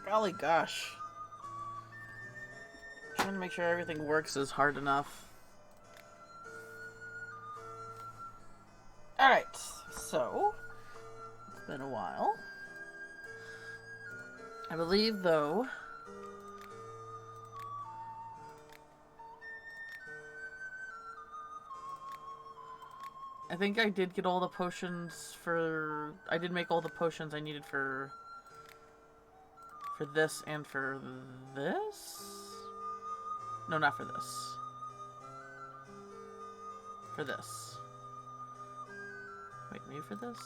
Golly gosh. Trying to make sure everything works is hard enough. Alright, so it's been a while. I believe, though, I think I did get all the potions for... I did make all the potions I needed for this and for this? No, not for this. For this. Wait, maybe for this?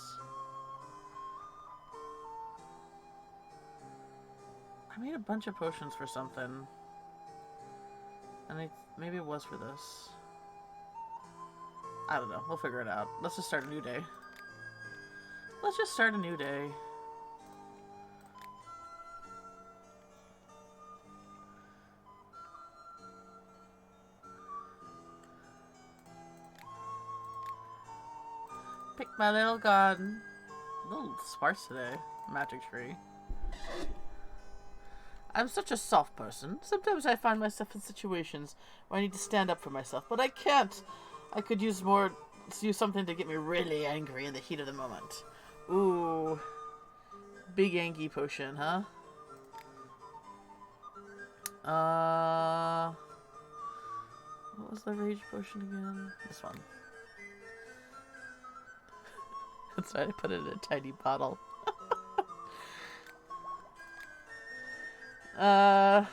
I made a bunch of potions for something. And maybe it was for this. I don't know. We'll figure it out. Let's just start a new day. Let's just start a new day. Pick my little garden. A little sparse today. Magic tree. I'm such a soft person. Sometimes I find myself in situations where I need to stand up for myself, but I can't. I could use something to get me really angry in the heat of the moment. Ooh. Big Angie potion, huh? What was the rage potion again? This one. That's why I put it in a tiny bottle. Hey,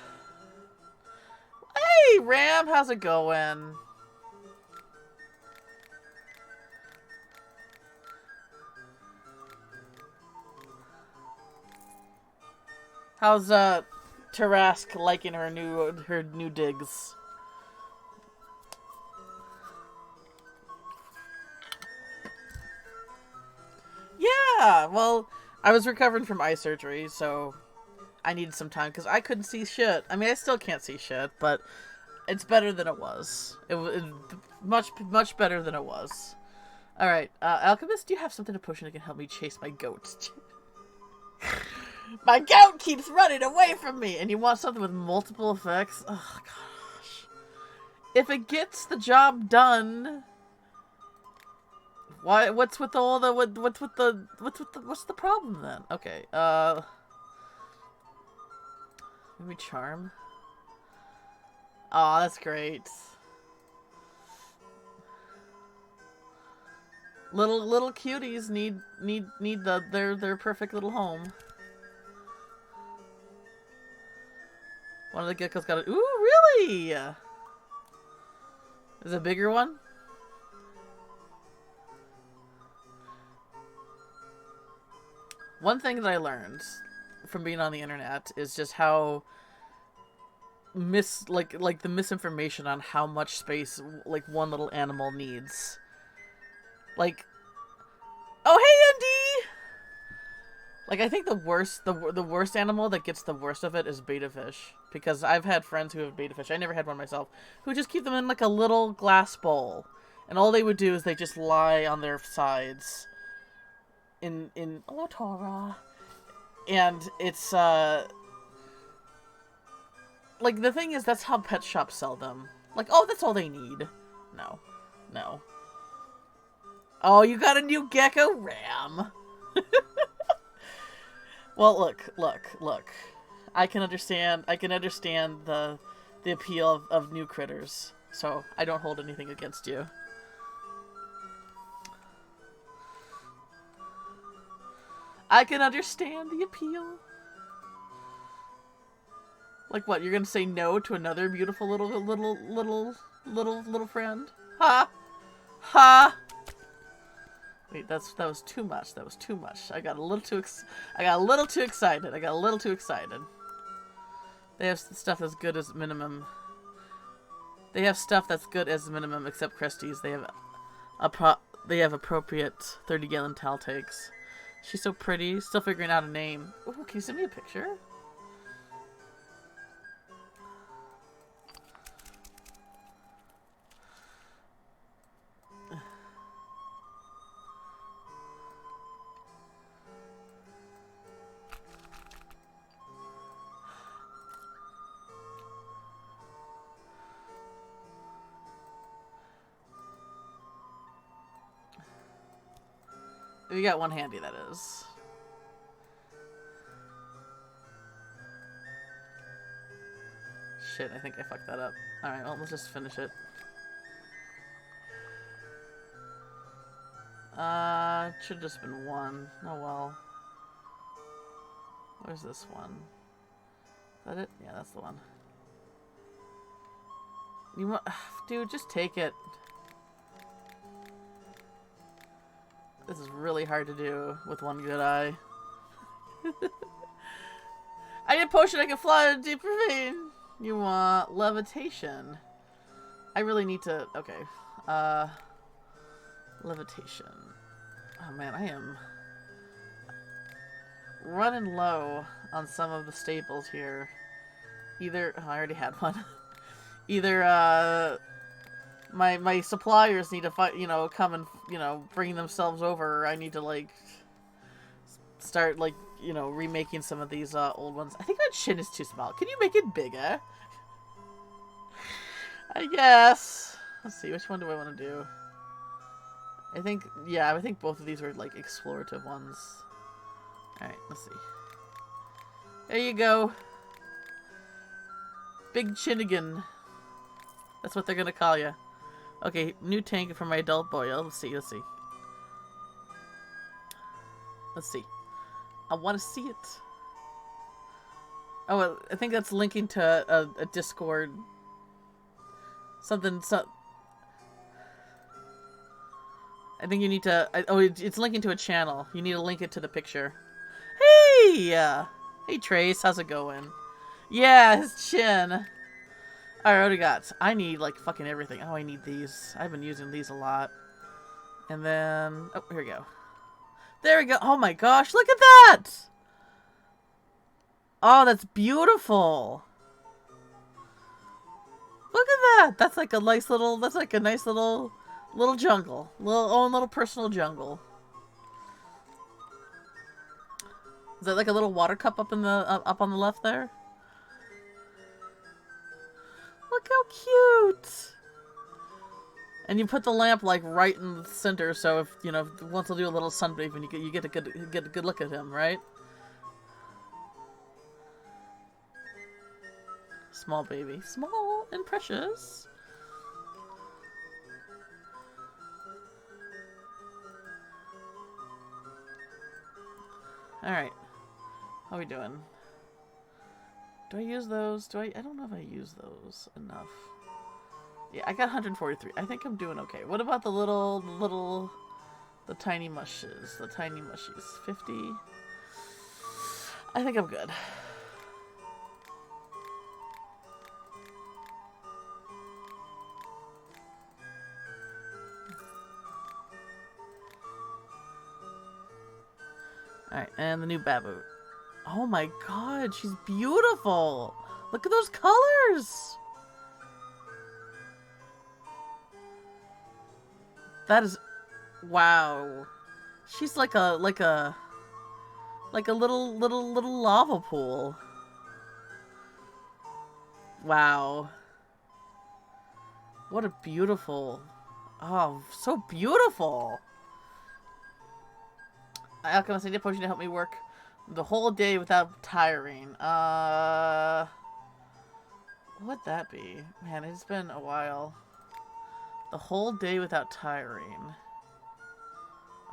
Ram, how's it going? How's Tarask liking her new digs? Yeah, well, I was recovering from eye surgery, so I needed some time because I couldn't see shit. I mean, I still can't see shit, but it's better than it was. It was much better than it was. All right, Alchemist, do you have something to potion that can help me chase my goat? My goat keeps running away from me, and you want something with multiple effects? Oh gosh! If it gets the job done, why? What's with all the what's the problem then? Okay, maybe charm. Aw, that's great. Little cuties need their perfect little home. One of the geckos got it. Ooh, really? Is it a bigger one? One thing that I learned from being on the internet is just how like the misinformation on how much space like one little animal needs. Like, oh hey Andy! Like, I think the worst animal that gets the worst of it is betta fish. Because I've had friends who have betta fish. I never had one myself. Who just keep them in like a little glass bowl. And all they would do is they just lie on their sides. Hello, Tora. And it's, like, the thing is, that's how pet shops sell them. Like, oh, that's all they need. No. No. Oh, you got a new gecko? Ram. Well, look. I can understand the appeal of new critters, so I don't hold anything against you. I can understand the appeal. Like what? You're gonna say no to another beautiful little friend? Ha! Ha! Wait, that was too much. That was too much. I got a little too excited. They have stuff as good as minimum. They have stuff that's good as minimum, except Kresties. They have appropriate 30-gallon towel takes. She's so pretty. Still figuring out a name. Ooh, can you send me a picture? We got one handy, that is. Shit, I think I fucked that up. Alright, well, let's just finish it. Should've just been one. Oh well. Where's this one? Is that it? Yeah, that's the one. You want... Dude, just take it. This is really hard to do with one good eye. I need a potion I can fly in a deep ravine. You want levitation. I really need to... Okay. Levitation. Oh man, I am running low on some of the staples here. Either... Oh, I already had one. Either, my suppliers need to fight, you know, come and, you know, bring themselves over, or I need to, like, start, like, you know, remaking some of these, old ones. I think my chin is too small. Can you make it bigger? I guess. Let's see, which one do I want to do? I think, yeah, I think both of these were, like, explorative ones. Alright, let's see. There you go. Big Chinnigan. That's what they're gonna call you. Okay, new tank for my adult boy. Oh, let's see, let's see. Let's see. I want to see it. Oh, well, I think that's linking to a Discord. Something, I think you need to... oh, it's linking to a channel. You need to link it to the picture. Hey! Hey, Trace. How's it going? Yeah, his chin. Alright, what do we got? I need, like, fucking everything. Oh, I need these. I've been using these a lot. And then... Oh, here we go. There we go. Oh my gosh, look at that! Oh, that's beautiful. Look at that! That's like a nice little... That's like a nice little jungle. Own little personal jungle. Is that like a little water cup up in the up on the left there? Look how cute! And you put the lamp like right in the center, so if you know once he'll do a little sunbathing, you get a good look at him, right? Small baby, small and precious. All right. How are we doing? Do I use those? I don't know if I use those enough. Yeah, I got 143. I think I'm doing okay. What about the the tiny mushes? The tiny mushies. 50? I think I'm good. Alright, and the new Babu. Oh my god, she's beautiful! Look at those colors! That is... Wow. She's like a little lava pool. Wow. What a beautiful... Oh, so beautiful! Alchemist, I need a potion to help me work the whole day without tiring. What would that be? Man, it's been a while. The whole day without tiring.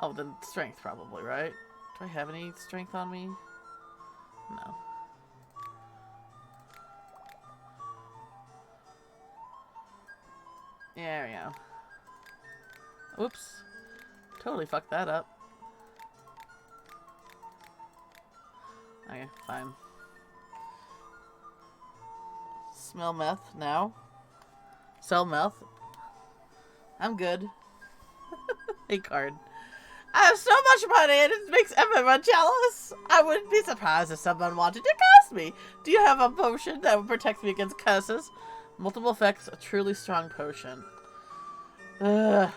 Oh, then strength probably, right? Do I have any strength on me? No. There we go. Oops. Totally fucked that up. Okay, fine. Smell meth now. Sell meth. I'm good. Hey, card. I have so much money and it makes everyone jealous. I wouldn't be surprised if someone wanted to curse me. Do you have a potion that would protect me against curses? Multiple effects, a truly strong potion. Ugh.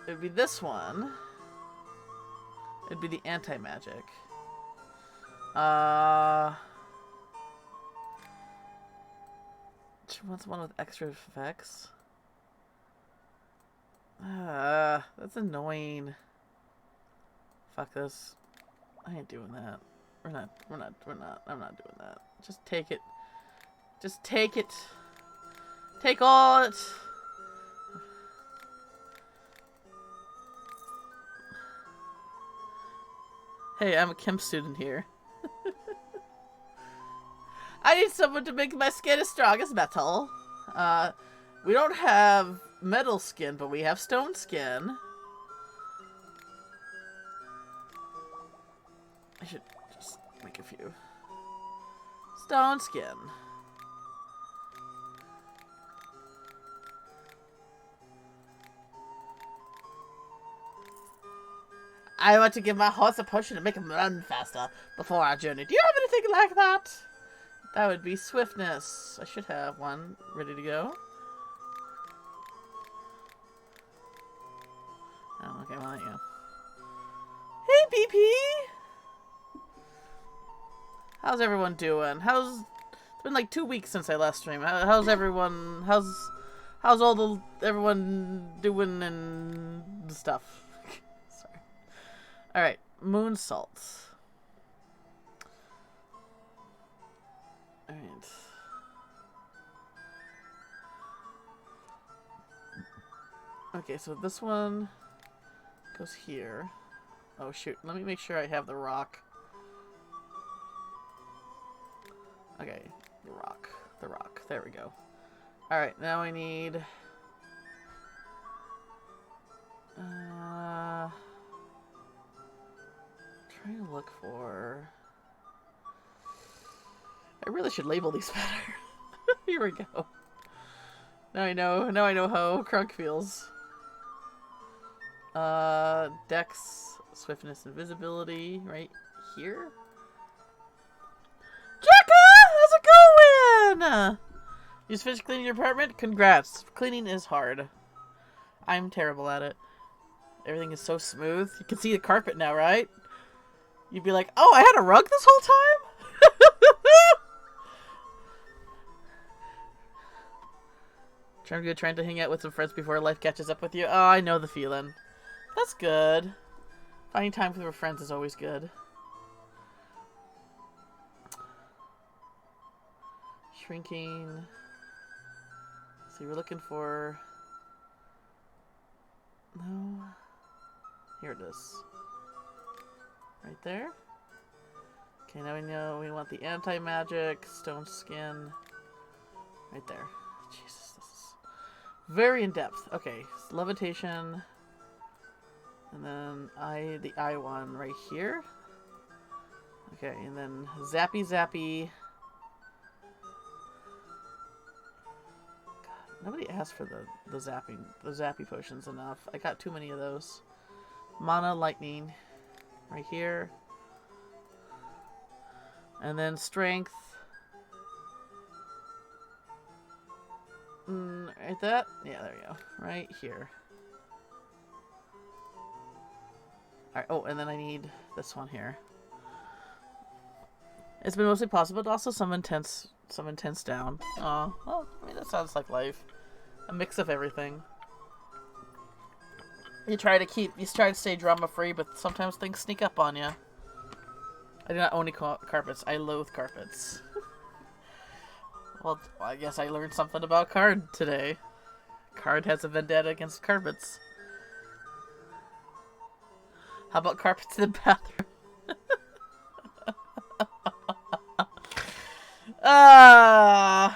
It would be this one. It'd be the anti-magic. She wants one with extra effects. That's annoying. Fuck this. I ain't doing that. I'm not doing that. Just take it. Just take it. Take all it. Hey, I'm a chem student here. I need someone to make my skin as strong as metal. We don't have metal skin, but we have stone skin. I should just make a few. Stone skin. I want to give my horse a potion to make him run faster before our journey. Do you have anything like that? That would be swiftness. I should have one ready to go. Oh, okay, well, there you go. Hey, BP! How's everyone doing? It's been like 2 weeks since I last streamed. How's everyone, how's everyone doing and stuff? Sorry. Alright, moon salt. Alright. Okay, so this one goes here. Oh shoot, let me make sure I have the rock. Okay, the rock. There we go. Alright, now I need... trying to look for... I really should label these better. Here we go. Now I know how Crunk feels. Dex, swiftness, and visibility, right here. Jacka, how's it going? You just finished cleaning your apartment? Congrats. Cleaning is hard. I'm terrible at it. Everything is so smooth. You can see the carpet now, right? You'd be like, oh, I had a rug this whole time? Trying to hang out with some friends before life catches up with you. Oh, I know the feeling. That's good. Finding time for friends is always good. Shrinking. So we're looking for... No. Here it is. Right there. Okay, now we know we want the anti-magic, stone skin. Right there. Jesus, this is very in-depth. Okay, so levitation. And then the eye one right here. Okay, and then zappy zappy. God, nobody asked for the zappy potions enough. I got too many of those. Mana lightning right here. And then strength. Right that? Yeah, there we go. Right here. Alright, oh, and then I need this one here. It's been mostly positive, but also some intense down. Aw, well, I mean, that sounds like life. A mix of everything. You try to stay drama-free, but sometimes things sneak up on you. I do not own any carpets. I loathe carpets. Well, I guess I learned something about Card today. Card has a vendetta against carpets. How about carpets in the bathroom? I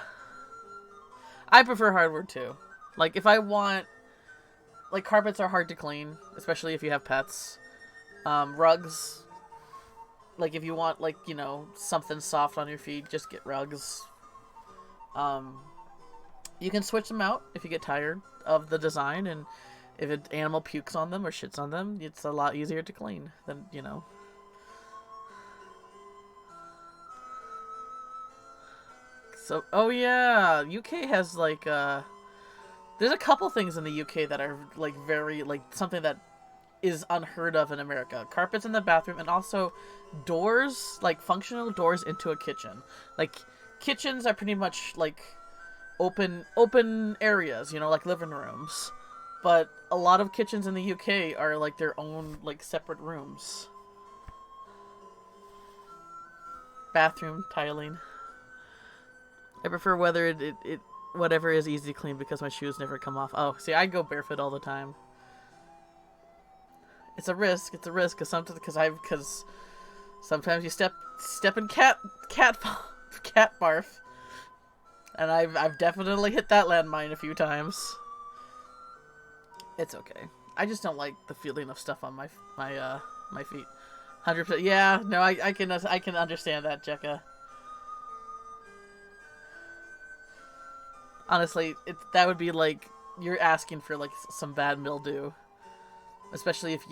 prefer hardwood too. Like, if I want... Like, carpets are hard to clean, especially if you have pets. Rugs... Like, if you want, like, you know, something soft on your feet, just get rugs. You can switch them out if you get tired of the design, and if an animal pukes on them or shits on them, it's a lot easier to clean than, you know. So, oh yeah, UK has, like, there's a couple things in the UK that are, like, very, like, something that is unheard of in America. Carpets in the bathroom, and also doors, like, functional doors into a kitchen. Like, kitchens are pretty much, like, open areas, you know, like living rooms. But a lot of kitchens in the UK are like their own like separate rooms. Bathroom tiling. I prefer whether it whatever is easy to clean because my shoes never come off. Oh, see, I go barefoot all the time. It's a risk. It's a risk because sometimes you step in cat barf, and I've definitely hit that landmine a few times. It's okay. I just don't like the feeling of stuff on my feet. 100%. Yeah, no, I can understand that, Jekka. Honestly, that would be like you're asking for like some bad mildew, especially if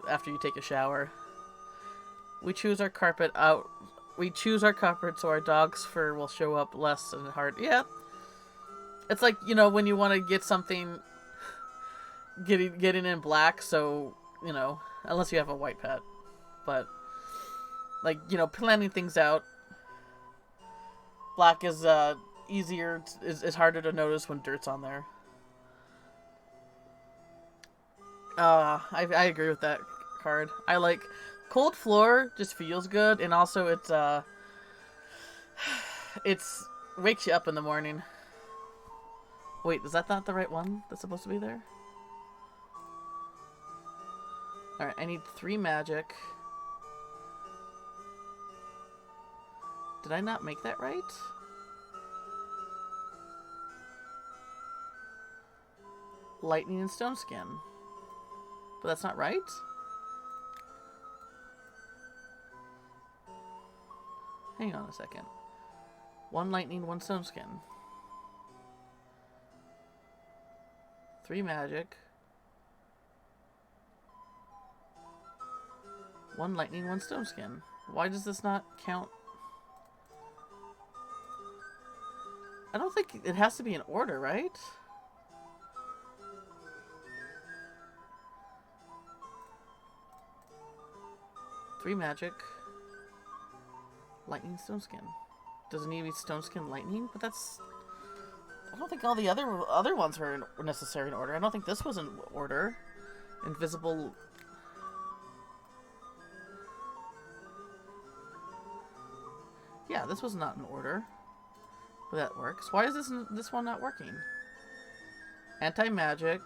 after you take a shower. We choose our carpet out. We choose our carpet so our dog's fur will show up less and hard. Yeah, it's like when you want to get something getting in black, so unless you have a white pet, but like planning things out. Black is easier, is harder to notice when dirt's on there. I agree with that card. I like cold floor, just feels good, and also it's wakes you up in the morning. Wait, is that not the right one that's supposed to be there? Alright, I need 3 magic. Did I not make that right? Lightning and stone skin. But that's not right? Hang on a second. 1 lightning, 1 stone skin. 3 magic. 1 lightning, 1 stone skin. Why does this not count? I don't think it has to be in order, right? Three magic. Lightning, stone skin. Does it need to be stone skin, lightning? But that's... I don't think all the other ones were necessary in order. I don't think this was in order. Invisible... Yeah, this was not in order. But that works. Why is this one not working? Anti-magic.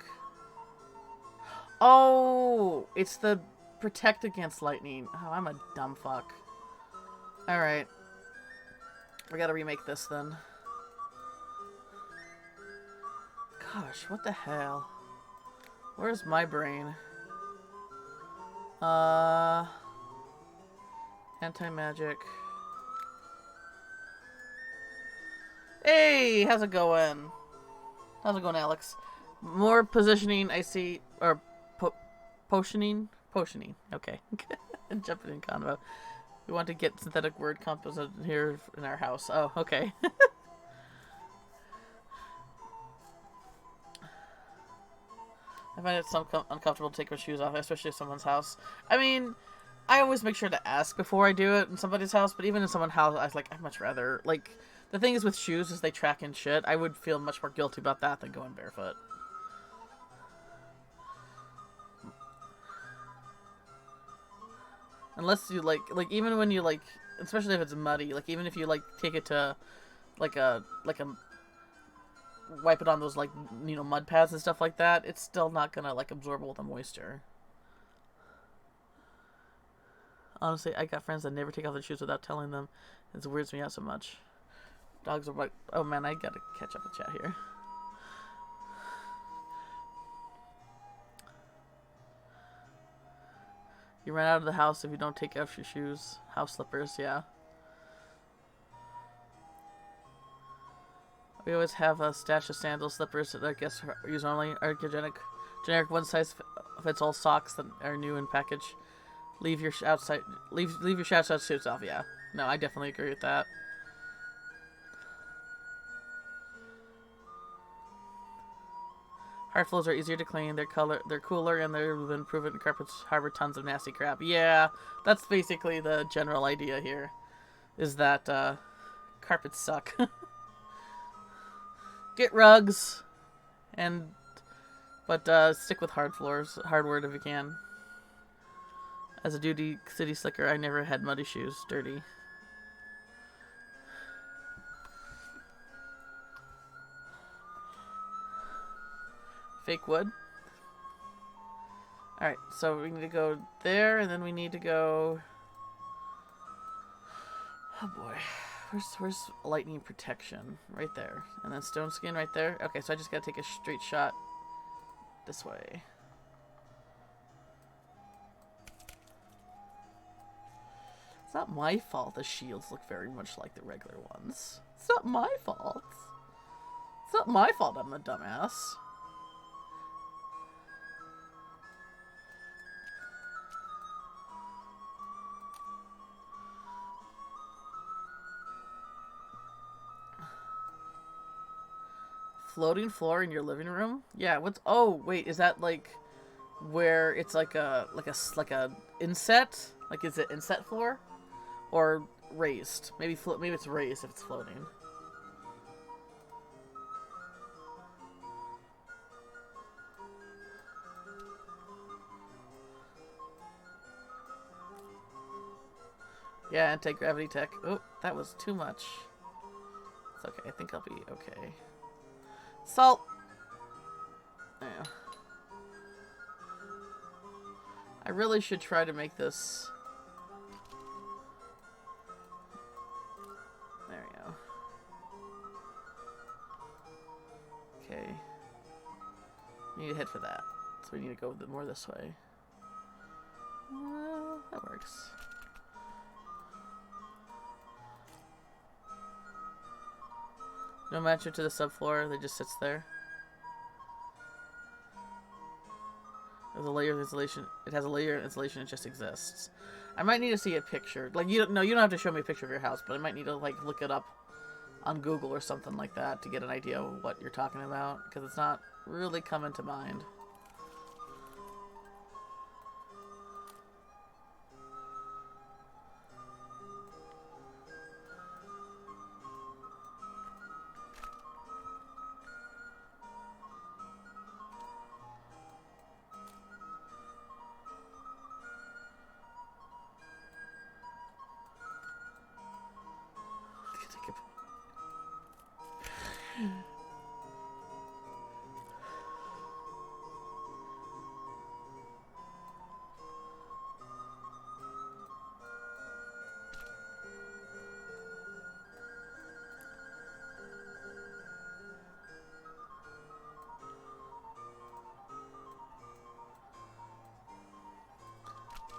Oh! It's the protect against lightning. Oh, I'm a dumb fuck. Alright. We gotta remake this then. Gosh, what the hell? Where's my brain? Anti-magic. Hey, how's it going? How's it going, Alex? More positioning, I see, or potioning? Potioning, okay. Jumping in convo. We want to get synthetic word composite here in our house. Oh, okay. I find it uncomfortable to take my shoes off, especially at someone's house. I mean, I always make sure to ask before I do it in somebody's house, but even in someone's house, I'd much rather, like... The thing is with shoes is they track in shit. I would feel much more guilty about that than going barefoot. Unless you like even when you like, especially if it's muddy, like even if you like take it to like a wipe it on those like mud pads and stuff like that, it's still not gonna like absorb all the moisture. Honestly, I got friends that never take off their shoes without telling them. It weirds me out so much. Dogs are like, oh man, I gotta catch up with chat here. You run out of the house if you don't take off your shoes. House slippers, yeah. We always have a stash of sandals, slippers that I guess use only are generic one-size-fits-all socks that are new in package. Leave your leave your outside suits off, yeah. No, I definitely agree with that. Hard floors are easier to clean, they're cooler, and they've been proven carpets harbor tons of nasty crap. Yeah, that's basically the general idea here, is that carpets suck. Get rugs, and But stick with hard floors, hardwood if you can. As a duty city slicker, I never had muddy shoes dirty. Fake wood. Alright, so we need to go there, and then we need to go... Oh boy. Where's lightning protection? Right there. And then stone skin right there. Okay, so I just gotta take a straight shot this way. It's not my fault the shields look very much like the regular ones. It's not my fault. It's not my fault I'm a dumbass. Floating floor in your living room? Yeah, what's... Oh, wait, is that like where it's like a inset? Like, is it inset floor? Or raised? Maybe it's raised if it's floating. Yeah, anti-gravity tech. Oh, that was too much. It's okay, I think I'll be okay. Salt! Yeah. I really should try to make this... There we go. Okay. We need to head for that. So we need to go more this way. That works. No matcher to the subfloor, it just sits there. There's a layer of insulation. It has a layer of insulation, it just exists. I might need to see it pictured. Like, you don't have to show me a picture of your house, but I might need to, like, look it up on Google or something like that to get an idea of what you're talking about, because it's not really coming to mind.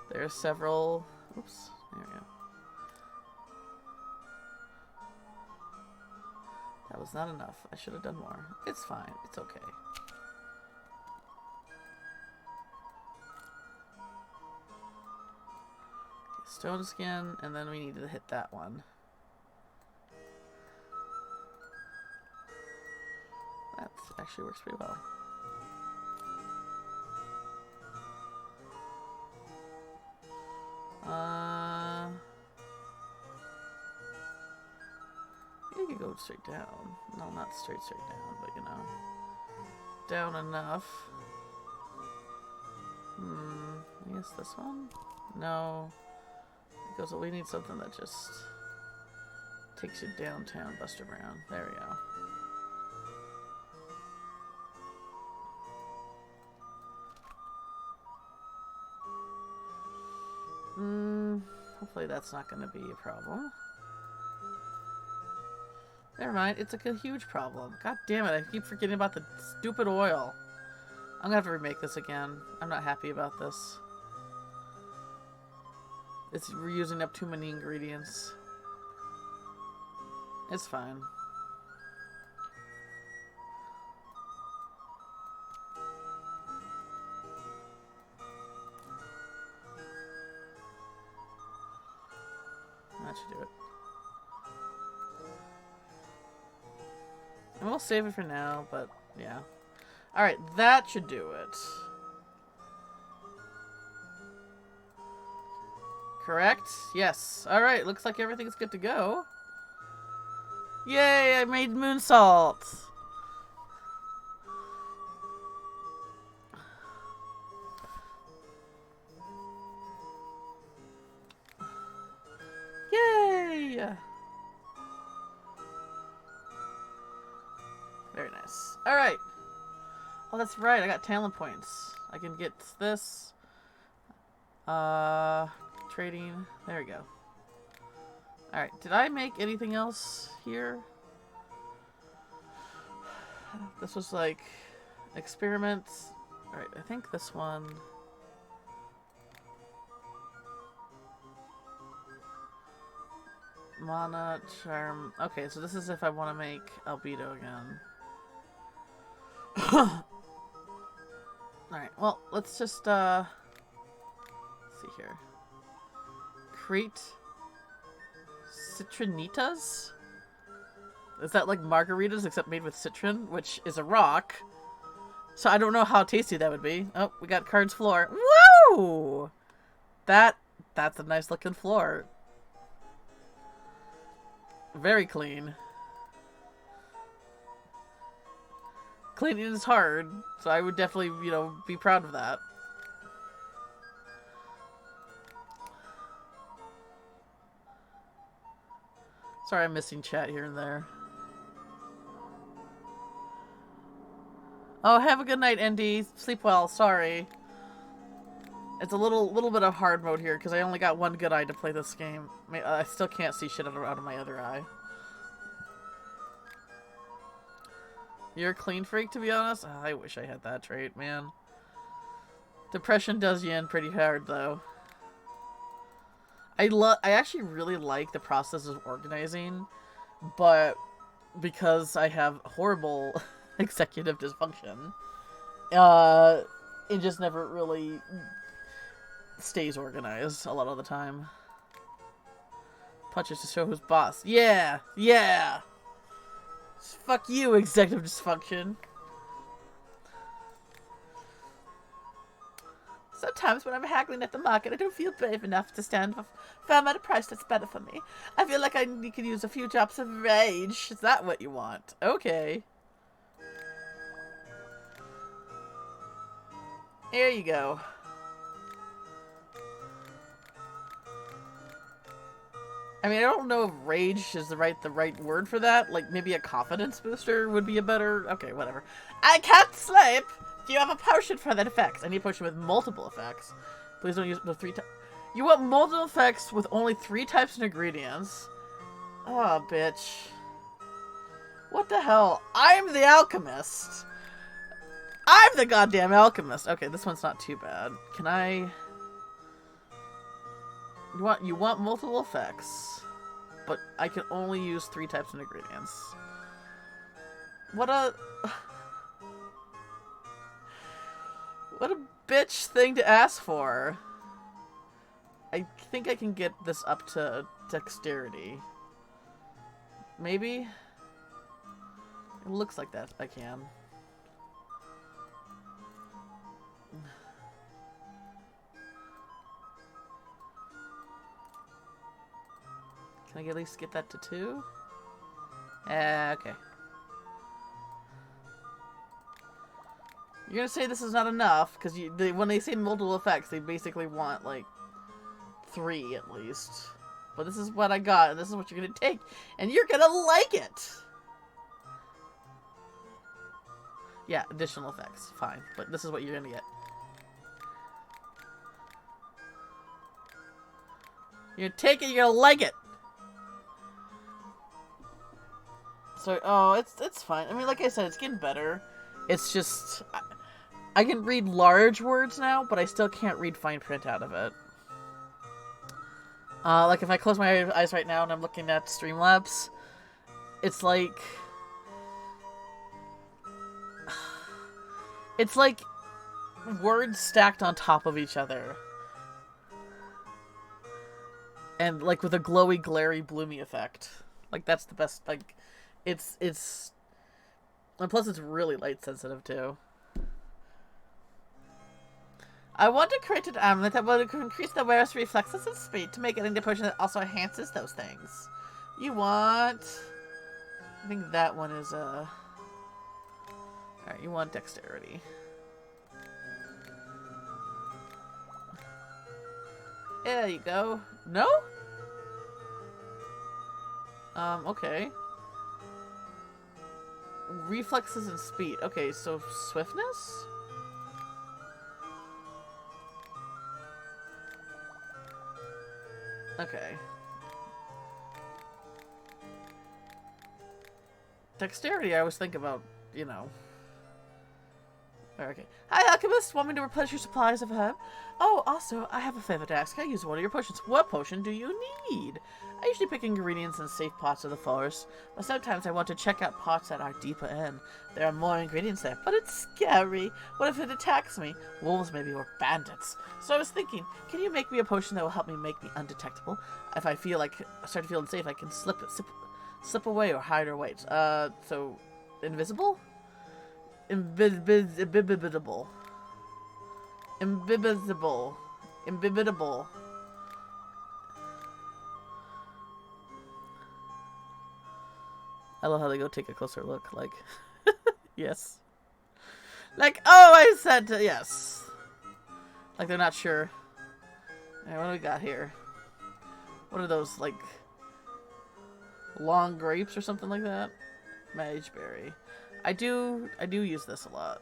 There are several... Oops, there we go. That was not enough. I should have done more. It's fine. It's okay. Stone skin, and then we need to hit that one. That actually works pretty well. You could go straight down. No, not straight down, but you know. Down enough. I guess this one? No. Because we need something that just takes you downtown, Buster Brown. There we go. Hopefully that's not going to be a problem. Never mind, it's like a huge problem. God damn it, I keep forgetting about the stupid oil. I'm gonna have to remake this again. I'm not happy about this. We're using up too many ingredients. It's fine. That should do it. And we'll save it for now, but yeah. Alright, that should do it. Correct? Yes. Alright, looks like everything's good to go. Yay, I made moon salt! Alright. Oh, that's right. I got talent points. I can get this. Trading. There we go. Alright. Did I make anything else here? This was like experiments. Alright, I think this one. Mana, charm. Okay, so this is if I want to make albedo again. Alright, well, let's just, see here. Create citrinitas? Is that like margaritas except made with citron, which is a rock? So I don't know how tasty that would be. Oh, we got cards floor. Woo! That's a nice looking floor. Very clean. Cleaning is hard, so I would definitely, you know, be proud of that. Sorry, I'm missing chat here and there. Oh, have a good night, ND. Sleep well. Sorry. It's a little bit of hard mode here because I only got one good eye to play this game. I still can't see shit out of my other eye. You're a clean freak, to be honest? Oh, I wish I had that trait, man. Depression does you in pretty hard, though. I actually really like the process of organizing, but because I have horrible executive dysfunction, it just never really stays organized a lot of the time. Punches to show who's boss. Yeah! Yeah! Fuck you, executive dysfunction. Sometimes when I'm haggling at the market, I don't feel brave enough to stand firm at a price that's better for me. I feel like I could use a few drops of rage. Is that what you want? Okay. Here you go. I mean, I don't know if rage is the right word for that. Like, maybe a confidence booster would be a better... Okay, whatever. I can't sleep! Do you have a potion for that effect? I need a potion with multiple effects. Please don't use the 3 times. You want multiple effects with only 3 types of ingredients? Oh, bitch. What the hell? I'm the alchemist! I'm the goddamn alchemist! Okay, this one's not too bad. Can I... You want multiple effects, but I can only use 3 types of ingredients. What a bitch thing to ask for. I think I can get this up to dexterity. Maybe? It looks like that I can. Can I at least get that to 2? Okay. You're gonna say this is not enough, because when they say multiple effects, they basically want, like, 3 at least. But this is what I got, and this is what you're gonna take, and you're gonna like it! Yeah, additional effects. Fine. But this is what you're gonna get. You're gonna take it, you're gonna like it! So, oh, it's fine. I mean, like I said, it's getting better. It's just... I can read large words now, but I still can't read fine print out of it. Like, if I close my eyes right now and I'm looking at Streamlabs, it's like... It's like words stacked on top of each other. And, like, with a glowy, glary, bloomy effect. Like, that's the best, like... It's... And plus it's really light sensitive, too. I want to create an amulet that will increase the wearer's reflexes and speed to make it into a potion that also enhances those things. You want... I think that one is, Alright, you want dexterity. There you go. No? Okay. reflexes and speed. Okay, so swiftness? Okay. Dexterity, I always think about, you know. Okay. Hi, Alchemist. Want me to replenish your supplies of herb? Oh, also, I have a favor to ask. I use one of your potions. What potion do you need? I usually pick ingredients in safe parts of the forest, but sometimes I want to check out parts that are deeper in. There are more ingredients there, but it's scary. What if it attacks me? Wolves, maybe, or bandits. So I was thinking, can you make me a potion that will help me make me undetectable? If I feel like I start feeling safe, I can slip away or hide or wait. So invisible? Imbibitable. Imbibitable. Imbibitable. I love how they go take a closer look. Like, yes. Like, oh, I said yes. Like, they're not sure. Alright, what do we got here? What are those, like, long grapes or something like that? Mageberry. I do use this a lot.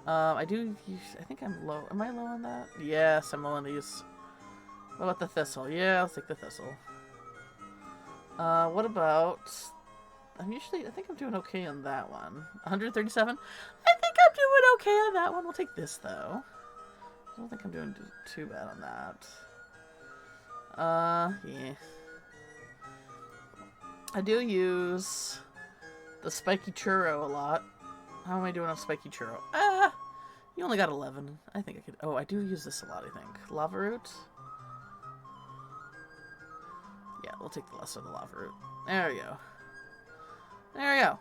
I think I'm low. Am I low on that? Yes, I'm low on these. What about the thistle? Yeah, I'll take the thistle. What about... I think I'm doing okay on that one. 137? I think I'm doing okay on that one. We'll take this, though. I don't think I'm doing too bad on that. Yeah. I do use the spiky churro a lot. How am I doing on spiky churro? You only got 11. I think I could... Oh, I do use this a lot, I think. Lava root? Yeah, we'll take the lesser of the lava root. There we go. There we go.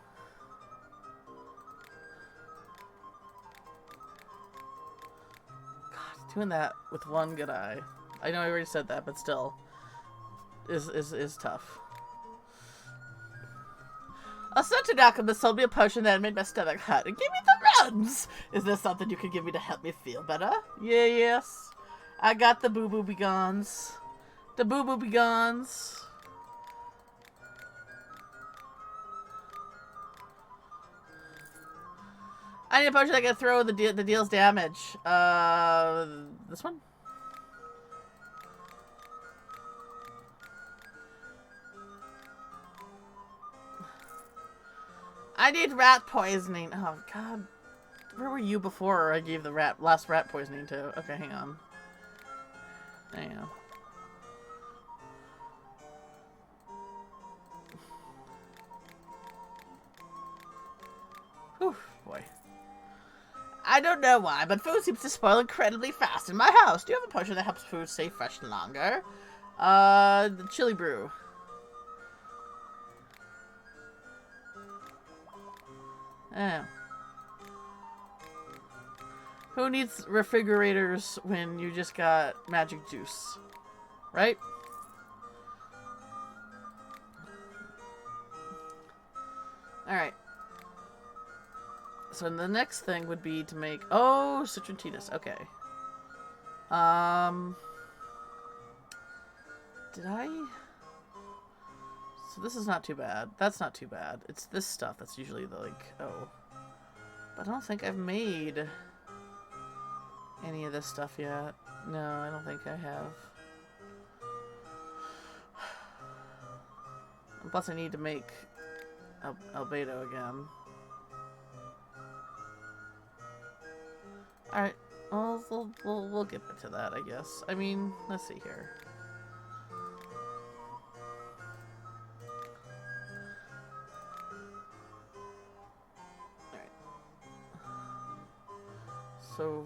God, doing that with one good eye. I know I already said that, but still. Is tough. A certain alchemist sold me a potion that made my stomach hurt and gave me the runs. Is there something you can give me to help me feel better? Yeah, yes. I got the boo-boo begons. The boo-boo begons. I need a potion that can throw the deals damage. This one? I need rat poisoning. Oh, God. Where were you before I gave the last rat poisoning to? Okay, hang on. There you go. Whew, boy. I don't know why, but food seems to spoil incredibly fast in my house. Do you have a potion that helps food stay fresh longer? The chili brew. Oh. Who needs refrigerators when you just got magic juice? Right? Alright. So the next thing would be to make... Oh, Citrontinus. Okay. Did I... So this is not too bad. That's not too bad. It's this stuff that's usually the, like... Oh. But I don't think I've made any of this stuff yet. No, I don't think I have. And plus I need to make albedo again. Alright, well, we'll get to that, I guess. I mean, let's see here. Alright. So,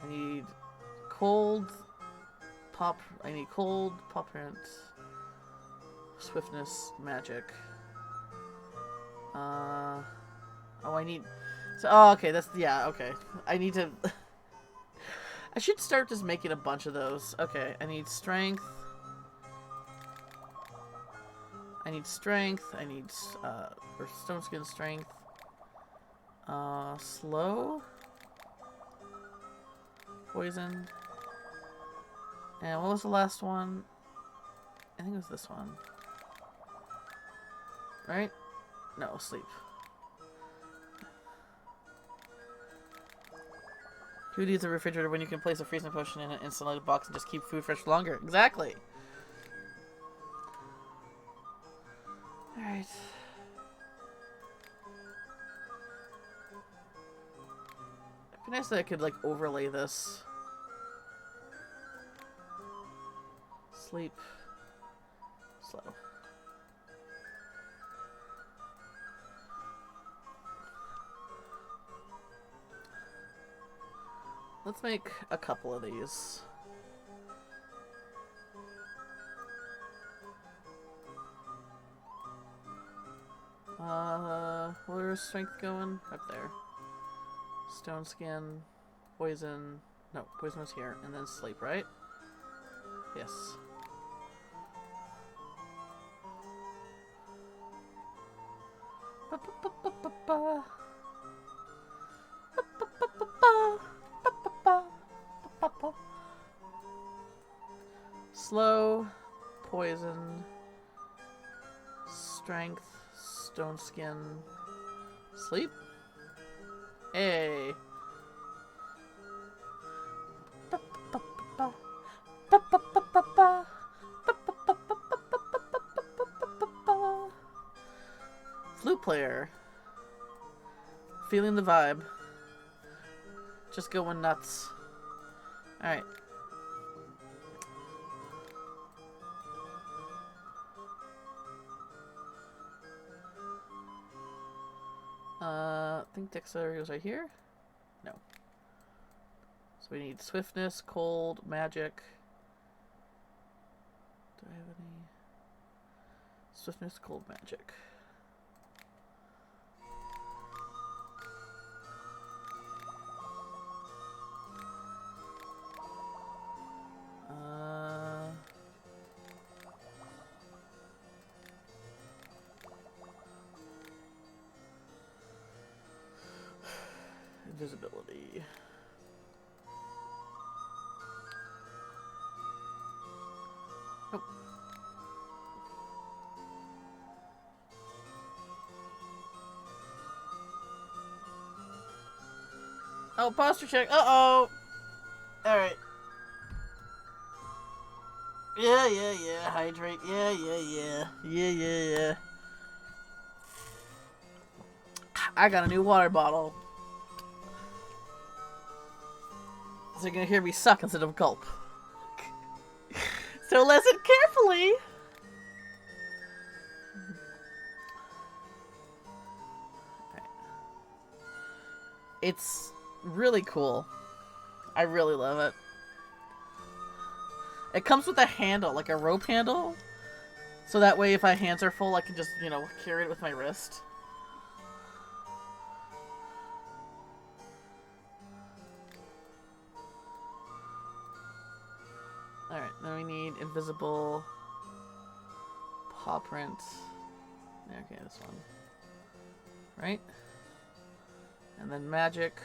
I need cold pop print, swiftness, magic. Oh, I need... So, oh, okay, that's, yeah, okay. I need to... I should start just making a bunch of those. Okay, I need strength. I need strength. I need, or stone skin strength. Slow. Poison. And what was the last one? I think it was this one. Right? No, sleep. Who needs a refrigerator when you can place a freezing potion in an insulated box and just keep food fresh for longer? Exactly. Alright. It'd be nice that I could, like, overlay this. Sleep. Slow. Let's make a couple of these. Where's strength going? Up there. Stone skin, poison. No, poison was here, and then sleep, right? Yes. Slow, poison, strength, stone skin, sleep. Hey. Flute player. Feeling the vibe. Just going nuts. Alright. I think dexterity was right here? No. So we need swiftness, cold, magic. Do I have any? Swiftness, cold, magic. Invisibility. Oh. Oh, posture check. Uh-oh. Alright. Yeah. Hydrate. Yeah. I got a new water bottle. So you're gonna hear me suck instead of gulp. So listen carefully. Right. It's really cool. I really love it. It comes with a handle, like a rope handle. So that way if my hands are full, I can just, you know, carry it with my wrist. Alright, then we need invisible paw print. Okay, this one. Right? And then magic.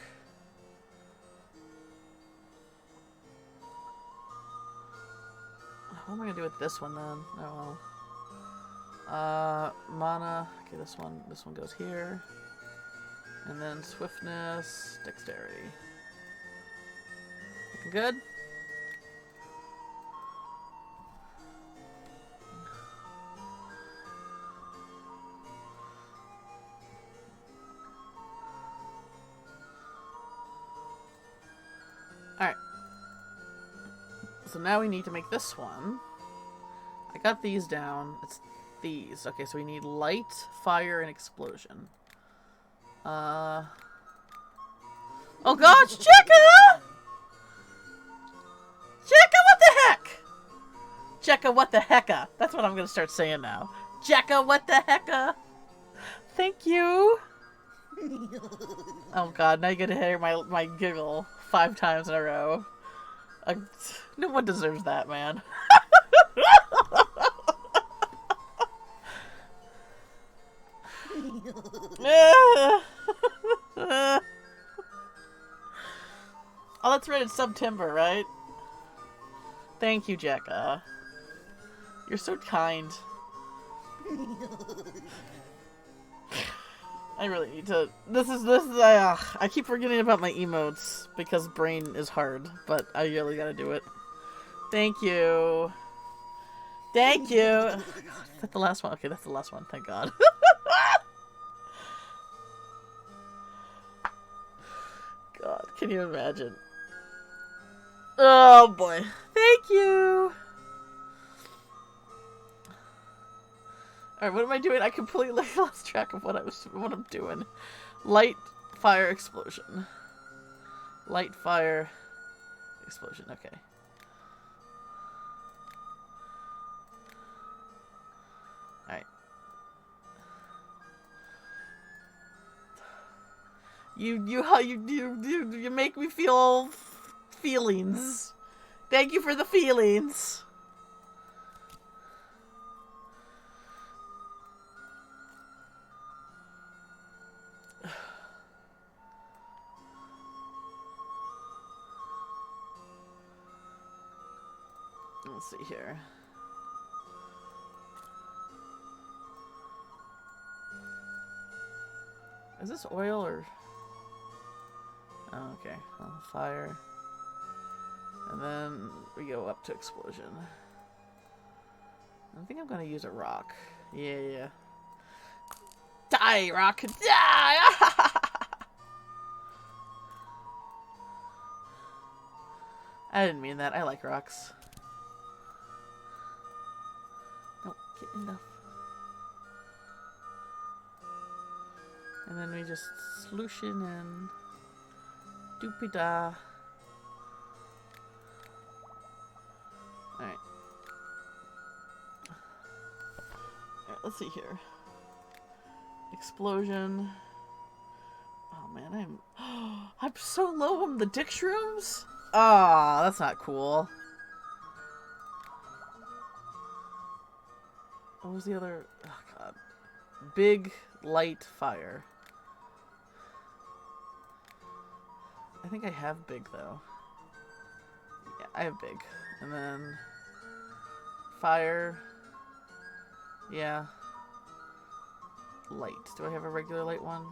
What am I gonna do with this one then? Oh well. Mana. Okay, this one goes here. And then swiftness, dexterity. Looking good? Alright. So now we need to make this one. I got these down. It's these. Okay, so we need light, fire, and explosion. Oh gosh, Cheka! Cheka, what the heck? Cheka, what the hecka? That's what I'm gonna start saying now. Cheka, what the hecka? Thank you. Oh god, now you're gonna hear my giggle 5 times in a row. No one deserves that, man. Oh, that's right, it's September, right? Thank you, Jekka. You're so kind. I really need to. This is. I keep forgetting about my emotes because brain is hard, but I really gotta do it. Thank you. Thank you. Is that the last one? Okay, that's the last one. Thank God. God, can you imagine? Oh boy. Thank you. Alright, what am I doing? I completely lost track of what I'm doing. Light, fire, explosion. Light, fire, explosion. Okay. Alright. You make me feel feelings. Thank you for the feelings. Let's see here. Is this oil or... Oh, okay. Well, fire. And then we go up to explosion. I think I'm gonna use a rock. Yeah. Die, rock! Die! I didn't mean that. I like rocks. Nope, get enough. And then we just solution and doopy-da. Alright. Alright, let's see here. Explosion. Oh man, I'm so low on the dick shrooms? Ah, oh, that's not cool. What was the other? Oh god. Big, light, fire. I think I have big though. Yeah, I have big. And then fire. Yeah. Light. Do I have a regular light one?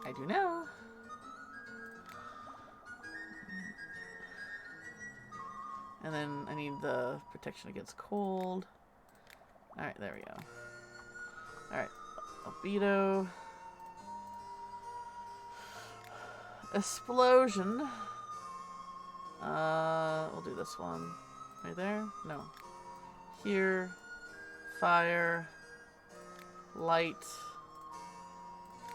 I do now. And then I need the protection against cold. Alright, there we go. Alright. Albedo. Explosion. We'll do this one. Right there? No. Here. Fire. Light.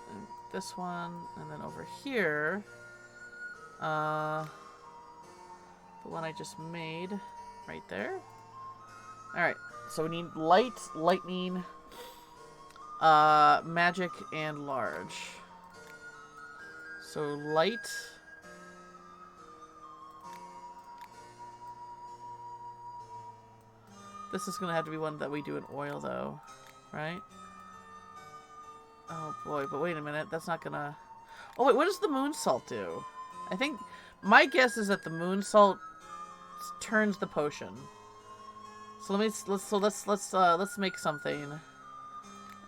And this one. And then over here. The one I just made. Right there. Alright. So we need light, lightning, magic, and large. So light. This is going to have to be one that we do in oil, though. Right? Oh, boy. But wait a minute. That's not going to... Oh, wait. What does the moon salt do? I think... My guess is that the moon salt turns the potion. So let's make something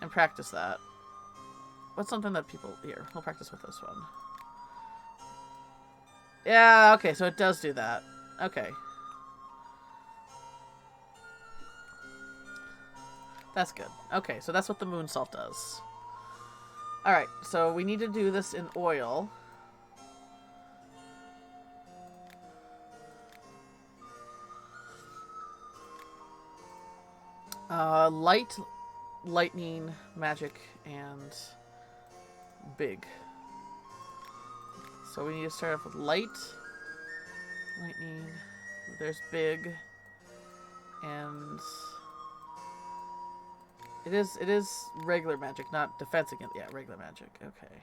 and practice that. What's something that people... Here, we'll practice with this one. Yeah, okay, so it does do that. Okay. That's good. Okay, so that's what the moon salt does. Alright, so we need to do this in oil. Light, lightning, magic, and big. So we need to start off with light, lightning, there's big, and it is regular magic, not defense against, yeah, regular magic, okay.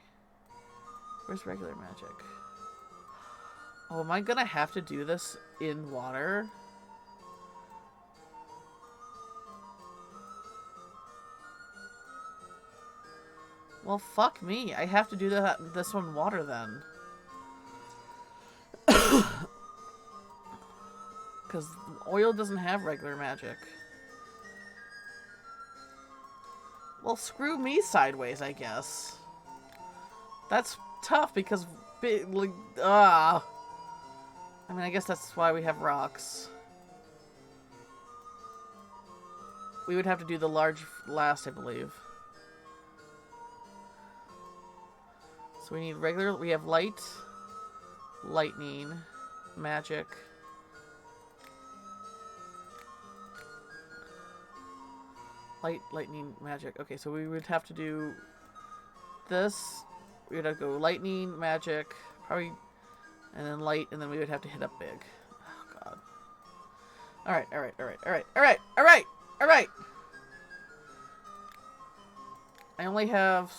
Where's regular magic? Oh, am I gonna have to do this in water? Well, fuck me. I have to do this one in water then. Because oil doesn't have regular magic. Well, screw me sideways, I guess. That's tough because... like, I mean, I guess that's why we have rocks. We would have to do the large last, I believe. So we need regular... We have light, lightning, magic... Light, lightning, magic. Okay, so we would have to do this. We would have to go lightning, magic, probably, and then light, and then we would have to hit up big. Oh, God. Alright, alright, alright, alright, alright, alright, alright! I only have...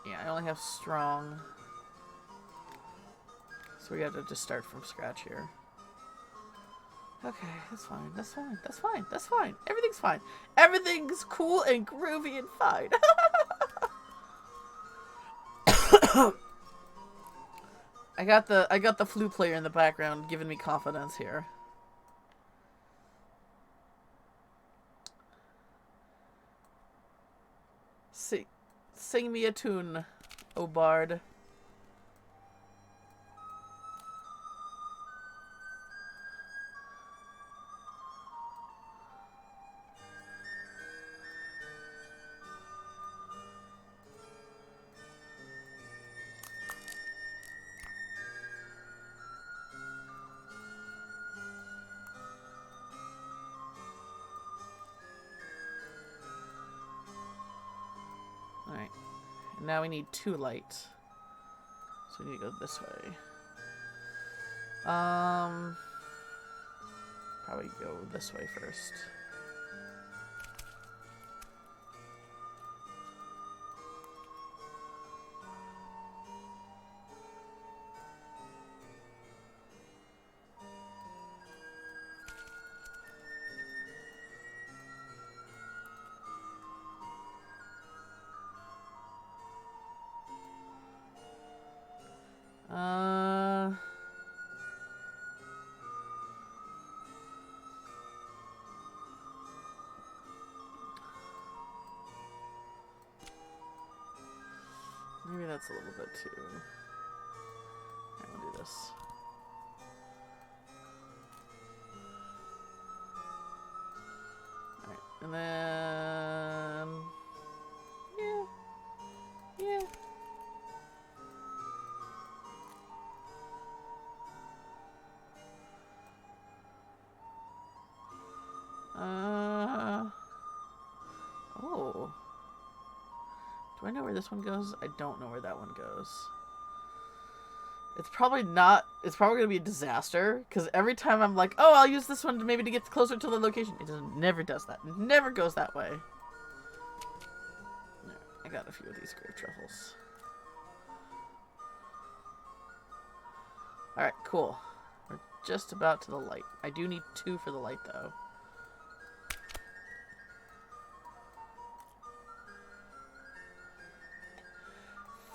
Yeah, I only have strong. So we have to just start from scratch here. Okay, that's fine, that's fine, that's fine, that's fine. Everything's fine. Everything's cool and groovy and fine. I got the flute player in the background giving me confidence here. Sing me a tune, O bard. Alright. Now we need 2 light. So we need to go this way. Probably go this way first. Maybe that's a little bit too... I'm gonna do this. Alright, and then... Yeah. Yeah. Oh. Do I know where this one goes? I don't know where that one goes. It's probably not... It's probably going to be a disaster. Because every time I'm like, oh, I'll use this one maybe to get closer to the location. It never does that. It never goes that way. I got a few of these grave truffles. Alright, cool. We're just about to the light. I do need 2 for the light, though.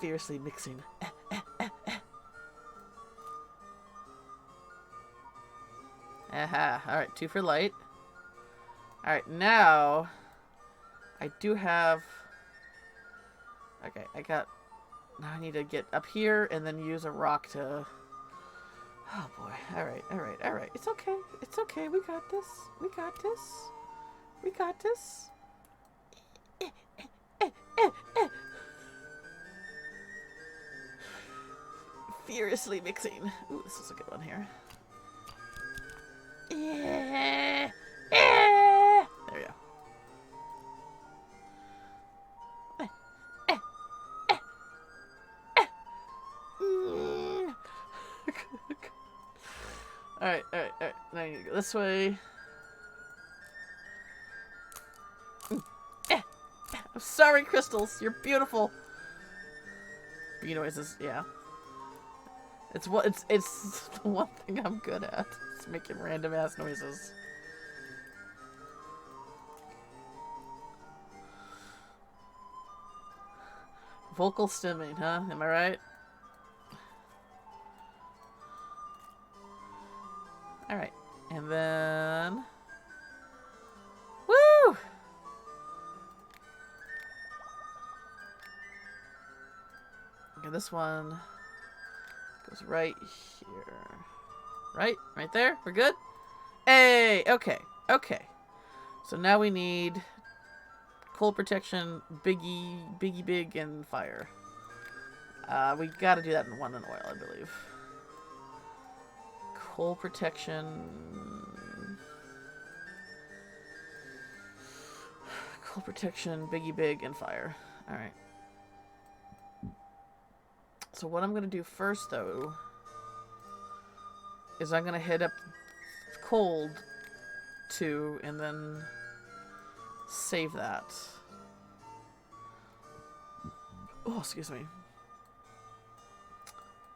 Fiercely mixing. Aha. Alright, 2 for light. Alright, now... I do have... Okay, I got... Now I need to get up here and then use a rock to... Oh boy. Alright, alright, alright. It's okay. It's okay. We got this. We got this. We got this. Furiously mixing. Ooh, this is a good one here. There we go. Alright, alright, alright. Now you need to go this way. I'm sorry, crystals. You're beautiful. Bee noises, yeah. It's what it's the one thing I'm good at. It's making random ass noises. Vocal stimming, huh? Am I right? Alright. And then... Woo! Okay, this one goes right here. Right? Right there? We're good? Hey! Okay. Okay. So now we need cold protection, biggie big, and fire. We gotta do that in one in oil, I believe. Cold protection. Cold protection, biggie big, and fire. Alright. So what I'm gonna do first, though, is I'm gonna hit up cold 2 and then save that. Oh, excuse me.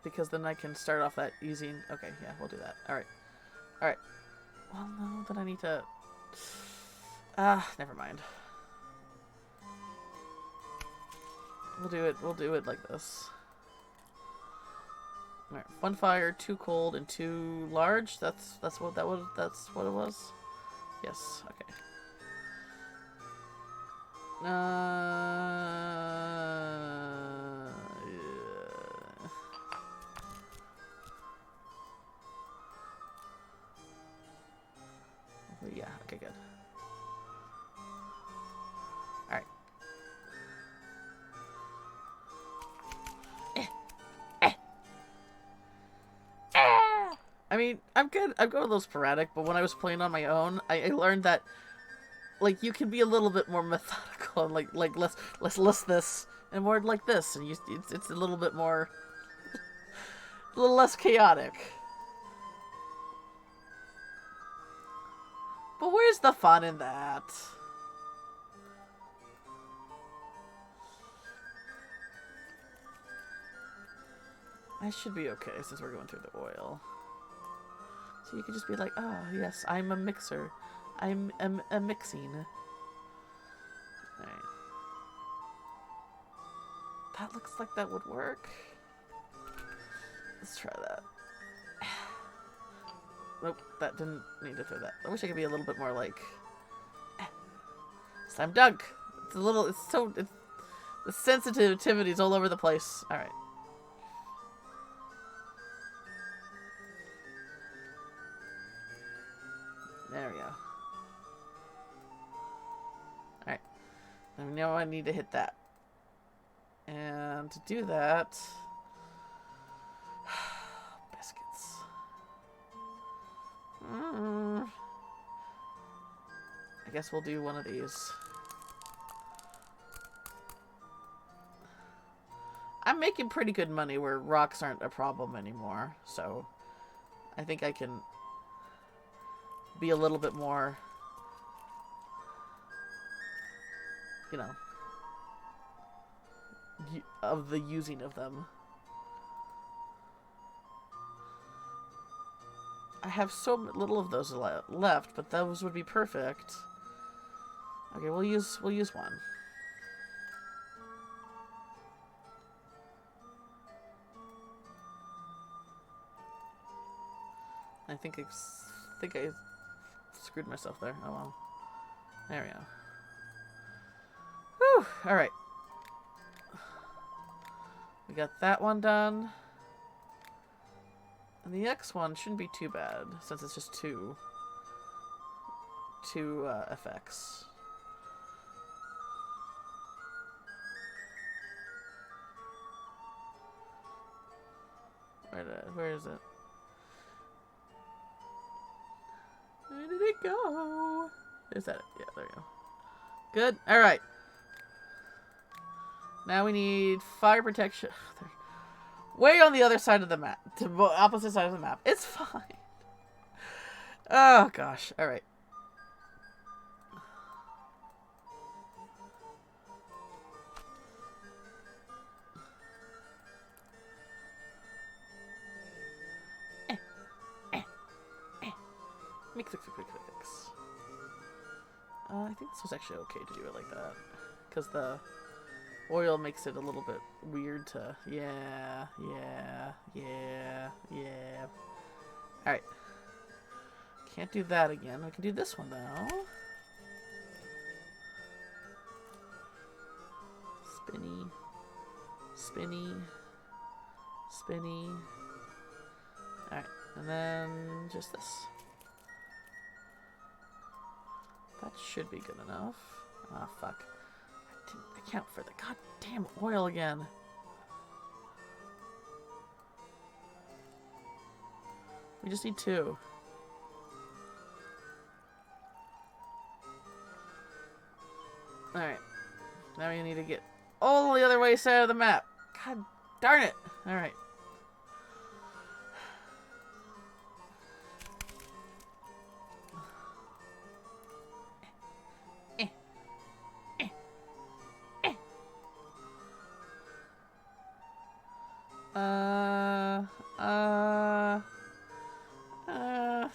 Because then I can start off that easy. Okay, yeah, we'll do that. Alright. Alright. Well, no, then I need to... never mind. We'll do it like this. Alright, 1 fire, 2 cold, and 2 large. That's what it was? Yes, okay. Yeah, okay, good. Alright. I mean, I'm good. I'm going a little sporadic, but when I was playing on my own, I learned that, like, you can be a little bit more methodical and like less this and more like this, and it's a little bit more, a little less chaotic. But where's the fun in that? I should be okay since we're going through the oil. So you could just be like, oh, yes, I'm a mixer. I'm a mixing. Alright. That looks like that would work. Let's try that. Nope, that didn't need to throw that. I wish I could be a little bit more like... Slam dunk! It's a little... the sensitivity's all over the place. Alright. There we go. Alright. And now I need to hit that. And to do that... Biscuits. I guess we'll do one of these. I'm making pretty good money where rocks aren't a problem anymore, so I think I can be a little bit more, you know, of the using of them. I have so little of those left, but those would be perfect. Okay, we'll use one. I think I screwed myself there. Oh well. There we go. Whew! Alright. We got that one done. And the next one shouldn't be too bad, since it's just two effects. Where is it? Where did it go? Is that it? Yeah, there we go. Good. Alright. Now we need fire protection. Way on the other side of the map. To the opposite side of the map. It's fine. Oh, gosh. Alright. Mix. I think this was actually okay to do it like that. Because the oil makes it a little bit weird to... Yeah. Alright. Can't do that again. We can do this one, though. Spinny. spinny. Alright, and then just this. That should be good enough. Ah, fuck. I didn't account for the goddamn oil again. We just need 2. Alright. Now we need to get all the other way side of the map. God darn it. Alright.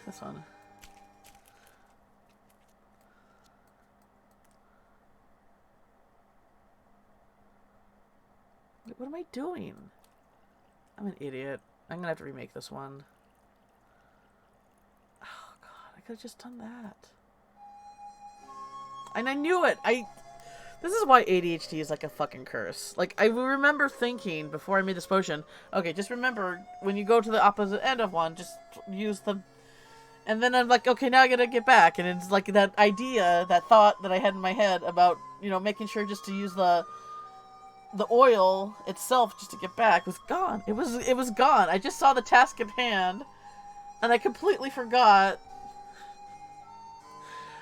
This one. What am I doing? I'm an idiot. I'm gonna have to remake this one. Oh god, I could have just done that. And I knew it! This is why ADHD is like a fucking curse. Like, I remember thinking before I made this potion, okay, just remember, when you go to the opposite end of one, just use the... And then I'm like, okay, now I gotta get back. And it's like that idea, that thought that I had in my head about, you know, making sure just to use the oil itself just to get back was gone. It was gone. I just saw the task at hand, and I completely forgot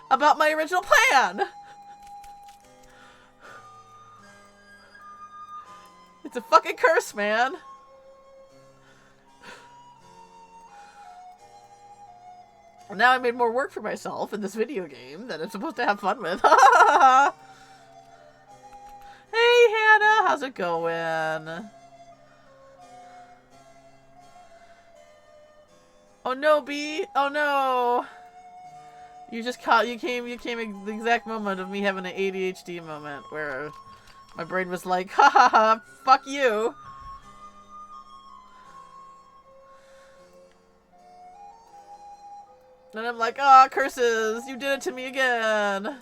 about my original plan. It's a fucking curse, man. Now I made more work for myself in this video game that I'm supposed to have fun with. Hey, Hannah, how's it going? Oh no, B. Oh no. You came at the exact moment of me having an ADHD moment where my brain was like, ha ha ha, fuck you. And I'm like, ah, oh, curses, you did it to me again.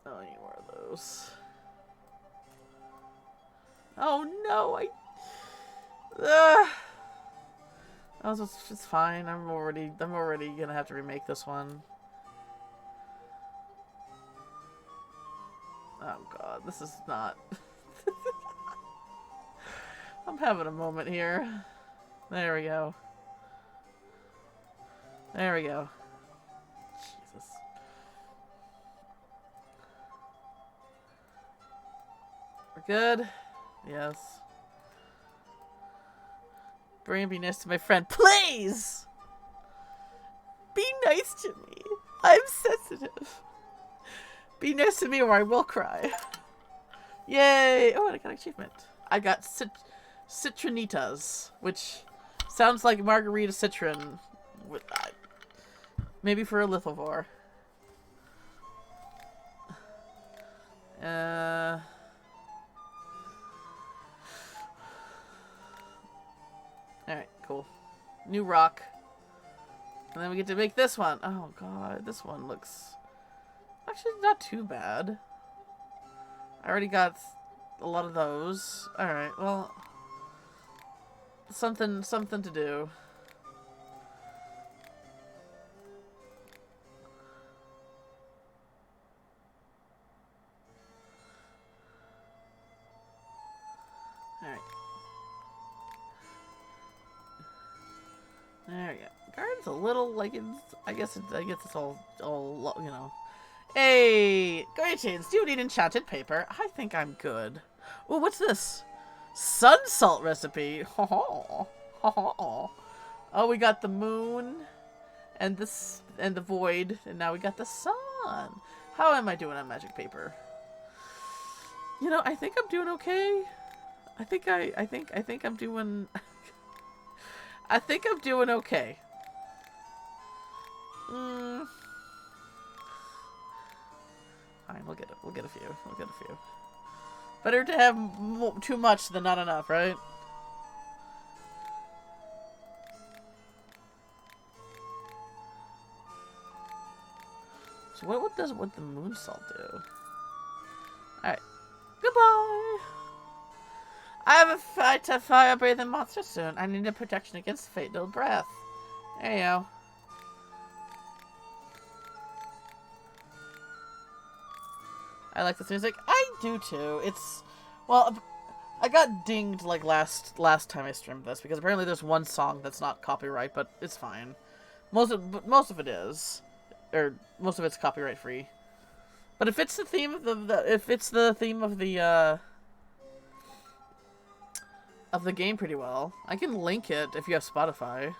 Oh, I need more of those. Oh no, it's fine. I'm already gonna have to remake this one. Oh god, this is not... I'm having a moment here. There we go. There we go. Jesus. We're good? Yes. Bring be nice to my friend. Please! Be nice to me. I'm sensitive. Be nice to me or I will cry. Yay! Oh, and I got an achievement. I got Citronitas, which sounds like Margarita Citron. Maybe for a lithivore. Alright, cool. New rock. And then we get to make this one. Oh god, this one looks... actually not too bad. I already got a lot of those. Alright, well... something to do. Alright. There we go. Garden's a little like it's... I guess it's all you know. Hey! Greetings! Do you need enchanted paper? I think I'm good. Oh, what's this? Sun salt recipe. Ho ho. Ho ho. Oh, we got the moon and this and the void, and now we got the sun. How am I doing on magic paper? You know, I think I'm doing okay. I think I'm doing I think I'm doing okay. Fine, we'll get it. We'll get a few. We'll get a few. Better to have too much than not enough, right? So what does the moonsault do? Alright. Goodbye! I have a fight to fire-breathing monster soon. I need a protection against fatal breath. There you go. I like this music. I do too. It's... Well, I got dinged like last time I streamed this because apparently there's one song that's not copyright, but it's fine. Most of it is. Or most of it's copyright free. But if it's the theme of the game pretty well. I can link it if you have Spotify.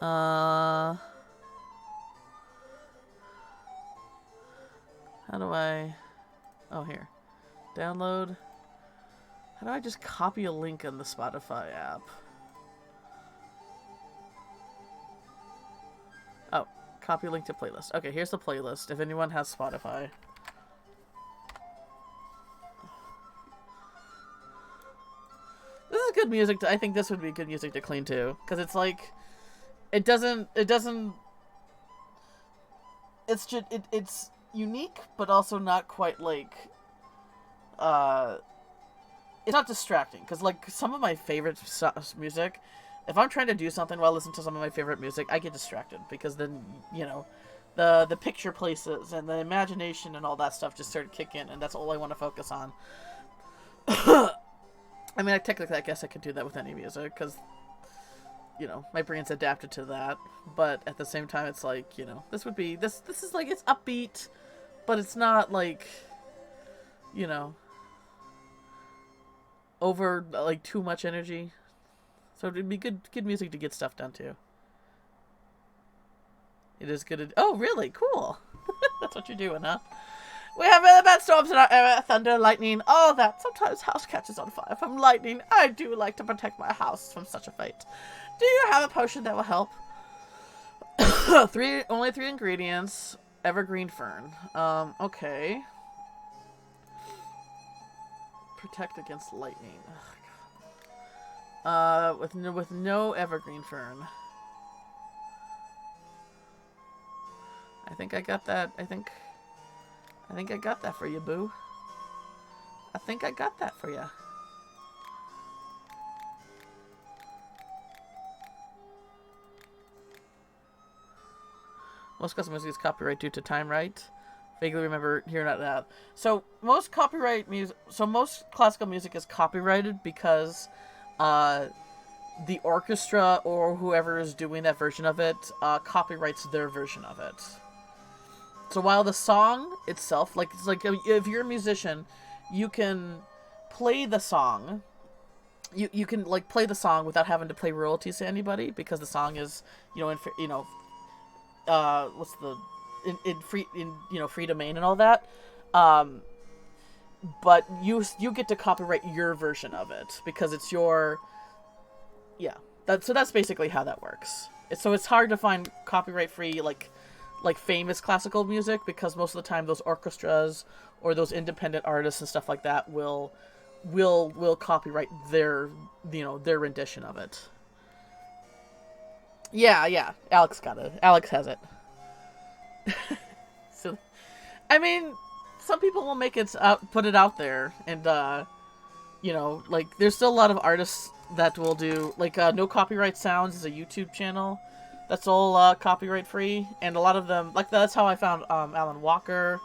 How do I... Oh, here. Download. How do I just copy a link on the Spotify app? Oh, copy link to playlist. Okay, here's the playlist if anyone has Spotify. This is good music. I think this would be good music to clean too, because it's like, it doesn't. It's just it's unique, but also not quite like. It's not distracting, because like some of my favorite music, if I'm trying to do something while listening to some of my favorite music, I get distracted because then the picture places and the imagination and all that stuff just start to kick in, and that's all I want to focus on. I mean, technically, I guess I could do that with any music, because, my brain's adapted to that. But at the same time, it's like, this would be, this is like, it's upbeat, but it's not like, over, like, too much energy. So it'd be good music to get stuff done, too. It is good. Oh, really? Cool. That's what you're doing, huh? We have really bad storms in our area, thunder, lightning, all that. Sometimes house catches on fire from lightning. I do like to protect my house from such a fate. Do you have a potion that will help? Only 3 ingredients. Evergreen fern. Okay. Protect against lightning. With no evergreen fern. I think I got that. I think I got that for you, boo. I think I got that for you. Most custom music is copyright due to time right. Vaguely remember hearing that. So most classical music is copyrighted because the orchestra or whoever is doing that version of it copyrights their version of it. So while the song itself, it's like if you're a musician, you can play the song. You can like play the song without having to pay royalties to anybody because the song is free domain and all that. But you get to copyright your version of it because it's your that's basically how that works. So it's hard to find copyright free like famous classical music because most of the time those orchestras or those independent artists and stuff like that will copyright their rendition of it. Yeah. Alex got it. Alex has it. So, I mean, some people will put it out there, and there's still a lot of artists that will do No Copyright Sounds is a YouTube channel that's all copyright free, and a lot of them that's how I found Alan Walker.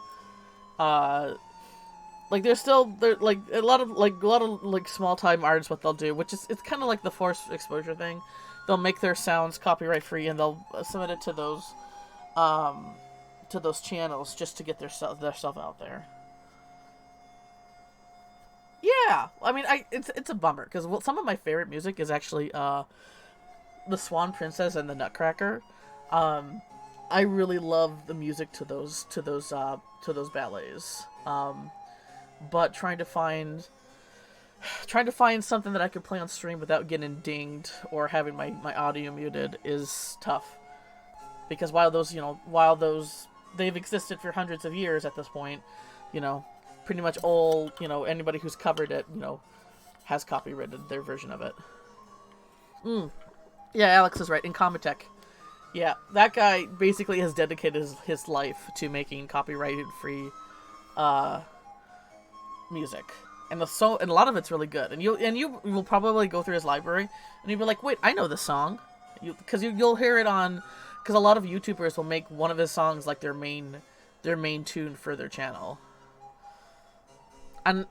There's still a lot of small time artists. What they'll do, it's kind of like the forced exposure thing. They'll make their sounds copyright free and they'll submit it to those channels just to get their stuff out there. Yeah, I mean, it's a bummer because some of my favorite music is actually The Swan Princess and the Nutcracker. I really love the music to those ballets. But trying to find something that I could play on stream without getting dinged or having my audio muted is tough. Because while those they've existed for hundreds of years at this point, pretty much all, anybody who's covered it, has copyrighted their version of it. Yeah, Alex is right. In Comatech. Yeah, that guy basically has dedicated his life to making copyrighted free uh, music, and and a lot of it's really good. And you will probably go through his library, and you'll be like, wait, I know this song, you'll hear it on, because a lot of YouTubers will make one of his songs like their main tune for their channel. And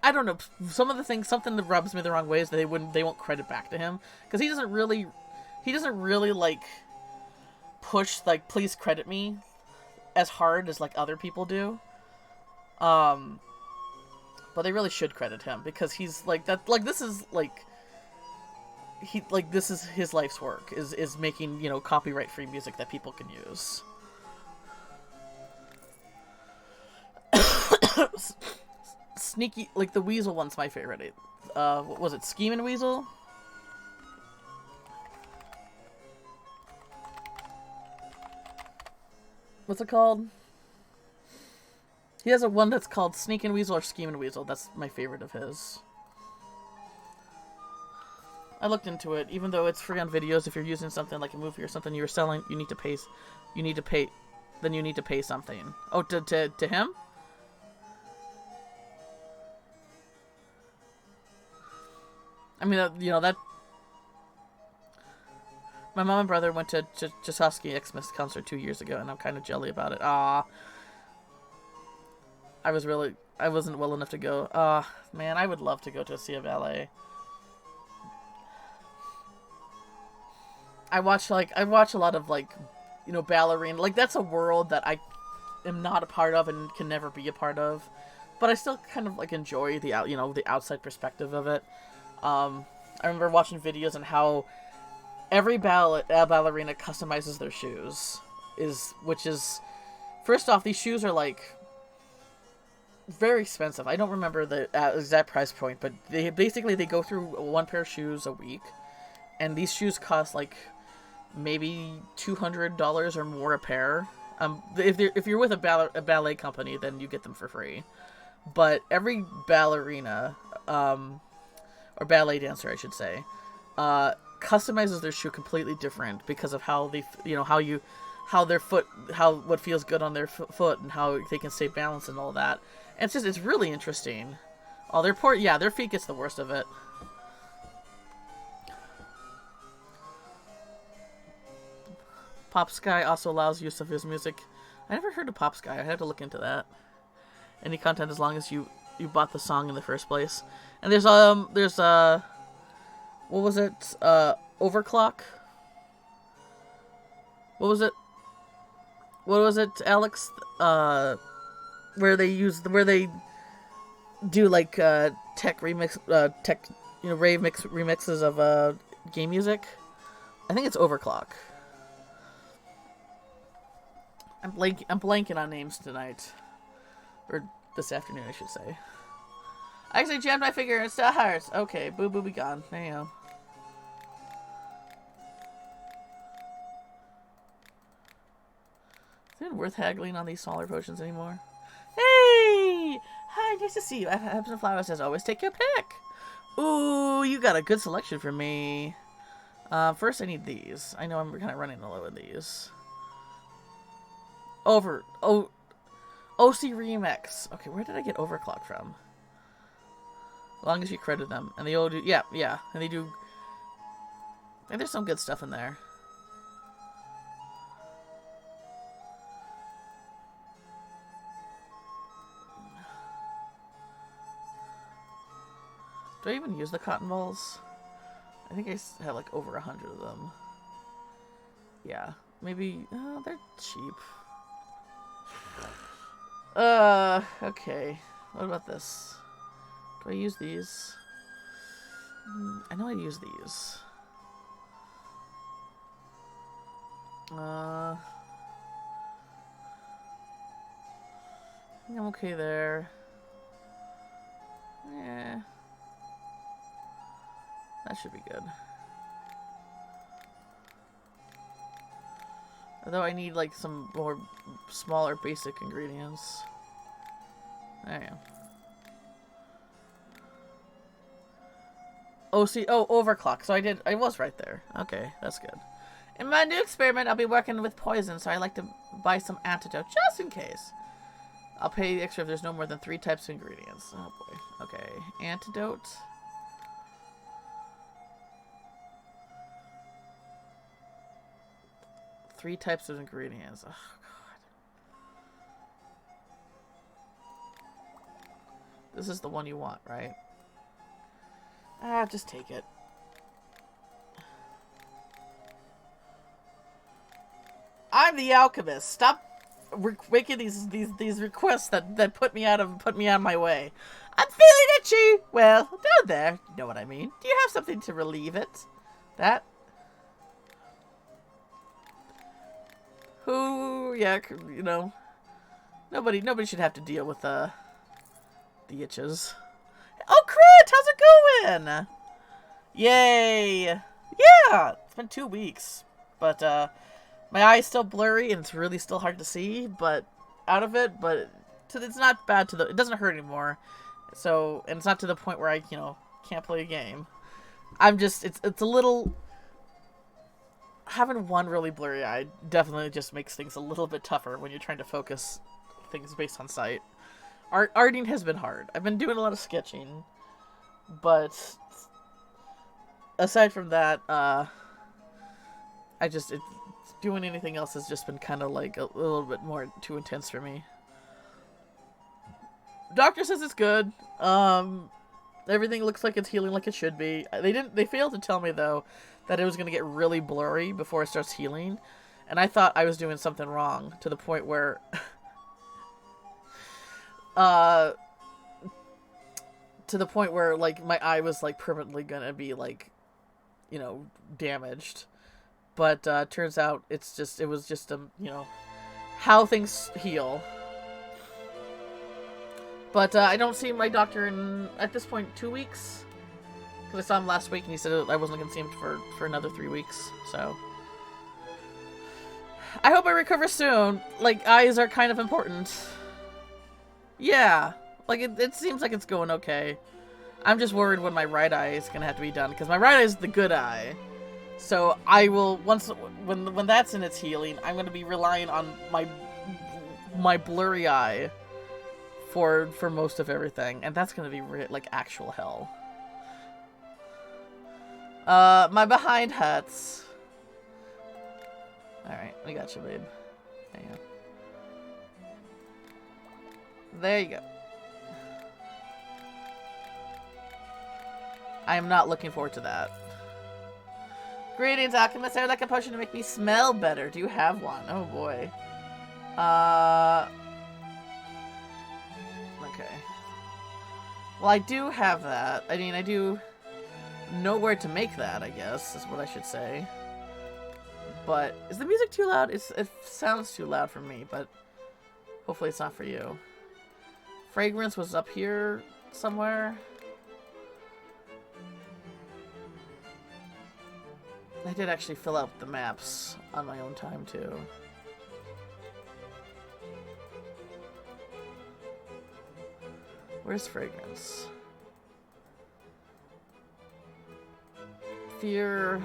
I don't know, some of the things, something that rubs me the wrong way is that they won't credit back to him, because he doesn't really like push like please credit me as hard as like other people do. Um, but they really should credit him, because he's like that. Like this is like this is his life's work, is making, you know, copyright free music that people can use. Sneaky, like the Weasel one's my favorite. What was it? Scheming Weasel? What's it called? He has a one that's called Sneaking Weasel or Scheming Weasel. That's my favorite of his. I looked into it, even though it's free on videos. If you're using something like a movie or something you're selling, you need to pay. You need to pay. Then you need to pay something. Oh, to him? I mean, you know that. My mom and brother went to Josowski Xmas concert 2 years ago, and I'm kind of jelly about it. I wasn't well enough to go. Man, I would love to go to see a ballet. I watch a lot of like, you know, ballerina. Like that's a world that I am not a part of and can never be a part of, but I still kind of like enjoy the outside perspective of it. I remember watching videos on how every ballerina customizes their shoes, which is first off, these shoes are like very expensive. I don't remember the exact price point, but they go through one pair of shoes a week, and these shoes cost like maybe $200 or more a pair. If you're with a ballet company, then you get them for free. But every ballerina, or ballet dancer, I should say, customizes their shoe completely different because of how what feels good on their foot and how they can stay balanced and all that. And it's really interesting. Oh, their feet gets the worst of it. Pop Sky also allows use of his music. I never heard of Pop Sky. I had to look into that. Any content as long as you bought the song in the first place. And there's what was it? Overclock. What was it? What was it, Alex? Where they do like tech remix, rave remixes of game music. I think it's Overclock. I'm blanking on names tonight, or this afternoon, I should say. I actually jammed my finger in stars. Okay, boo boo be gone. There you go. Is it worth haggling on these smaller potions anymore? Hey! Hi, nice to see you. Herbs and Flowers, as always, take your pick. Ooh, you got a good selection for me. First I need these. I know I'm kind of running low in these. OC Remix. Okay, where did I get Overclock from? As long as you credit them. And they all do, yeah. And they do, and there's some good stuff in there. Do I even use the cotton balls? I think I have like over 100 of them. Yeah, maybe, they're cheap. Okay. What about this? Do I use these? I know I use these. I think I'm okay there. Yeah. That should be good. Although I need like some more smaller basic ingredients. There you go. OC, overclock. So I was right there. Okay, that's good. In my new experiment, I'll be working with poison, so I like to buy some antidote just in case. I'll pay extra if there's no more than 3 types of ingredients. Oh boy. Okay. Antidote. Three types of ingredients. Oh, God. This is the one you want, right? Ah, just take it. I'm the alchemist. Stop making these requests that put me out of my way. I'm feeling itchy. Well, down there. You know what I mean. Do you have something to relieve it? That? Who? Yeah, you know. Nobody should have to deal with the itches. Oh, Crit! How's it going? Yay! Yeah! It's been 2 weeks. But, my eye is still blurry and it's really still hard to see, but out of it, but it's not bad it doesn't hurt anymore. So, and it's not to the point where I, can't play a game. I'm just, it's a little, having one really blurry eye definitely just makes things a little bit tougher when you're trying to focus things based on sight. Arting has been hard. I've been doing a lot of sketching, but aside from that, doing anything else has just been kind of like a little bit more too intense for me. Doctor says it's good. Everything looks like it's healing like it should be. They failed to tell me though that it was going to get really blurry before it starts healing. And I thought I was doing something wrong to the point where like my eye was like permanently going to be like, damaged. But turns out it was just how things heal. But I don't see my doctor in, at this point, 2 weeks. Because I saw him last week and he said I wasn't going to see him for another 3 weeks. So I hope I recover soon. Like, eyes are kind of important. Yeah. Like, it seems like it's going okay. I'm just worried when my right eye is going to have to be done. Because my right eye is the good eye. So I will, when that's in its healing, I'm going to be relying on my blurry eye for most of everything, and that's going to be like actual hell. My behind hats. All right, we got you, babe. Hang on. There you go. I am not looking forward to that. Greetings, Alchemist. I would like a potion to make me smell better. Do you have one? Oh, boy. Okay. Well, I do have that. I mean, I do know where to make that, I guess, is what I should say. But, is the music too loud? It sounds too loud for me, but hopefully it's not for you. Fragrance was up here somewhere. I did actually fill out the maps on my own time, too. Where's fragrance? Fear.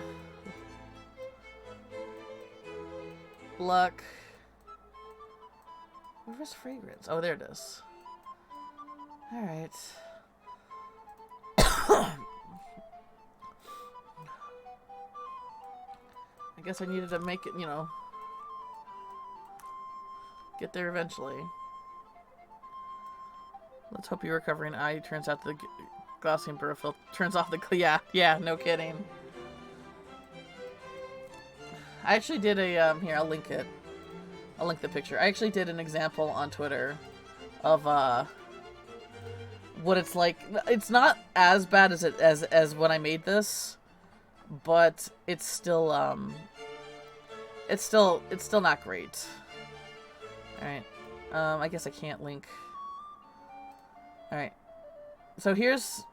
Luck. Where's fragrance? Oh, there it is. Alright. I guess I needed to make it, get there eventually. Let's hope your recovering eye turns out the Gaussian burr filter turns off the... Yeah, no kidding. I actually did a, here, I'll link it. I'll link the picture. I actually did an example on Twitter of, what it's like. It's not as bad as when I made this, but it's still, it's still not great. Alright. I guess I can't link. Alright. So here's...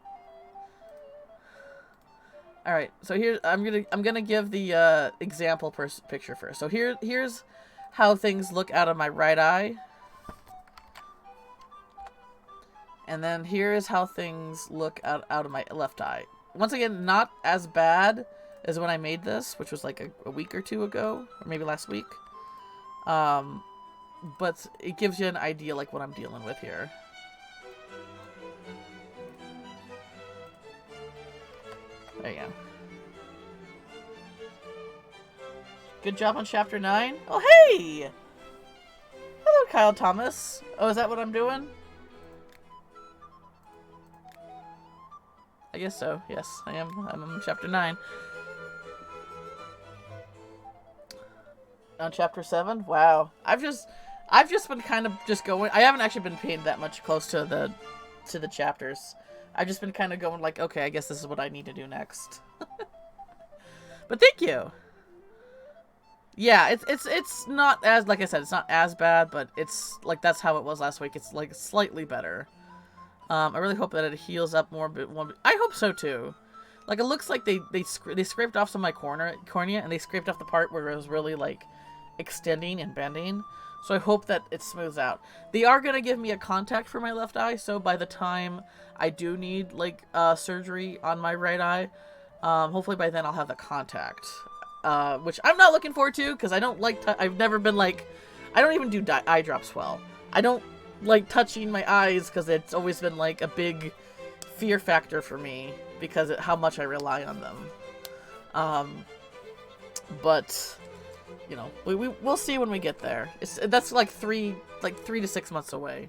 Alright, so here I'm gonna give the example picture first. So here's how things look out of my right eye. And then here's how things look out of my left eye. Once again, not as bad, is when I made this, which was like a week or two ago, or maybe last week. But it gives you an idea like what I'm dealing with here. There you go. Good job on Chapter 9. Oh, hey! Hello, Kyle Thomas. Oh, is that what I'm doing? I guess so. Yes, I am. I'm on Chapter 9. On Chapter 7? Wow. I've just been kind of just going. I haven't actually been paying that much close to the chapters. I've just been kind of going like, okay, I guess this is what I need to do next. But thank you. Yeah, it's not as, like I said, it's not as bad, but it's like that's how it was last week. It's like slightly better. I really hope that it heals up more. But I hope so too. Like it looks like they scraped off some of my cornea, and they scraped off the part where it was really like extending and bending. So I hope that it smooths out. They are gonna give me a contact for my left eye, so by the time I do need like surgery on my right eye, hopefully by then I'll have the contact. Which I'm not looking forward to, because I don't like, I've never been like, I don't even do eye drops well. I don't like touching my eyes, because it's always been like a big fear factor for me, because of how much I rely on them. But, you know, we'll see when we get there. That's like 3 to 6 months away.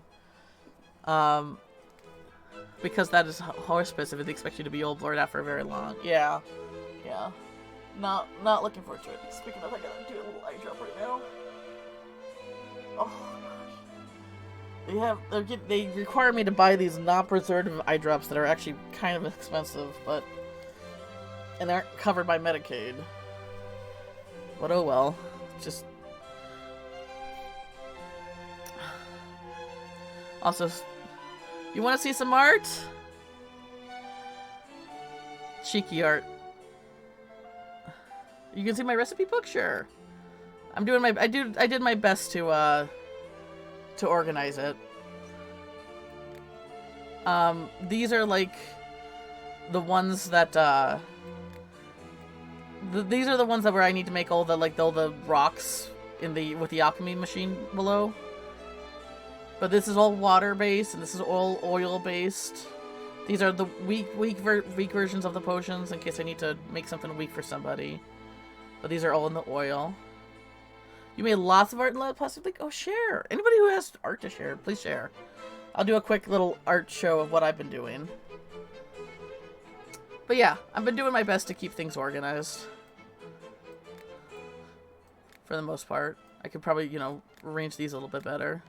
Because that is hospice, if they expect you to be old blurred out for very long. Yeah. Yeah. Not looking forward to it. Speaking of, I gotta do a little eye drop right now. Oh gosh. They require me to buy these non-preservative eye drops that are actually kind of expensive, and they aren't covered by Medicaid. But oh well. Just also, you want to see some art? Cheeky art. You can see my recipe book? Sure. I'm doing I did my best to organize it. These are like the ones that these are the ones that where I need to make all the rocks with the alchemy machine below. But this is all water based and this is all oil based. These are the weak versions of the potions in case I need to make something weak for somebody. But these are all in the oil. You made lots of art in plastic link? Oh, share. Anybody who has art to share, please share. I'll do a quick little art show of what I've been doing. But yeah, I've been doing my best to keep things organized. For the most part. I could probably, you know, arrange these a little bit better.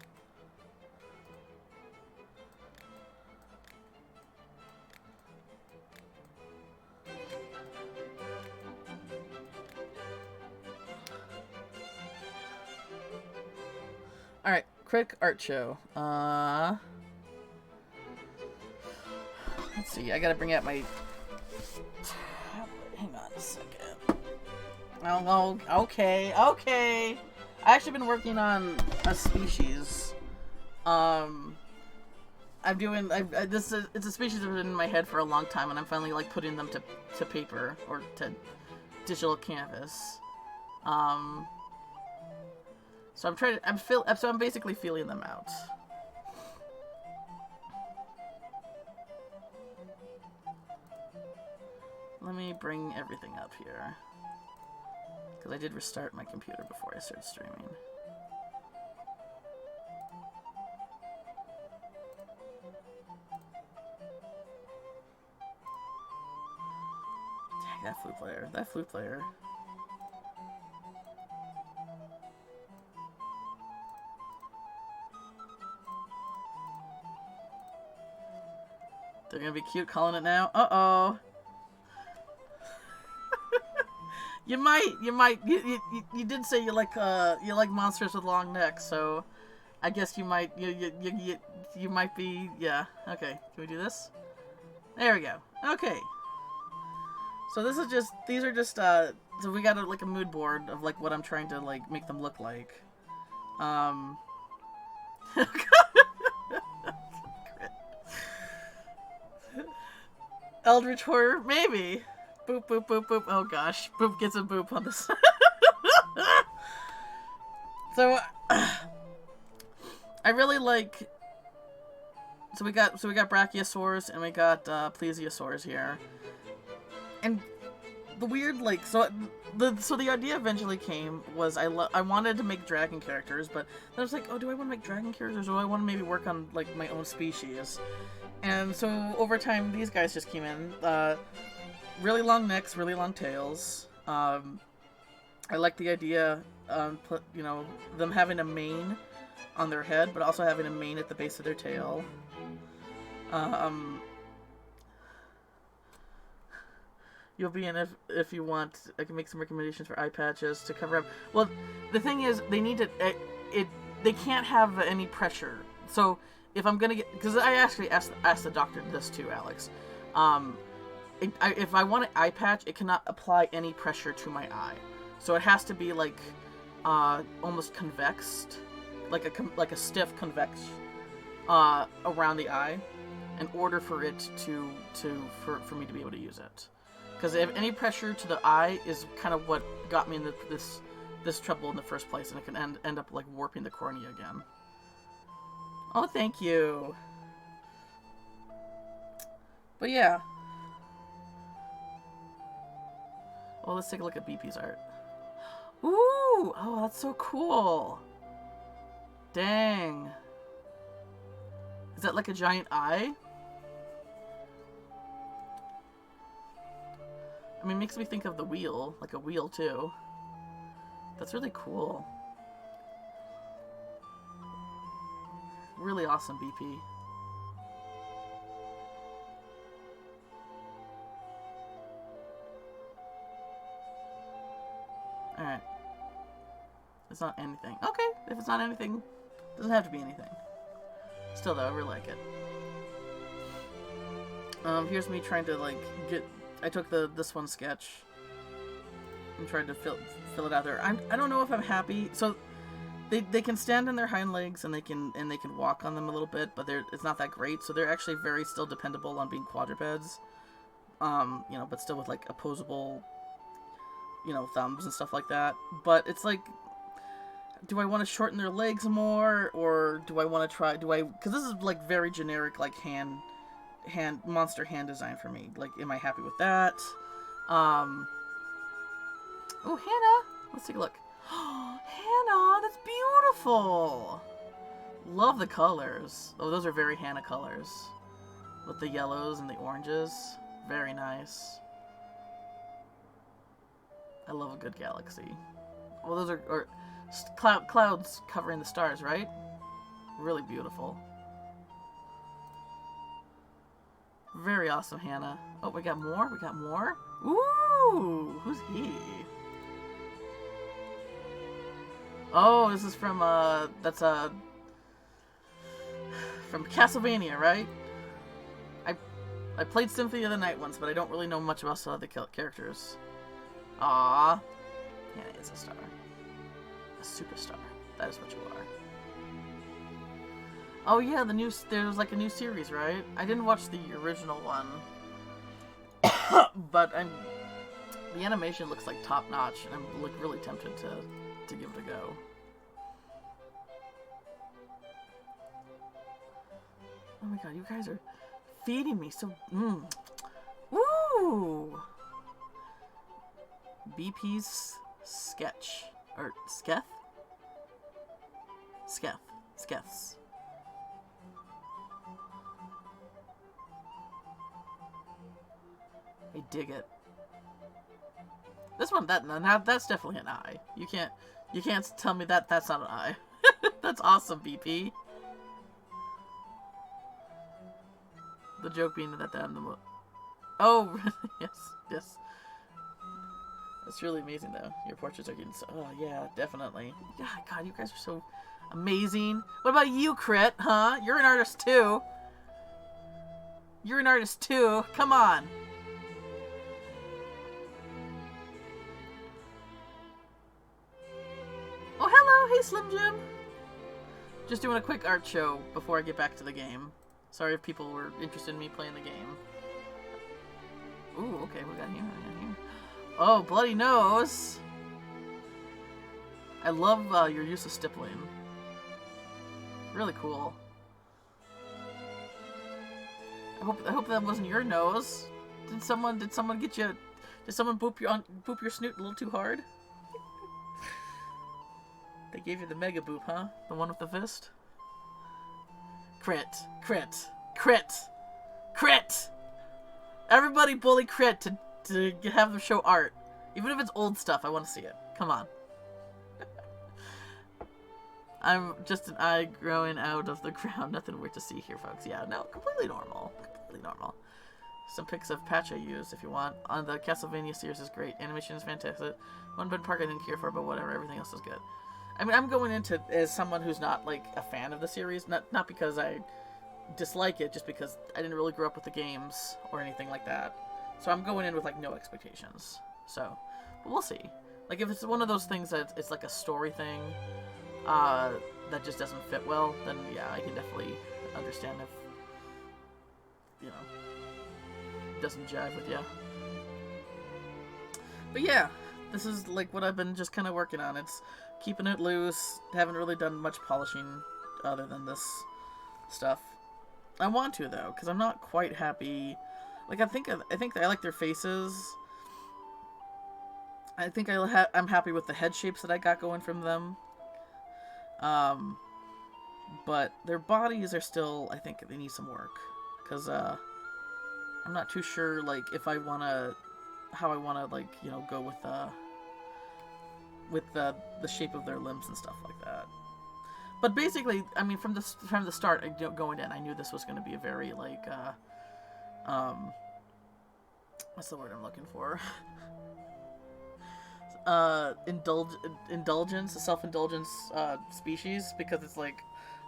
Alright, quick art show. Let's see, I gotta bring out my tablet. Hang on a second. Oh, okay. I actually been working on a species. It's a species that's been in my head for a long time, and I'm finally like putting them to paper or to digital canvas. So I'm basically feeling them out. Let me bring everything up here. Because I did restart my computer before I started streaming. Dang, that flute player. They're gonna be cute calling it now. Uh-oh. You did say you like monsters with long necks, so I guess you might be, yeah. Okay, can we do this? There we go. Okay. So these are just so we got like a mood board of like what I'm trying to like make them look like. Eldritch Horror, maybe. Boop, boop, boop, boop. Oh gosh. Boop gets a boop on this. So, I really like... So we got Brachiosaurs and we got Plesiosaurs here. And the weird, like, so the idea eventually came was I wanted to make dragon characters, but then I was like, oh, do I want to make dragon characters, or do I want to maybe work on, like, my own species? And so over time, these guys just came in. Really long necks, really long tails. I like the idea, you know, them having a mane on their head, but also having a mane at the base of their tail. You'll be in if you want. I can make some recommendations for eye patches to cover up. Well, the thing is, they need to. They can't have any pressure. So if I'm gonna get, because I actually asked the doctor this too, Alex. If I want an eye patch, it cannot apply any pressure to my eye. So it has to be like almost convexed, like a stiff convex around the eye, in order for it for me to be able to use it. Because if any pressure to the eye is kind of what got me in this trouble in the first place, and it can end up like warping the cornea again. Oh, thank you. But yeah. Well, let's take a look at BP's art. Ooh! Oh, that's so cool. Dang. Is that like a giant eye? I mean, it makes me think of the wheel, like a wheel too. That's really cool. Really awesome, BP. Alright. It's not anything. Okay, if it's not anything, it doesn't have to be anything. Still though, I really like it. Here's me trying to like get... I took this one sketch and tried to fill it out there. I don't know if I'm happy. So they can stand on their hind legs and they can walk on them a little bit, but it's not that great. So they're actually very still dependable on being quadrupeds. You know, but still with like opposable, you know, thumbs and stuff like that. But it's like, do I want to shorten their legs more, or do I want to try? Because this is like very generic, like monster hand design for me. Like, am I happy with that? Oh, Hannah! Let's take a look. Hannah, that's beautiful! Love the colors. Oh, those are very Hannah colors. With the yellows and the oranges. Very nice. I love a good galaxy. Well, those are clouds covering the stars, right? Really beautiful. Very awesome, Hannah. Oh, we got more? We got more? Ooh! Who's he? Oh, this is from, that's, from Castlevania, right? I played Symphony of the Night once, but I don't really know much about some of the characters. Aww. Hannah is a star. A superstar. That is what you are. Oh yeah, there's like a new series, right? I didn't watch the original one, but the animation looks like top notch, and I'm like really tempted to give it a go. Oh my god, you guys are feeding me so. Woo! BP's sketch or Sketh. Skeths. I dig it. This one, that's definitely an eye. You can't tell me that's not an eye. That's awesome, BP. The joke being that the oh, yes. That's really amazing, though. Your portraits are getting so... Oh, yeah, definitely. Yeah, God, you guys are so amazing. What about you, Crit? Huh? You're an artist, too. You're an artist, too. Come on. Oh, hello. Hey, Slim Jim. Just doing a quick art show before I get back to the game. Sorry if people were interested in me playing the game. Ooh, okay, we got here. Oh, bloody nose! I love your use of stippling. Really cool. I hope that wasn't your nose. Did someone get you? Did someone boop your snoot a little too hard? They gave you the mega boop, huh? The one with the fist? Crit. Crit. Crit. Crit! Everybody bully Crit to have them show art. Even if it's old stuff, I want to see it. Come on. I'm just an eye growing out of the ground. Nothing weird to see here, folks. Yeah, no, completely normal. Completely normal. Some pics of Patch I used, if you want. On the Castlevania series is great. Animation is fantastic. One bad part I didn't care for, but whatever. Everything else is good. I mean, I'm going into as someone who's not, like, a fan of the series. Not because I dislike it, just because I didn't really grow up with the games or anything like that. So I'm going in with, like, no expectations. So, but we'll see. Like, if it's one of those things that it's like a story thing, that just doesn't fit well, then yeah, I can definitely understand if, you know, it doesn't jive with you. But yeah, this is like what I've been just kind of working on. It's keeping it loose. Haven't really done much polishing other than this stuff. I want to though, because I'm not quite happy. Like I think I like their faces. I think I'm happy with the head shapes that I got going from them. But their bodies are still, I think they need some work. Because, I'm not too sure, like, if I wanna, how I wanna, like, you know, go with the shape of their limbs and stuff like that. But basically, I mean, from the start, going in, I knew this was gonna be a very, like, what's the word I'm looking for? Indulgence, a self-indulgence species, because it's like,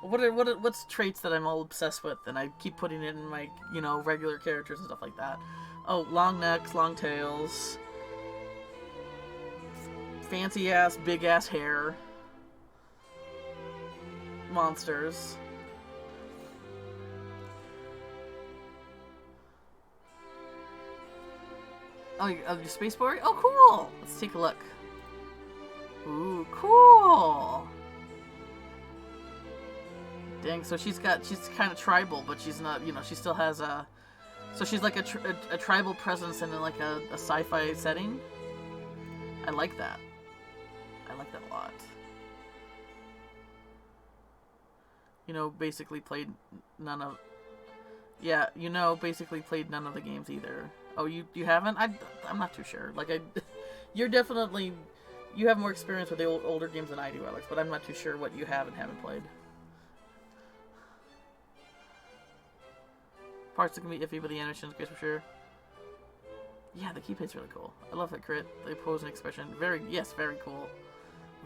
what's traits that I'm all obsessed with, and I keep putting it in my, you know, regular characters and stuff like that. Oh, long necks, long tails, fancy ass, big ass hair, monsters. Oh, your space boy? Oh, cool! Let's take a look. Ooh, cool! Dang, so she's kind of tribal, but she's not, you know, she still has a... So she's like a tribal presence in like a sci-fi setting? I like that. I like that a lot. You know, basically played none of... Yeah, you know, basically played none of the games either. Oh, you haven't? I'm not too sure. Like, you're definitely... You have more experience with the older games than I do, Alex, but I'm not too sure what you have and haven't played. Parts that can be iffy, but the animation is good for sure. Yeah, the keypade's really cool. I love that crit. The pose and expression. Very cool.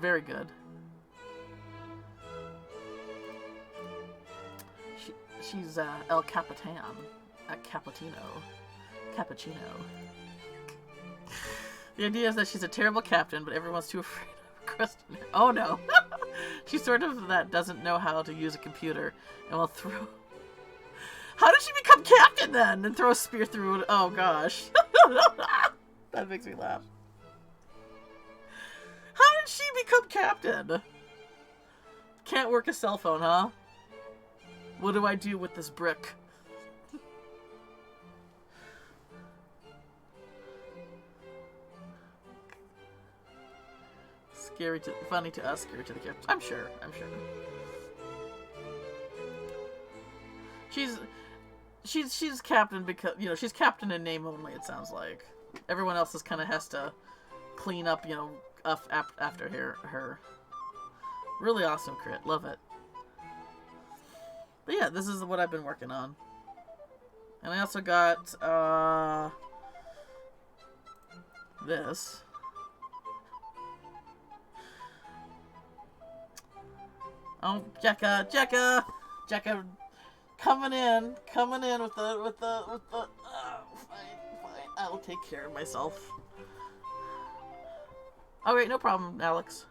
Very good. She's El Capitan. Cappuccino. The idea is that she's a terrible captain, but everyone's too afraid of questioning her. Oh no! She's sort of that doesn't know how to use a computer and will throw... How did she become captain then? And throw a spear through it? Oh gosh. That makes me laugh. How did she become captain? Can't work a cell phone, huh? What do I do with this brick? Funny to us, scary to the characters. I'm sure. She's captain because, you know, she's captain in name only, it sounds like. Everyone else kind of has to clean up, you know, after her. Really awesome crit. Love it. But yeah, this is what I've been working on. And I also got, this. Oh, Jekka, coming in with the. Fine. I'll take care of myself. Alright, no problem, Alex.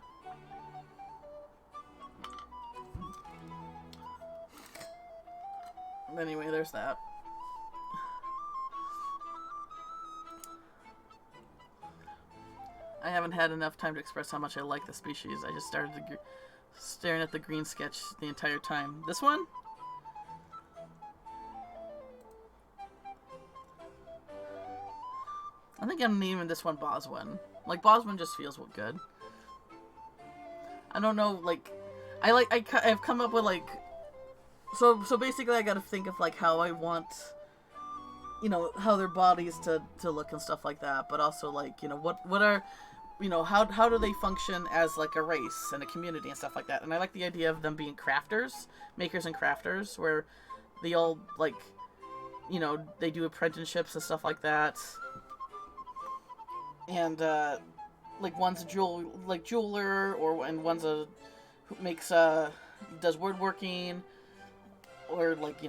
Anyway, there's that. I haven't had enough time to express how much I like the species. I just started staring at the green sketch the entire time. This one? I think I'm naming this one Boswin. Like, Boswin just feels good. I don't know, like... I've come up with, like... So basically I gotta think of, like, how I want... You know, how their bodies to look and stuff like that. But also, like, you know, what are... You know, how do they function as, like, a race and a community and stuff like that. And I like the idea of them being crafters. Makers and crafters. Where they all, like... You know, they do apprenticeships and stuff like that. And, like, one's a jeweler, and one's who makes, does woodworking, or, like,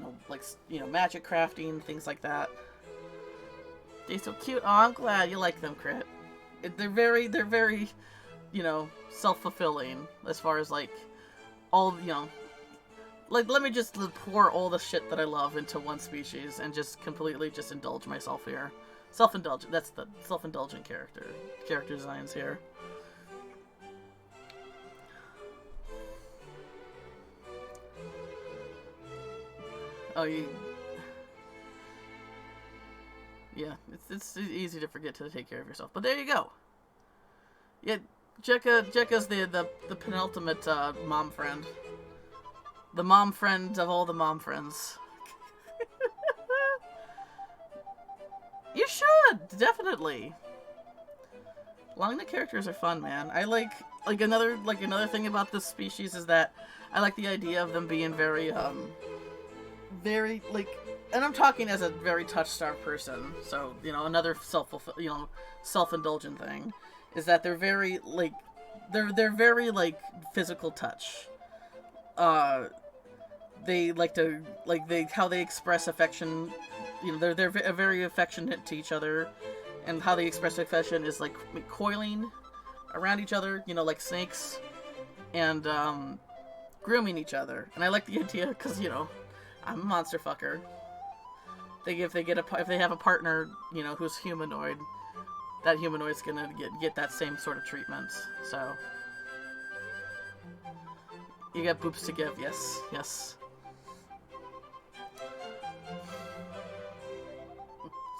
magic crafting, things like that. They're so cute. Oh, I'm glad you like them, Crit. They're very, you know, self-fulfilling, as far as, like, all, you know, like, let me just pour all the shit that I love into one species, and just completely just indulge myself here. Self-indulgent. That's the self-indulgent character designs here. Oh, yeah. It's easy to forget to take care of yourself, but there you go. Yeah, Jekka's the penultimate mom friend. The mom friend of all the mom friends. You should, definitely. Long-neck characters are fun, man. I like another thing about this species is that I like the idea of them being very like, and I'm talking as a very touch-starved person. So, you know, another self-indulgent thing is that they're very like they're very like physical touch. They like to how they express affection. You know, they're very affectionate to each other, and how they express affection is like coiling around each other, you know, like snakes, and grooming each other. And I like the idea because, you know, I'm a monster fucker. If they have a partner, you know, who's humanoid, that humanoid's gonna get that same sort of treatment. So you got boobs to give, yes.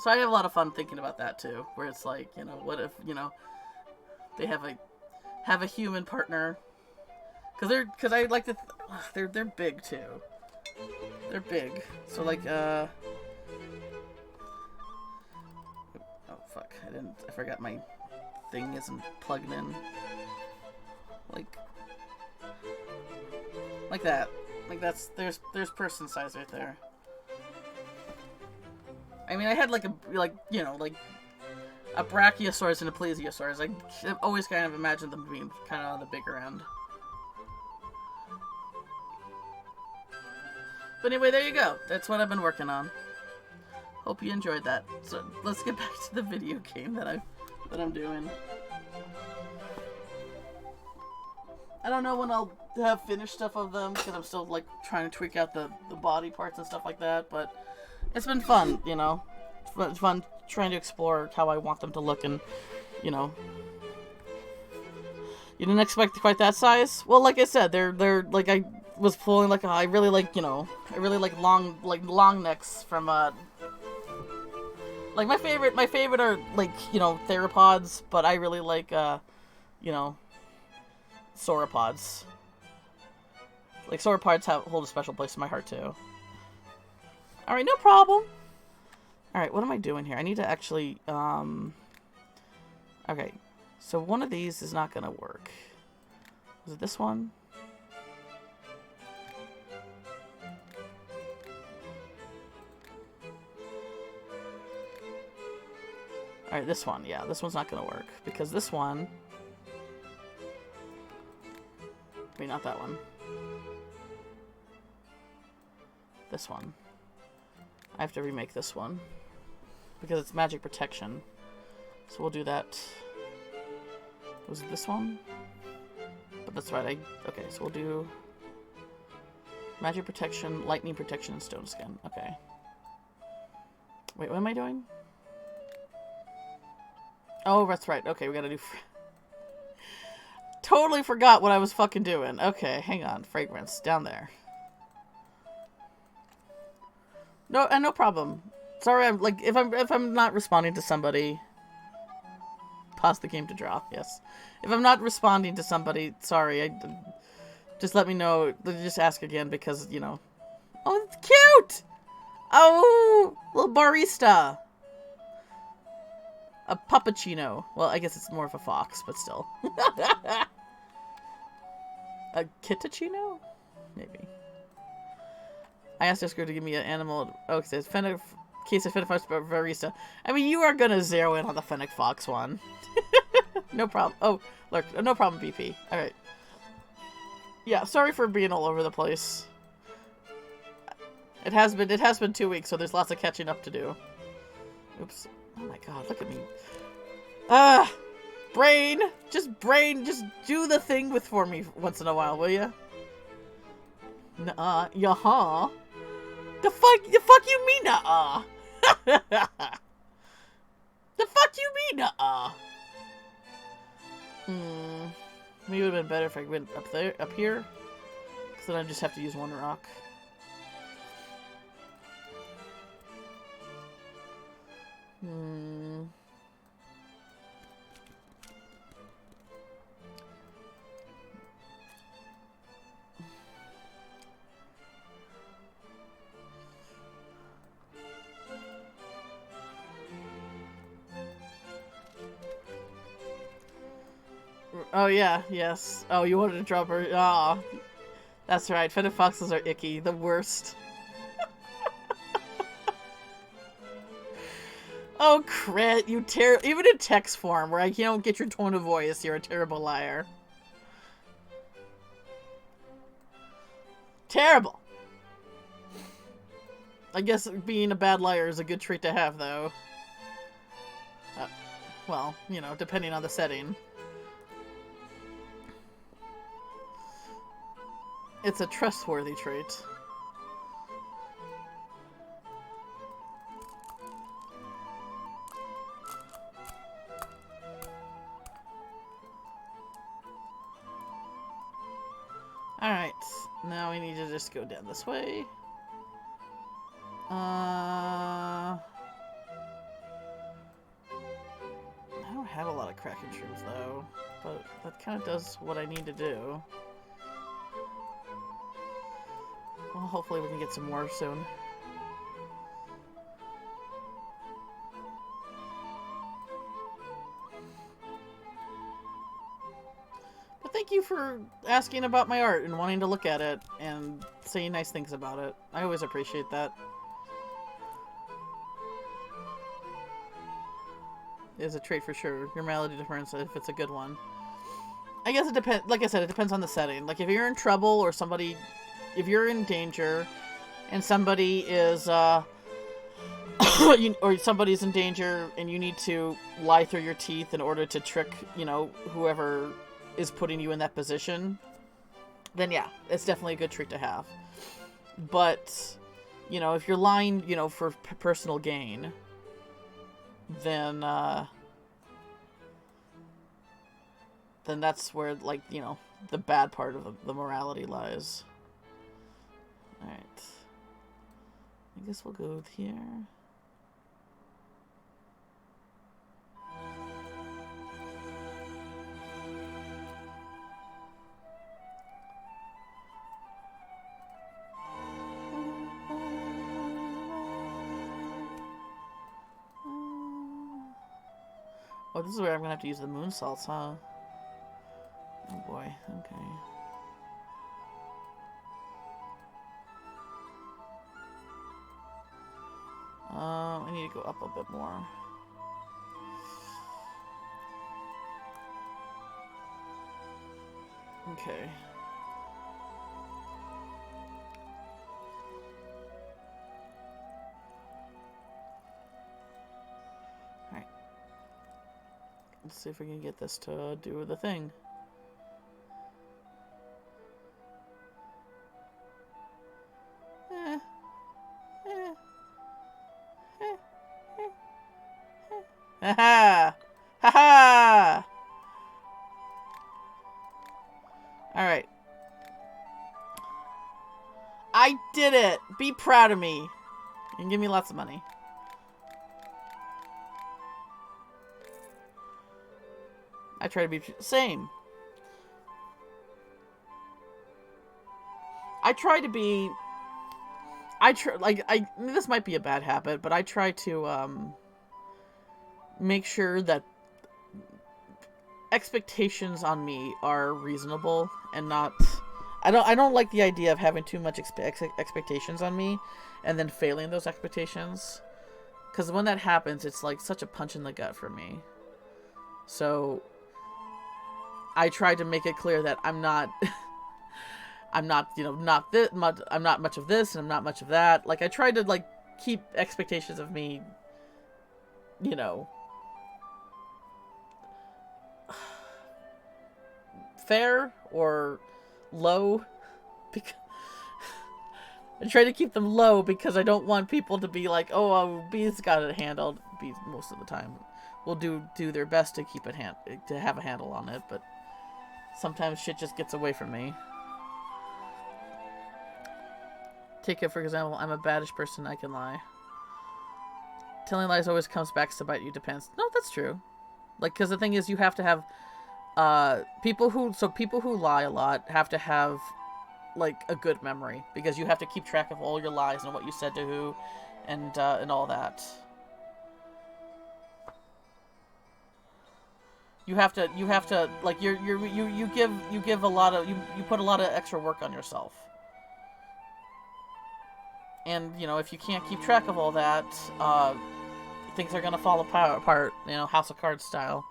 So I have a lot of fun thinking about that too, where it's like, you know, what if, you know, they have a human partner, because I like to, they're big too. They're big. So like, oh fuck, I forgot my thing isn't plugged in. Like that. Like there's person size right there. I mean, I had a Brachiosaurus and a Plesiosaurus. I've always kind of imagined them being kind of on the bigger end. But anyway, there you go. That's what I've been working on. Hope you enjoyed that. So let's get back to the video game that I'm doing. I don't know when I'll have finished stuff of them, because I'm still like trying to tweak out the body parts and stuff like that, but it's been fun, you know. It's fun trying to explore how I want them to look, and, you know. You didn't expect quite that size? Well, like I said, they're like, I was pulling like I really like, you know, I really like long necks from like my favorite are like, you know, theropods, but I really like you know, sauropods. Like, sauropods hold a special place in my heart too. Alright, no problem. Alright, what am I doing here? I need to actually, okay. So one of these is not gonna work. Is it this one? Alright, this one. Yeah, this one's not gonna work. Because this one... Wait, not that one. This one. I have to remake this one. Because it's magic protection. So we'll do that. Was it this one? But that's right, okay, so we'll do... Magic protection, lightning protection, and stone skin. Okay. Wait, what am I doing? Oh, that's right. Okay, we gotta do... totally forgot what I was fucking doing. Okay, hang on. Fragrance. Down there. No, no problem. Sorry, I'm like if I'm not responding to somebody, pause the game to drop. Yes, if I'm not responding to somebody, sorry. Just let me know. Just ask again because you know. Oh, it's cute. Oh, little barista. A puppuccino. Well, I guess it's more of a fox, but still. A kitachino? Maybe. I asked Oscar to give me an animal. Oh, it says Fennec. Case of Fennec Fox barista. I mean, you are gonna zero in on the Fennec Fox one. No problem. Oh, look, no problem, BP. All right. Yeah, sorry for being all over the place. It has been 2 weeks, so there's lots of catching up to do. Oops. Oh my god, look at me. Brain, just do the thing for me once in a while, will ya? Nuh-uh, yeah-huh. The fuck you mean, nuh-uh? The fuck you mean, nuh-uh? Maybe it would have been better if I went up here. Because then I just have to use one rock. Oh yeah, yes. Oh, you wanted to drop her. Ah, that's right. Fennec foxes are icky, the worst. Oh, crit, you even in text form, where I don't get your tone of voice, you're a terrible liar. Terrible! I guess being a bad liar is a good trait to have, though. Well, you know, depending on the setting. It's a trustworthy trait. Alright, now we need to just go down this way. I don't have a lot of Kraken shrooms though, but that kind of does what I need to do. Well, hopefully we can get some more soon. But thank you for asking about my art and wanting to look at it and saying nice things about it. I always appreciate that. It is a trait for sure. Your melody difference, if it's a good one. I guess it depends. Like I said, it depends on the setting. Like if you're in trouble or somebody, if you're in danger, and somebody is, or somebody's in danger, and you need to lie through your teeth in order to trick, you know, whoever is putting you in that position, then yeah, it's definitely a good trick to have. But, you know, if you're lying, you know, for personal gain, then that's where, like, you know, the bad part of the morality lies. Alright. I guess we'll go with here. Oh, this is where I'm gonna have to use the moon salts, huh? Oh boy, okay. I need to go up a bit more. Okay. Alright. Let's see if we can get this to do the thing. Ha ha! Ha ha! Alright. I did it! Be proud of me. And give me lots of money. I try to be... Same. I try to be... This might be a bad habit, but I try to, make sure that expectations on me are reasonable and not... I don't like the idea of having too much expectations on me and then failing those expectations. Because when that happens, it's like such a punch in the gut for me. So I try to make it clear that I'm not... I'm not, you know, not this much. I'm not much of this, and I'm not much of that. Like, I try to, like, keep expectations of me, you know, fair or low. Because I try to keep them low because I don't want people to be like, oh, B's got it handled. B's most of the time will do their best to keep it to have a handle on it, but sometimes shit just gets away from me. Take it, for example, I'm a baddish person, I can lie. Telling lies always comes back to bite you, depends. No, that's true. Like, because the thing is, you have to have, people who lie a lot have to have, like, a good memory. Because you have to keep track of all your lies and what you said to who, and all that. You have to, like, you give a lot of, you put a lot of extra work on yourself. And, you know, if you can't keep track of all that, things are gonna fall apart, you know, House of Cards style.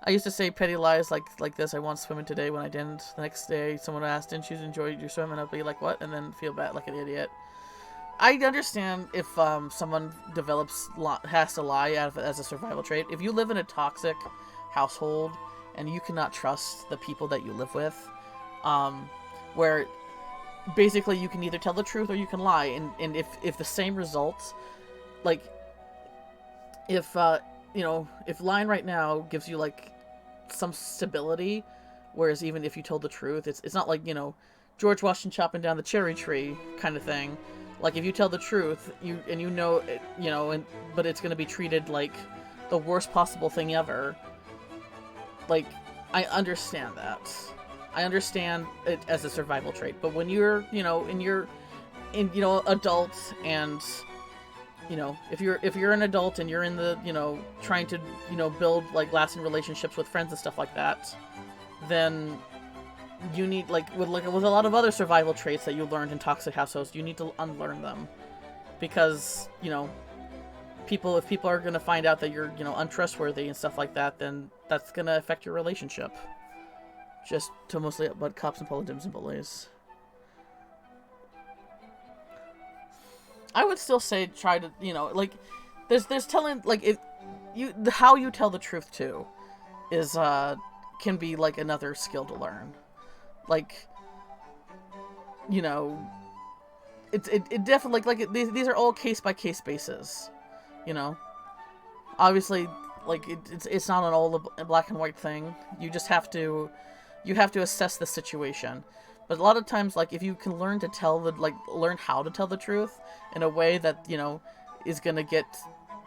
I used to say petty lies like this. I went swimming today when I didn't. The next day, someone asked, didn't you enjoy your swim? And I'd be like, what? And then feel bad like an idiot. I understand if someone has to lie as a survival trait. If you live in a toxic household and you cannot trust the people that you live with, where... basically you can either tell the truth or you can lie, and if the same results, like, if you know, if lying right now gives you like some stability, whereas even if you told the truth, it's not like, you know, George Washington chopping down the cherry tree kind of thing. Like, if you tell the truth, you know, but it's going to be treated like the worst possible thing ever. Like, I understand that. I understand it as a survival trait, but when you're, you know, adult, and, you know, if you're an adult and you're in the, you know, trying to, you know, build, like, lasting relationships with friends and stuff like that, then you need, with a lot of other survival traits that you learned in toxic households, you need to unlearn them. Because, you know, if people are going to find out that you're, you know, untrustworthy and stuff like that, then that's going to affect your relationship. Just to mostly about cops and politicians and bullies. I would still say try to, you know, like, there's telling, like, how you tell the truth too is can be like another skill to learn. Like, you know, it definitely, like these are all case by case basis, you know. Obviously, like, it's not an all black and white thing. You just have to. You have to assess the situation. But a lot of times, like, if you can learn how to tell the truth in a way that, you know, is going to get,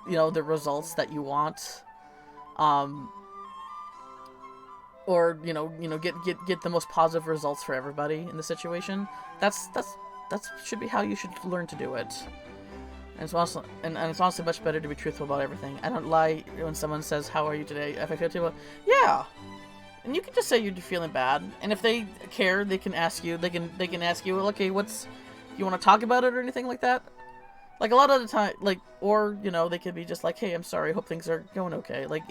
you know, the results that you want, or, you know, get the most positive results for everybody in the situation, that's should be how you should learn to do it. And it's also much better to be truthful about everything. I don't lie when someone says, "How are you today?" If I feel too well, yeah. And you can just say you're feeling bad, and if they care, they can ask you. They can ask you, well, okay, you want to talk about it or anything like that? Like, a lot of the time, like, or, you know, they could be just like, hey, I'm sorry, hope things are going okay. Like,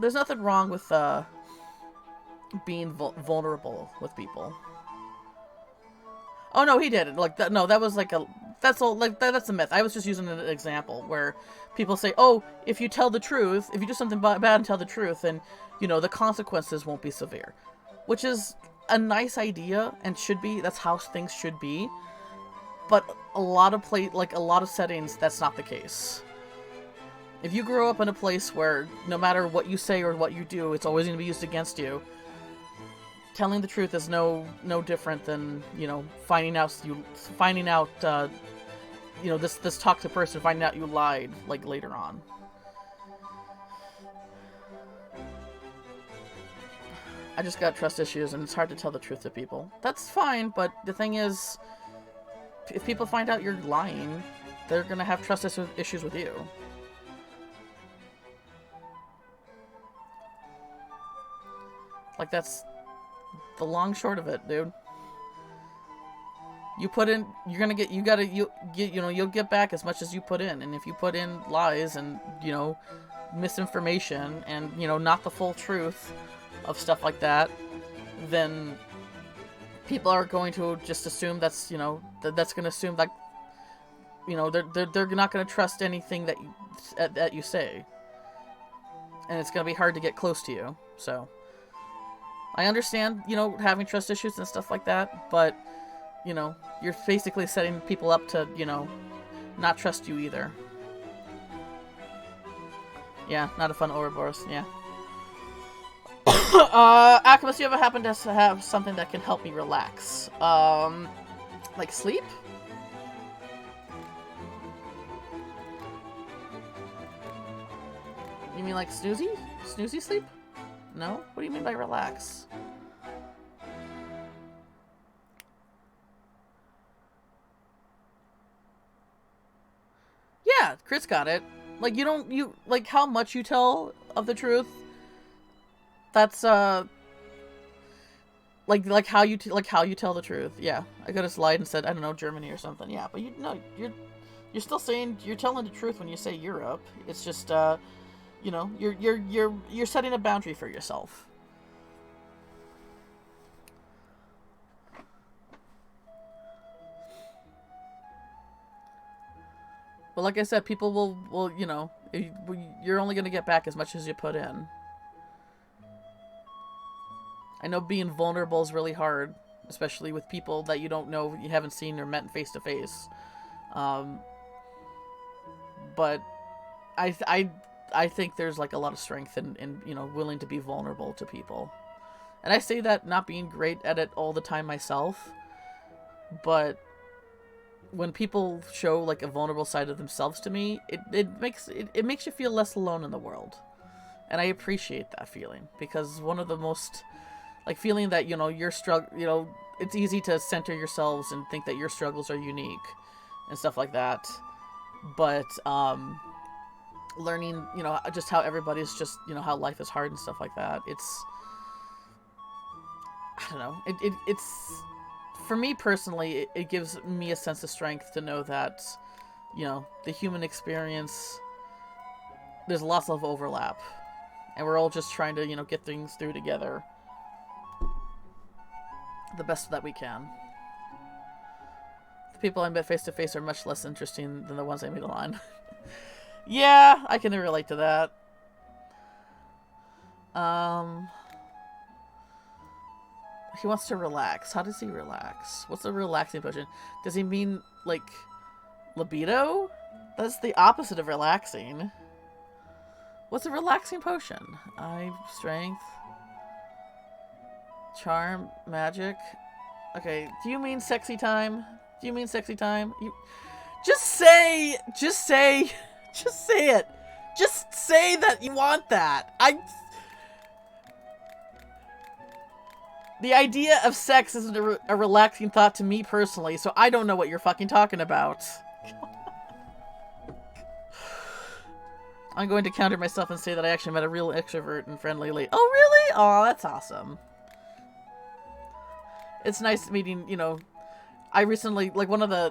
there's nothing wrong with being vulnerable with people. Oh no, he didn't. Like, no, that was like that's all, like, that's a myth. I was just using an example where people say, oh, if you tell the truth, if you do something bad and tell the truth, then, you know, the consequences won't be severe. Which is a nice idea, and should be. That's how things should be. But a lot of settings, that's not the case. If you grow up in a place where no matter what you say or what you do, it's always going to be used against you, telling the truth is no different than, you know, finding out you know, this toxic person finding out you lied, like, later on. I just got trust issues, and it's hard to tell the truth to people. That's fine, but the thing is, if people find out you're lying, they're gonna have trust issues with you. Like, that's the long short of it, dude. You put in, you'll get back as much as you put in. And if you put in lies and, you know, misinformation and, you know, not the full truth of stuff like that, then people are going to just assume that's, you know, that's going to assume that, you know, they're not going to trust anything that you say. And it's going to be hard to get close to you. So I understand, you know, having trust issues and stuff like that, but, you know, you're basically setting people up to, you know, not trust you either. Yeah, not a fun Ouroboros, yeah. Alchemist, do you ever happen to have something that can help me relax? Like sleep? You mean like snoozy? Snoozy sleep? No? What do you mean by relax? Yeah, Chris got it. Like, like, how much you tell of the truth, that's, like how you tell the truth. Yeah, I could have lied and said, I don't know, Germany or something. Yeah, but you're still saying, you're telling the truth when you say Europe. It's just, you know, you're setting a boundary for yourself. But like I said, people will, you know, you're only going to get back as much as you put in. I know being vulnerable is really hard, especially with people that you don't know, you haven't seen or met face to face. But I think there's like a lot of strength in, you know, willing to be vulnerable to people. And I say that not being great at it all the time myself, but when people show like a vulnerable side of themselves to me, it makes you feel less alone in the world. And I appreciate that feeling, because one of the most, like, feeling that, you know, you know, it's easy to center yourselves and think that your struggles are unique and stuff like that. But learning, you know, just how everybody's just, you know, how life is hard and stuff like that. It's, I don't know. It's for me personally, it gives me a sense of strength to know that, you know, the human experience, there's lots of overlap, and we're all just trying to, you know, get things through together the best that we can. The people I met face to face are much less interesting than the ones I meet online. Yeah, I can relate to that. He wants to relax. How does he relax? What's a relaxing potion? Does he mean, like, libido? That's the opposite of relaxing. What's a relaxing potion? Strength. Charm. Magic. Okay, do you mean sexy time? Do you mean sexy time? Just say it. Just say that you want that. The idea of sex isn't a relaxing thought to me personally, so I don't know what you're fucking talking about. I'm going to counter myself and say that I actually met a real extrovert and friendly lady. Oh, really? Oh, that's awesome. It's nice meeting, you know, I recently, like, when I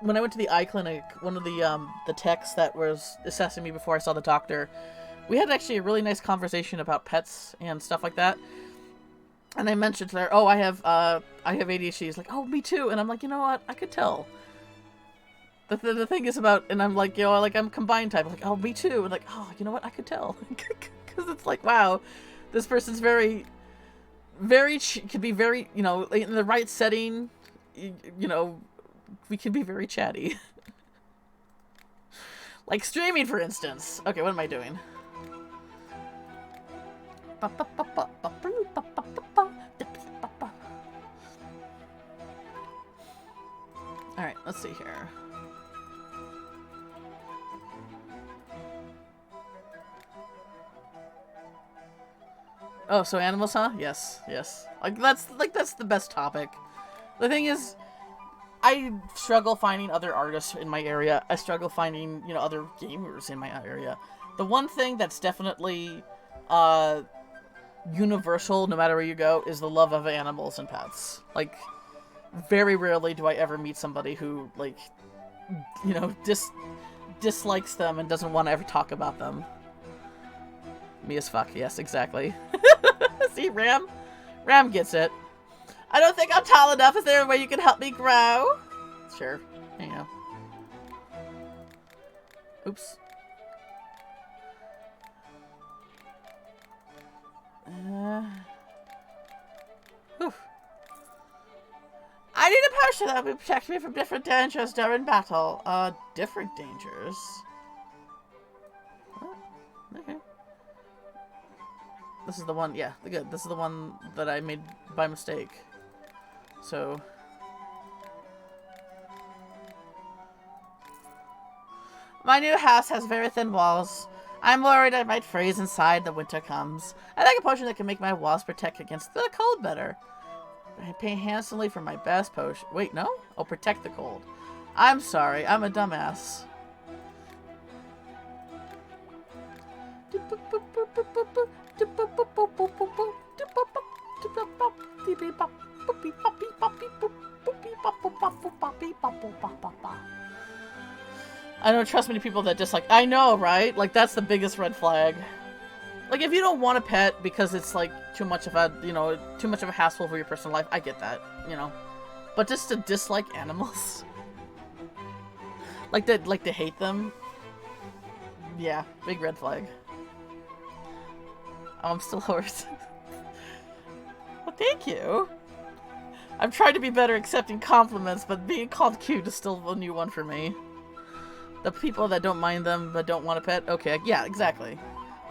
went to the eye clinic, one of the techs that was assessing me before I saw the doctor, we had actually a really nice conversation about pets and stuff like that. And I mentioned to her, oh, I have ADHD. She's like, oh, me too. And I'm like, you know what? I could tell. The thing is about, and I'm like, you know, like, I'm combined type. I'm like, oh, me too. And like, oh, you know what? I could tell. Because it's like, wow, this person's very, could be very, you know, in the right setting, you know, we can be very chatty. Like streaming, for instance. Okay, what am I doing? Alright, let's see here. Oh, so animals, huh? Yes, yes. Like that's the best topic. The thing is, I struggle finding other artists in my area. I struggle finding, you know, other gamers in my area. The one thing that's definitely universal, no matter where you go, is the love of animals and pets. Like, very rarely do I ever meet somebody who, like, you know, dislikes them and doesn't want to ever talk about them. Me as fuck, yes, exactly. See, Ram gets it. I don't think I'm tall enough. Is there a way you can help me grow? Sure. There you go. Oops. Whew. I need a potion that will protect me from different dangers during battle. Different dangers? Oh, okay. This is the one, yeah, good. This is the one that I made by mistake. So... My new house has very thin walls. I'm worried I might freeze inside the winter comes. I like a potion that can make my walls protect against the cold better. I pay handsomely for my best potion. Wait, no? Oh, protect the cold. I'm sorry, I'm a dumbass. I don't trust many people that just like, I know, right? Like, that's the biggest red flag. Like, if you don't want a pet because it's, like, too much of a, you know, too much of a hassle for your personal life, I get that, you know. But just to dislike animals? like, to hate them? Yeah, big red flag. Oh, I'm still hoarse. Well, thank you. I'm trying to be better accepting compliments, but being called cute is still a new one for me. The people that don't mind them but don't want a pet? Okay, yeah, exactly.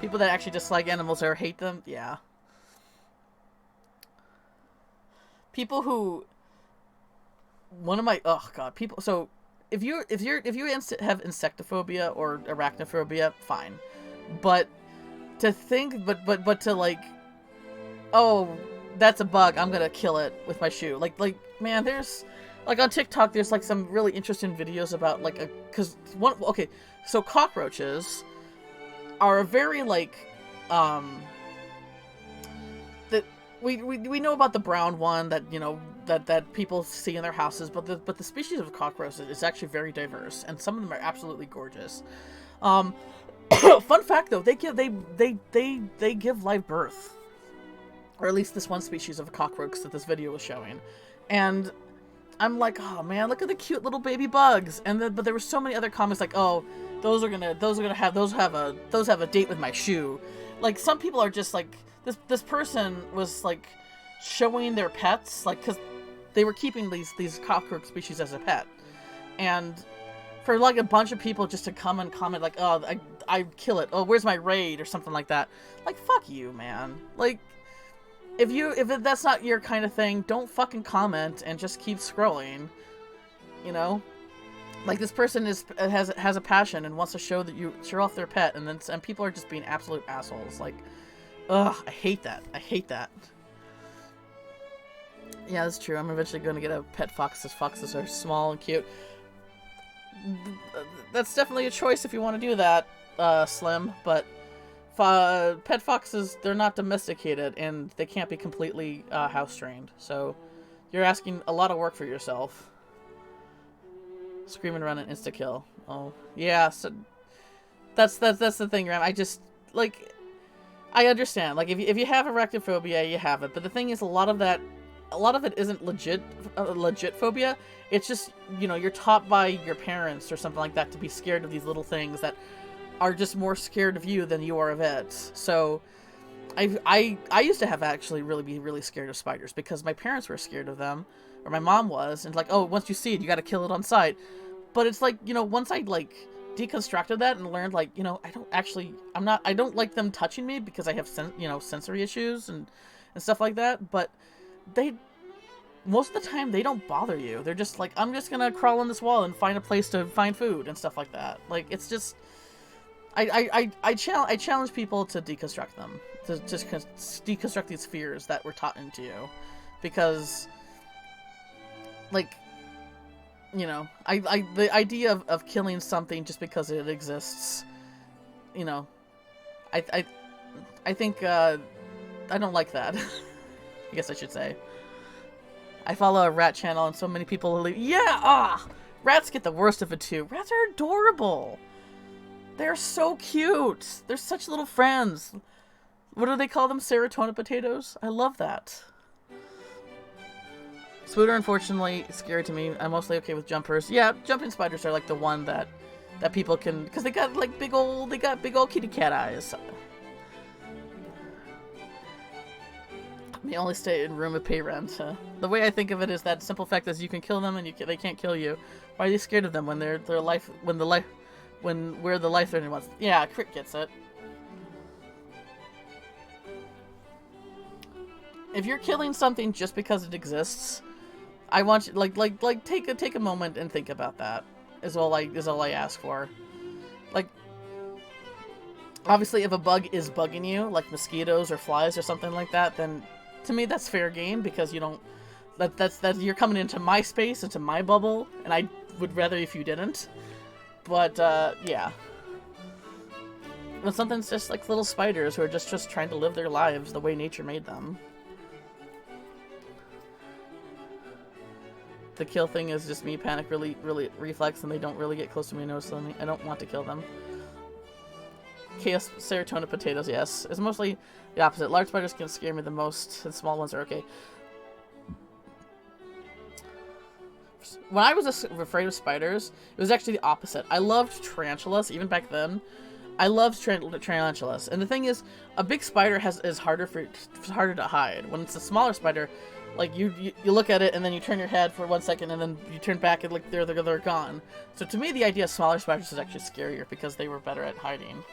People that actually dislike animals or hate them? Yeah. People who... One of my... Oh, God. People... So, if you have insectophobia or arachnophobia, fine. But to think... But to, like... Oh, that's a bug. I'm gonna kill it with my shoe. Like, man, there's... Like, on TikTok, there's, like, some really interesting videos about, like, a... Because, one... Okay, so cockroaches are a very, like, that... We know about the brown one that, you know, that people see in their houses, but the species of cockroach is actually very diverse, and some of them are absolutely gorgeous. Fun fact, though, they give live birth. Or at least this one species of cockroach that this video was showing. And... I'm like, oh man, look at the cute little baby bugs. And then, but there were so many other comments like, oh, those have a date with my shoe. Like, some people are just like, this person was like showing their pets, like, because they were keeping these cockroach species as a pet, and for like a bunch of people just to come and comment like, oh, I kill it. Oh, where's my raid or something like that. Like, fuck you, man. Like. If that's not your kind of thing, don't fucking comment and just keep scrolling. You know? Like, this person has a passion and wants to show off their pet, and people are just being absolute assholes. Like, ugh, I hate that. I hate that. Yeah, that's true. I'm eventually going to get a pet fox. Foxes are small and cute. That's definitely a choice if you want to do that, Slim, but... pet foxes, they're not domesticated, and they can't be completely house-trained. So, you're asking a lot of work for yourself. Scream and run and insta-kill. Oh, yeah, so... That's the thing, Ram. I just, like... I understand. Like, if you have arachnophobia, you have it. But the thing is, a lot of it isn't legit phobia. It's just, you know, you're taught by your parents or something like that to be scared of these little things that... are just more scared of you than you are of it. So I used to have actually be really scared of spiders because my parents were scared of them, or my mom was, and like, oh, once you see it, you got to kill it on sight. But it's like, you know, once I like deconstructed that and learned, like, you know, I don't like them touching me because I have sensory issues and stuff like that, but most of the time they don't bother you. They're just like, I'm just gonna crawl on this wall and find a place to find food and stuff like that. Like, it's just, I challenge people to deconstruct them, to just deconstruct these fears that were taught into you, because, like, you know, the idea of killing something just because it exists, you know, I think, I don't like that. I guess I should say. I follow a rat channel and so many people rats get the worst of it too. Rats are adorable. They're so cute. They're such little friends. What do they call them? Serotonin potatoes? I love that. Spooder, unfortunately, is scary to me. I'm mostly okay with jumpers. Yeah, jumping spiders are like the one that people can, because they got like big old kitty cat eyes. They only stay in room with pay rent. The way I think of it is that simple fact is you can kill them and they can't kill you. Why are you scared of them when we're the life-threatening ones? Yeah, Crit gets it. If you're killing something just because it exists, I want you like take a moment and think about that. Is all I ask for. Like, obviously, if a bug is bugging you, like mosquitoes or flies or something like that, then to me that's fair game, because you don't. That's you're coming into my space, into my bubble, and I would rather if you didn't. But yeah. When something's just like little spiders who are just trying to live their lives the way nature made them. The kill thing is just me panic really reflex, and they don't really get close to me and notice me. I don't want to kill them. Chaos serotonin potatoes, yes. It's mostly the opposite. Large spiders can scare me the most, and small ones are okay. When I was afraid of spiders, it was actually the opposite. I loved tarantulas, even back then. I loved tarantulas. And the thing is, a big spider is harder to hide. When it's a smaller spider, like you look at it and then you turn your head for 1 second and then you turn back and like they're gone. So to me, the idea of smaller spiders is actually scarier because they were better at hiding.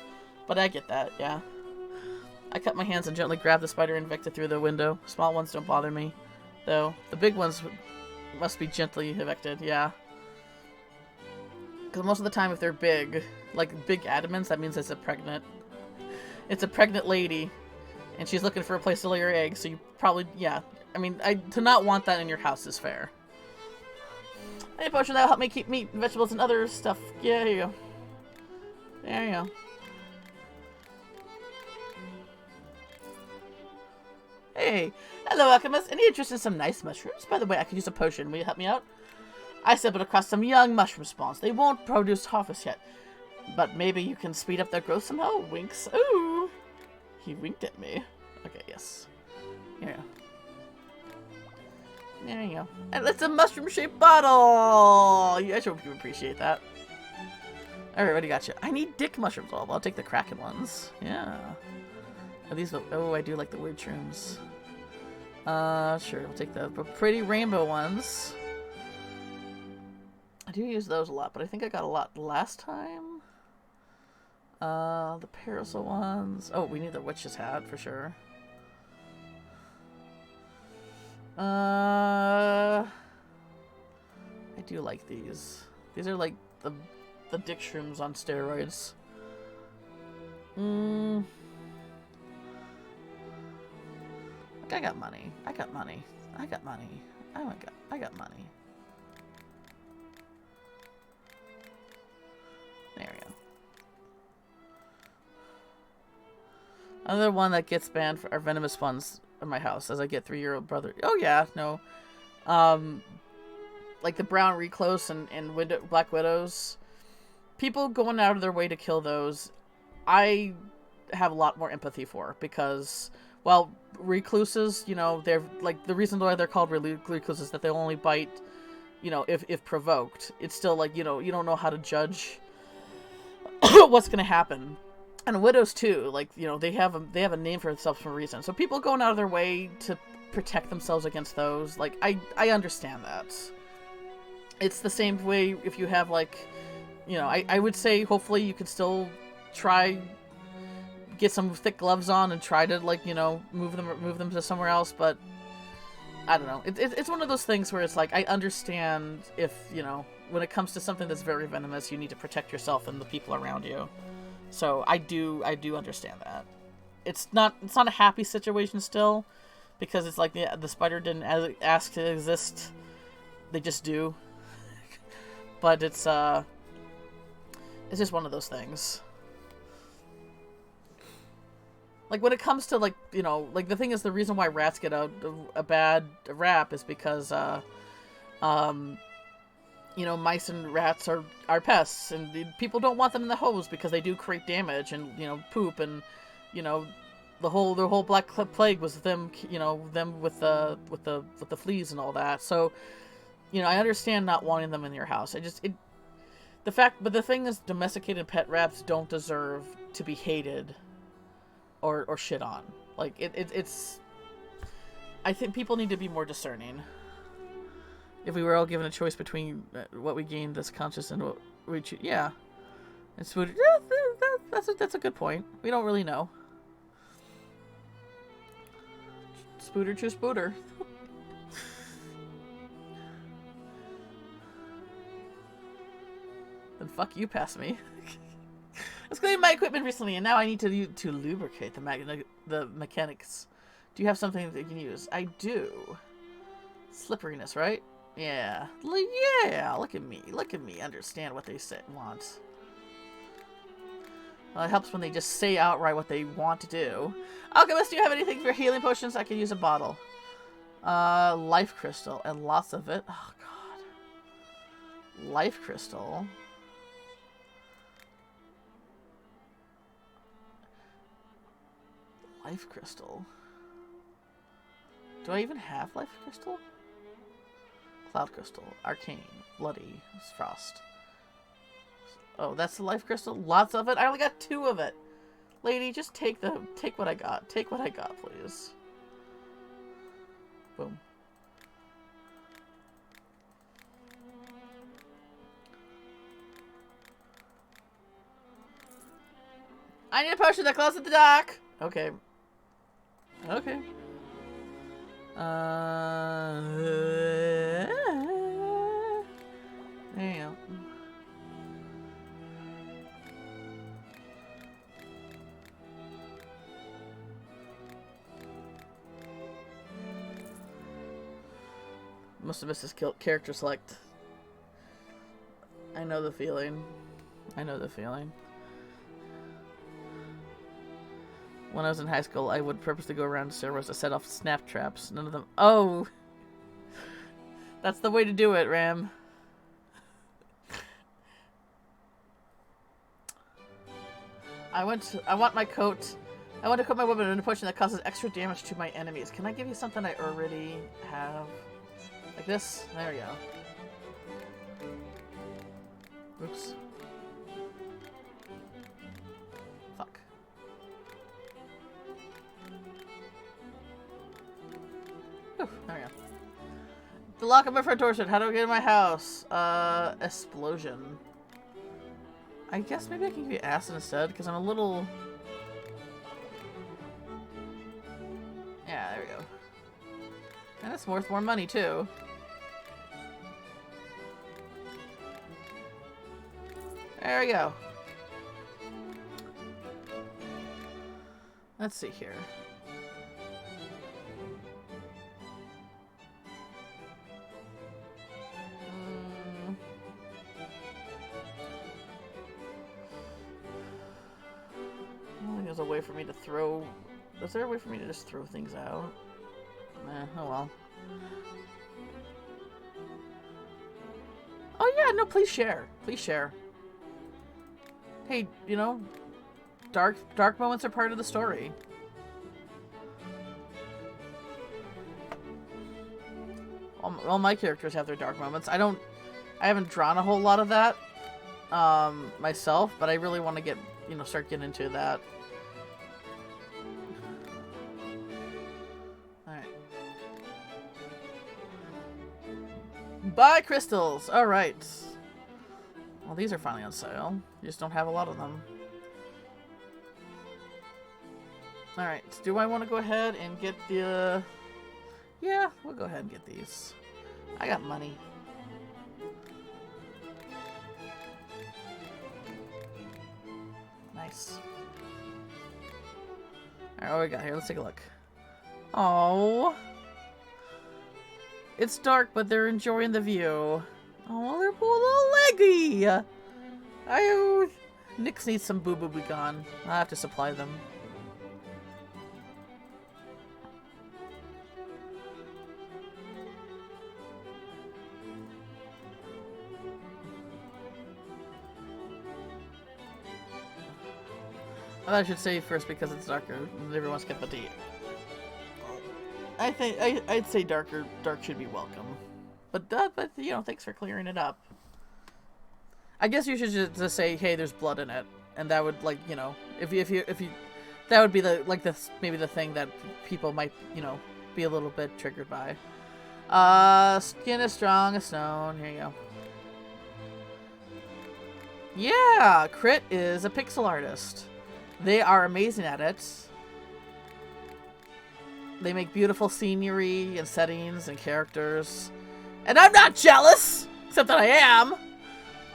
But I get that, yeah. I cut my hands and gently grabbed the spider and evicted through the window. Small ones don't bother me, though. The big ones must be gently evicted, yeah. Because most of the time, if they're big, like big adamants, that means it's a pregnant lady, and she's looking for a place to lay her eggs. So you probably, yeah. I mean, to not want that in your house is fair. Hey, potion, that'll help me keep meat, vegetables, and other stuff. Yeah, here you go. There you go. Hey, hello, alchemist. Any interest in some nice mushrooms? By the way, I could use a potion. Will you help me out? I stumbled across some young mushroom spawns. They won't produce harvest yet, but maybe you can speed up their growth somehow. Winks. Ooh, he winked at me. Okay, yes. Here you go. There you go. And it's a mushroom-shaped bottle! I hope you appreciate that. Alright, what do you got you? I need dick mushrooms. Well, I'll take the Kraken ones. Yeah. Are these... Oh, I do like the weird shrooms. Sure. We'll take the pretty rainbow ones. I do use those a lot, but I think I got a lot last time. The parasol ones. Oh, we need the witch's hat for sure. I do like these. These are like the dick shrooms on steroids. I got money. I got money. I got money. Oh my god. I got money. There we go. Another one that gets banned for our venomous ones in my house as I get 3-year-old brother. Oh yeah, no. Like the brown recluse and black widows. People going out of their way to kill those, I have a lot more empathy for, because, well, recluses, you know, they're like, the reason why they're called recluses is that they only bite, you know, if provoked. It's still like, you know, you don't know how to judge what's gonna happen. And widows too, like, you know, they have a name for themselves for a reason. So people going out of their way to protect themselves against those, like, I understand that. It's the same way if you have, like, you know, I would say hopefully you could still try get some thick gloves on and try to, like, you know, move them to somewhere else, but I don't know. It's one of those things where it's like, I understand if, you know, when it comes to something that's very venomous, you need to protect yourself and the people around you. So I do understand that. It's not a happy situation still, because it's like the spider didn't ask to exist. They just do. But it's just one of those things. Like, when it comes to, like, you know, like, the thing is, the reason why rats get a bad rap is because, you know, mice and rats are pests, and people don't want them in the hose because they do create damage and, you know, poop, and, you know, the whole Black Plague was them, you know, them with the fleas and all that. So, you know, I understand not wanting them in your house. But the thing is, domesticated pet rats don't deserve to be hated or shit on. Like, it's... I think people need to be more discerning. If we were all given a choice between what we gained this conscious and what we choose... Yeah. And Spooter... Yeah, that's a good point. We don't really know. Spooter, choose Spooter. Then fuck you, pass me. I was cleaning my equipment recently, and now I need to lubricate the mechanics. Do you have something that you can use? I do. Slipperiness, right? Yeah. Yeah, look at me understand what they want. Well, it helps when they just say outright what they want to do. Alchemist, do you have anything for healing potions? I can use a bottle. Life crystal, and lots of it. Oh, God. Life crystal. Life crystal. Do I even have life crystal? Cloud crystal, arcane, bloody, frost. Oh, that's the life crystal. Lots of it. I only got 2 of it. Lady, just take what I got. Take what I got, please. Boom. I need a potion that closes the dock. Okay. Okay. There you go. Must have missed his character select. I know the feeling. I know the feeling. When I was in high school, I would purposely go around servers to set off snap traps. None of them... Oh! That's the way to do it, Ram. I want my coat. I want to coat my weapon in a potion that causes extra damage to my enemies. Can I give you something I already have? Like this? There we go. Oops. Fuck. Ooh, there we go. The lock of my front door said, how do I get in my house? Explosion. I guess maybe I can give you acid instead, because I'm a little... Yeah, there we go. And it's worth more money, too. There we go. Let's see here. I don't think there's a way for me to throw... Is there a way for me to just throw things out? Oh well. Oh yeah, no, please share. Please share. Hey, you know, dark moments are part of the story. All my characters have their dark moments. I haven't drawn a whole lot of that myself, but I really want to get, you know, start getting into that. Alright. Buy crystals! Alright. Well, these are finally on sale. You just don't have a lot of them. Alright, do I want to go ahead and get the... Yeah, we'll go ahead and get these. I got money. Nice. Alright, what we got here? Let's take a look. Oh, it's dark, but they're enjoying the view. Oh, they're poor little leggy. Nyx needs some boo-boo be gone. I'll have to supply them. I should say first because it's darker. Everyone wants to get the date. I think I'd say dark should be welcome, but you know, thanks for clearing it up. I guess you should just say, hey, there's blood in it, and that would, like, you know, if you that would be maybe the thing that people might, you know, be a little bit triggered by. Skin as strong as stone. Here you go. Yeah, Crit is a pixel artist. They are amazing at it. They make beautiful scenery and settings and characters. And I'm not jealous! Except that I am!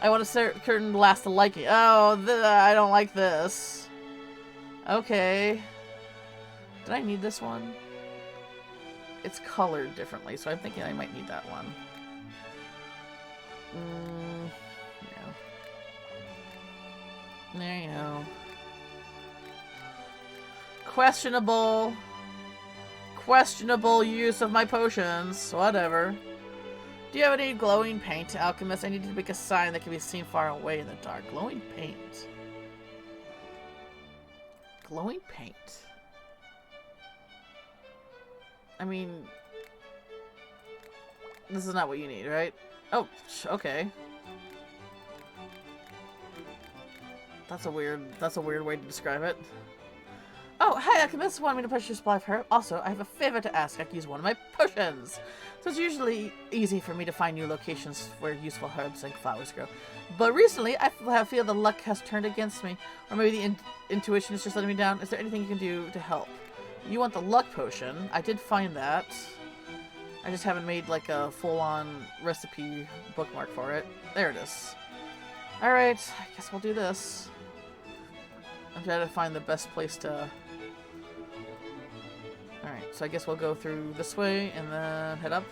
I want a certain last to like it. Oh, I don't like this. Okay. Did I need this one? It's colored differently, so I'm thinking I might need that one. Yeah. There you go. Questionable use of my potions. Whatever. Do you have any glowing paint, Alchemist? I need to make a sign that can be seen far away in the dark. Glowing paint. Glowing paint. I mean, this is not what you need, right? Oh, okay. That's a weird way to describe it. Oh, hi, Alchemist. Want me to push your supply of herb? Also, I have a favor to ask. I can use one of my potions. So it's usually easy for me to find new locations where useful herbs and flowers grow. But recently, I feel the luck has turned against me. Or maybe the intuition is just letting me down. Is there anything you can do to help? You want the luck potion. I did find that. I just haven't made, like, a full-on recipe bookmark for it. There it is. Alright, I guess we'll do this. I'm trying to find the best place to... Alright, so I guess we'll go through this way and then head up.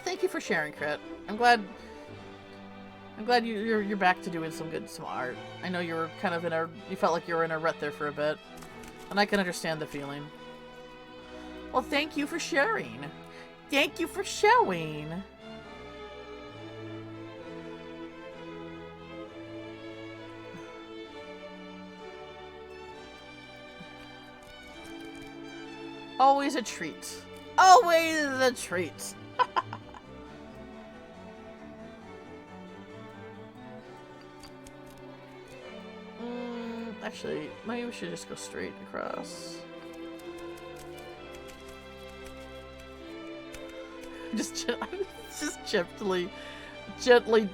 Thank you for sharing, Crit. I'm glad you're back to doing some art. I know you were kind of you felt like you were in a rut there for a bit, and I can understand the feeling. Well, thank you for sharing. Thank you for showing. Always a treat. Always a treat. Actually, maybe we should just go straight across. Just gently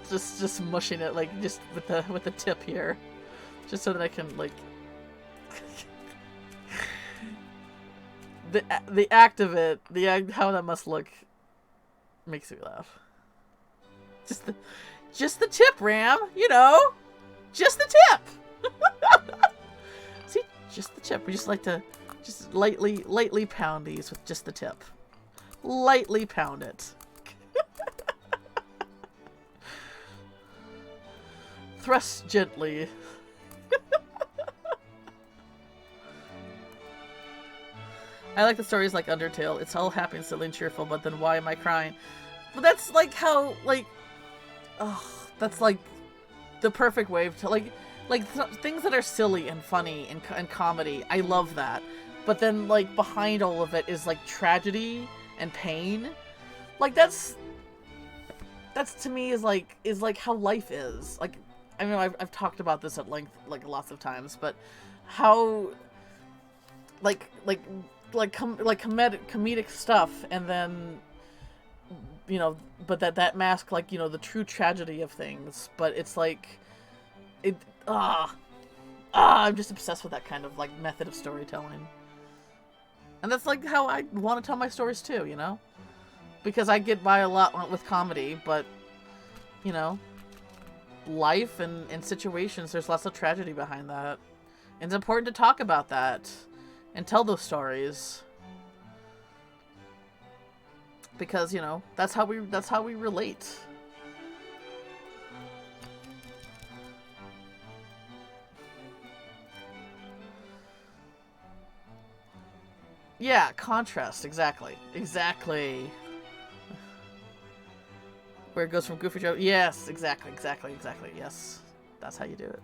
just mushing it, like, just with the tip here, just so that I can, like, the act of it, how that must look, makes me laugh. Just the tip, Ram, you know, just the tip. See, just the tip. We just like to just lightly pound these with just the tip. Lightly pound it. Thrust gently. I like the stories like Undertale. It's all happy and silly and cheerful, but then why am I crying? But that's like how, like, oh, that's like the perfect way to, like things that are silly and funny and comedy. I love that. but then like behind all of it is like tragedy and pain. Like that's to me is like how life is. Like, I mean, I've talked about this at length like lots of times, but how comedic stuff, and then but that mask like the true tragedy of things. But it's like it I'm just obsessed with that kind of like method of storytelling, and that's like how I want to tell my stories too. Because I get by a lot with comedy, but life and situations, there's lots of tragedy behind that. And it's important to talk about that and tell those stories. Because, that's how we relate. Yeah, contrast, exactly. Exactly. Where it goes from Goofy Joe. Yes, exactly. Yes. That's how you do it.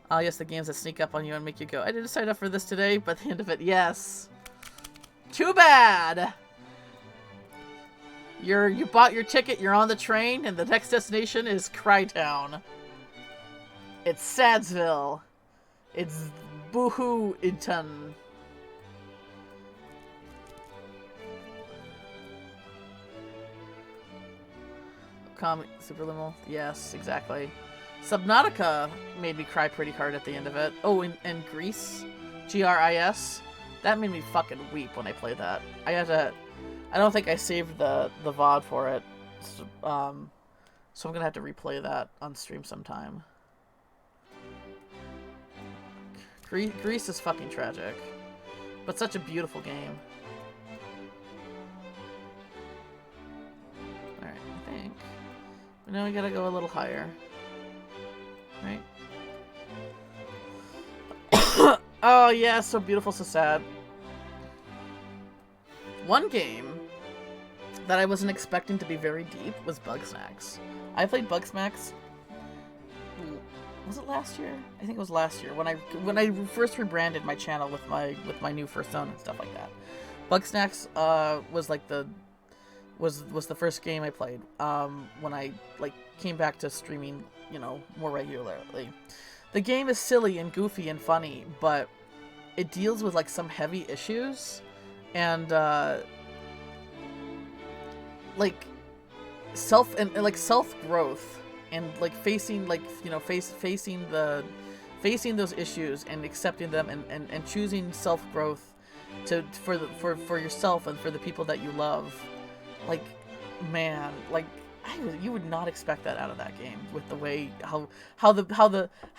Oh, yes, the games that sneak up on you and make you go, I didn't sign up for this today, but at the end of it, yes. Too bad! You bought your ticket, you're on the train, and the next destination is Crytown. It's Sadsville. It's Boohoo-Inton. Comic Superliminal. Yes, exactly. Subnautica made me cry pretty hard at the end of it. Oh, and Gris. Gris. That made me fucking weep when I played that. I don't think I saved the VOD for it. So I'm gonna have to replay that on stream sometime. Gris is fucking tragic. But such a beautiful game. Alright, I think. Now we gotta go a little higher. Right? Oh yeah, so beautiful, so sad. One game that I wasn't expecting to be very deep was Bugsnax. I played Bugsnax. Was it last year? I think it was last year when I first rebranded my channel with my new first zone and stuff like that. Bugsnax was like was the first game I played when I like came back to streaming, more regularly. The game is silly and goofy and funny, but it deals with like some heavy issues and like self growth and like facing facing those issues and accepting them and choosing self growth for yourself and for the people that you love. Like, man, like you would not expect that out of that game with the way how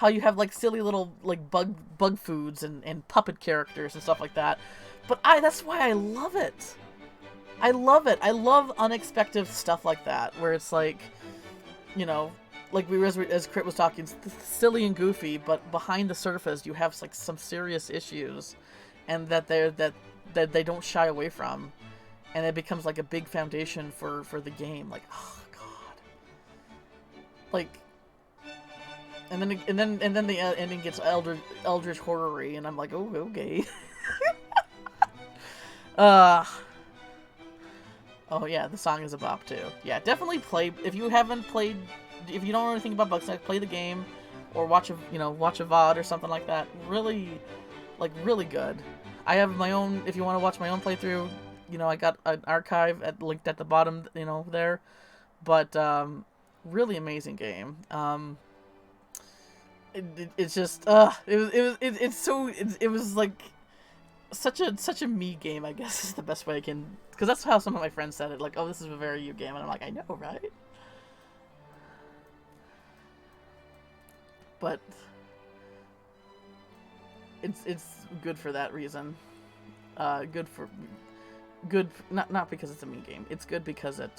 you have like silly little like bug foods and puppet characters and stuff like that. But that's why I love it. I love it. I love unexpected stuff like that where it's like, like as Crit was talking, silly and goofy, but behind the surface you have like some serious issues, and that they don't shy away from. And it becomes like a big foundation for the game. Like, oh god. Like, and then the ending gets eldritch horror-y, and I'm like, oh, okay. Oh yeah, the song is a bop too. Yeah, definitely play if you haven't played. If you don't know anything about Bugsnax, play the game, or watch a VOD or something like that. Really, really good. I have my own. If you want to watch my own playthrough. I got an archive linked at the bottom, there. But, really amazing game. It's just, it was like such a me game, I guess is the best way I can, because that's how some of my friends said it. Like, oh, this is a very you game, and I'm like, I know, right? But it's good for that reason. Good, not because it's a me game. It's good because it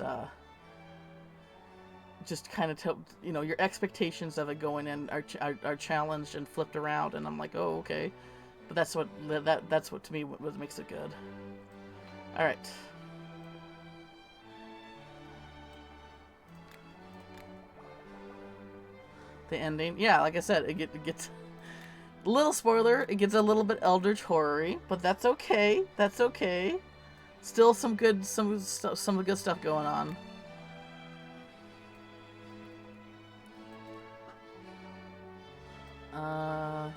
just kind of your expectations of it going in are challenged and flipped around, and I'm like, oh, okay. But that's what to me what makes it good. All right. The ending, yeah, like I said, it gets Little spoiler, it gets a little bit eldritch horror-y, but that's okay. That's okay. Still some good stuff going on. I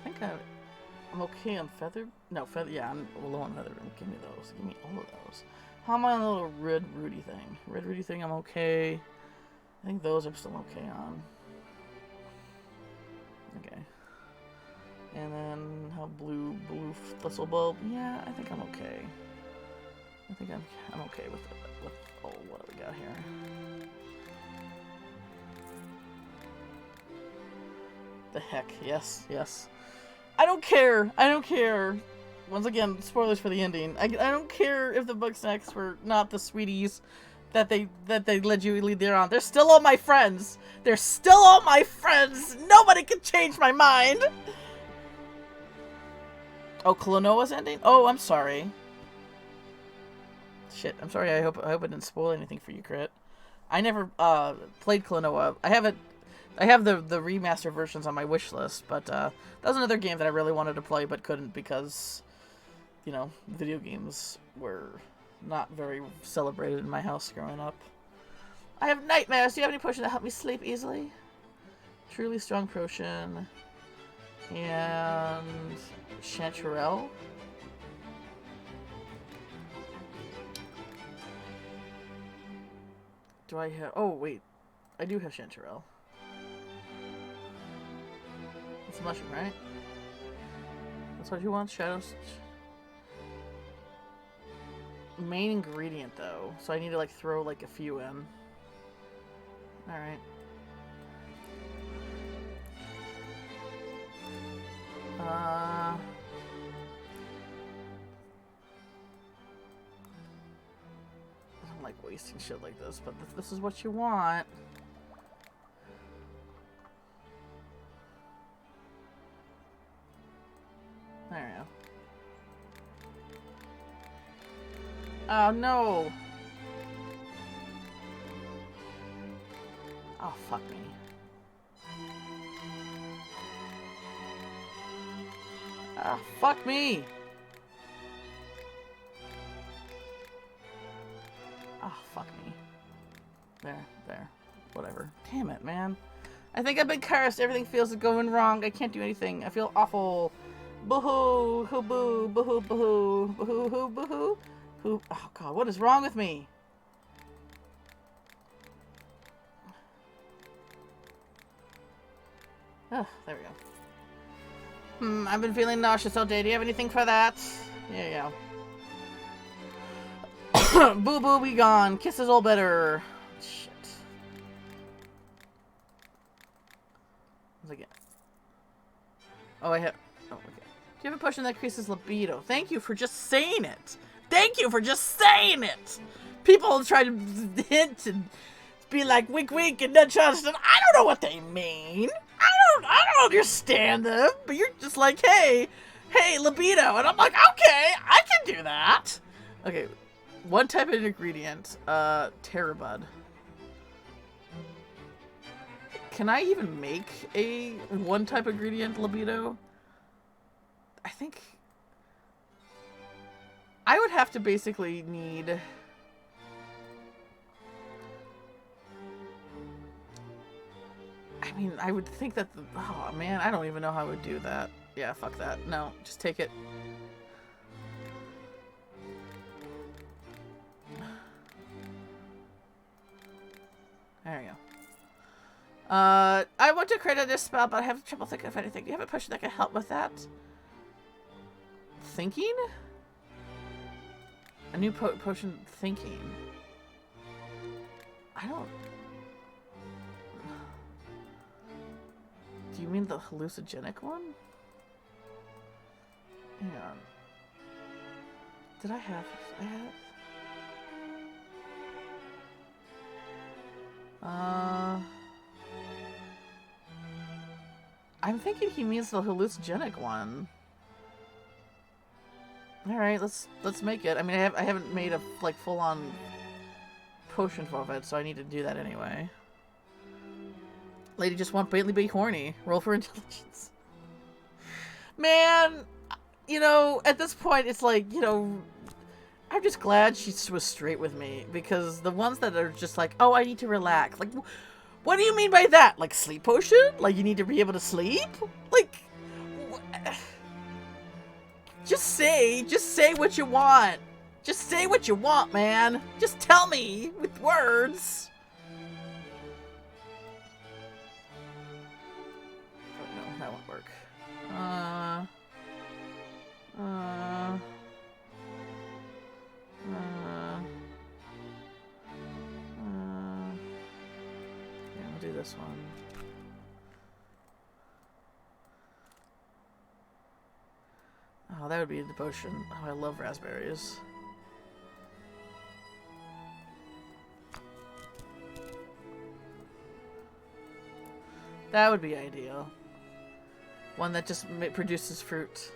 think I'm okay on feather. No, feather. Yeah, I'm low on feather. Give me those. Give me all of those. How am I on the little red Rudy thing? Red Rudy thing, I'm okay. I think those I'm still okay on. Okay. And then how blue thistle bulb? Yeah, I think I'm okay. I think I'm okay with it. With what do we got here? The heck, yes. I don't care. Once again, spoilers for the ending. I don't care if the Bugsnax were not the sweeties that they led you lead there on. They're still all my friends. Nobody can change my mind. Oh, Klonoa's ending? Oh, I'm sorry. Shit, I'm sorry. I hope I didn't spoil anything for you, Crit. I never played Klonoa. I have the remaster versions on my wish list, but that was another game that I really wanted to play but couldn't because, you know, video games were not very celebrated in my house growing up. I have nightmares. Do you have any potion that help me sleep easily? Truly strong potion. And Chanterelle. Do I have... Oh, wait. I do have Chanterelle. It's a mushroom, right? That's what you want? Shadows? Main ingredient, though. So I need to, like, throw, like, a few in. Alright. I don't like wasting shit like this, but if this is what you want... There we go. Oh, no! Oh, fuck me. Ah, fuck me! Ah, fuck me. There. Whatever. Damn it, man. I think I've been cursed. Everything feels going wrong. I can't do anything. I feel awful. Boo-hoo, hoo-boo, boo-hoo, boo-hoo, boo-hoo, hoo, boo-hoo. Who? Oh, God, what is wrong with me? Oh, there we go. I've been feeling nauseous all day. Do you have anything for that? There you go. Boo-boo be gone. Kisses all better. Shit. What's again? Oh, I have... Oh, okay. Do you have a potion that increases libido? Thank you for just saying it. People try to hint and be like wink wink and nudge us, and I don't know what they mean. I don't understand them. But you're just like, hey, libido, and I'm like, okay, I can do that. Okay, one type of ingredient, Terabud. Can I even make a one type ingredient libido? I think I would have to basically need... I mean, I would think that the... Oh, man, I don't even know how I would do that. Yeah, fuck that. No, just take it. There we go. I want to create this spell, but I have trouble thinking of anything. Do you have a potion that can help with that? Thinking? A new potion thinking. I don't... Do you mean the hallucinogenic one? Hang on. Did I have... I'm thinking he means the hallucinogenic one. Alright, let's make it. I mean, I haven't made a, like, full-on potion of it, so I need to do that anyway. Lady just want Bailey be horny. Roll for intelligence. Man, you know, at this point, it's like, you know, I'm just glad she was straight with me, because the ones that are just like, oh, I need to relax. Like, what do you mean by that? Like, sleep potion? Like, you need to be able to sleep? Like, just say what you want. Just say what you want, man. Just tell me with words. Oh, no, that won't work. Yeah, I'll do this one. Oh, that would be the potion. Oh, I love raspberries. That would be ideal. One that just produces fruit.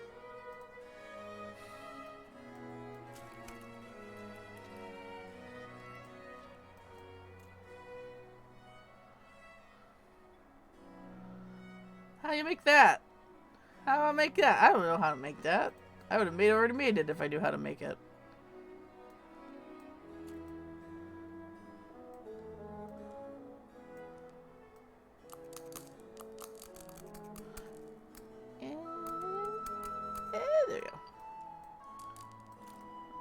How do you make that? How do I make that? I don't know how to make that. I would have already made it if I knew how to make it. There you go.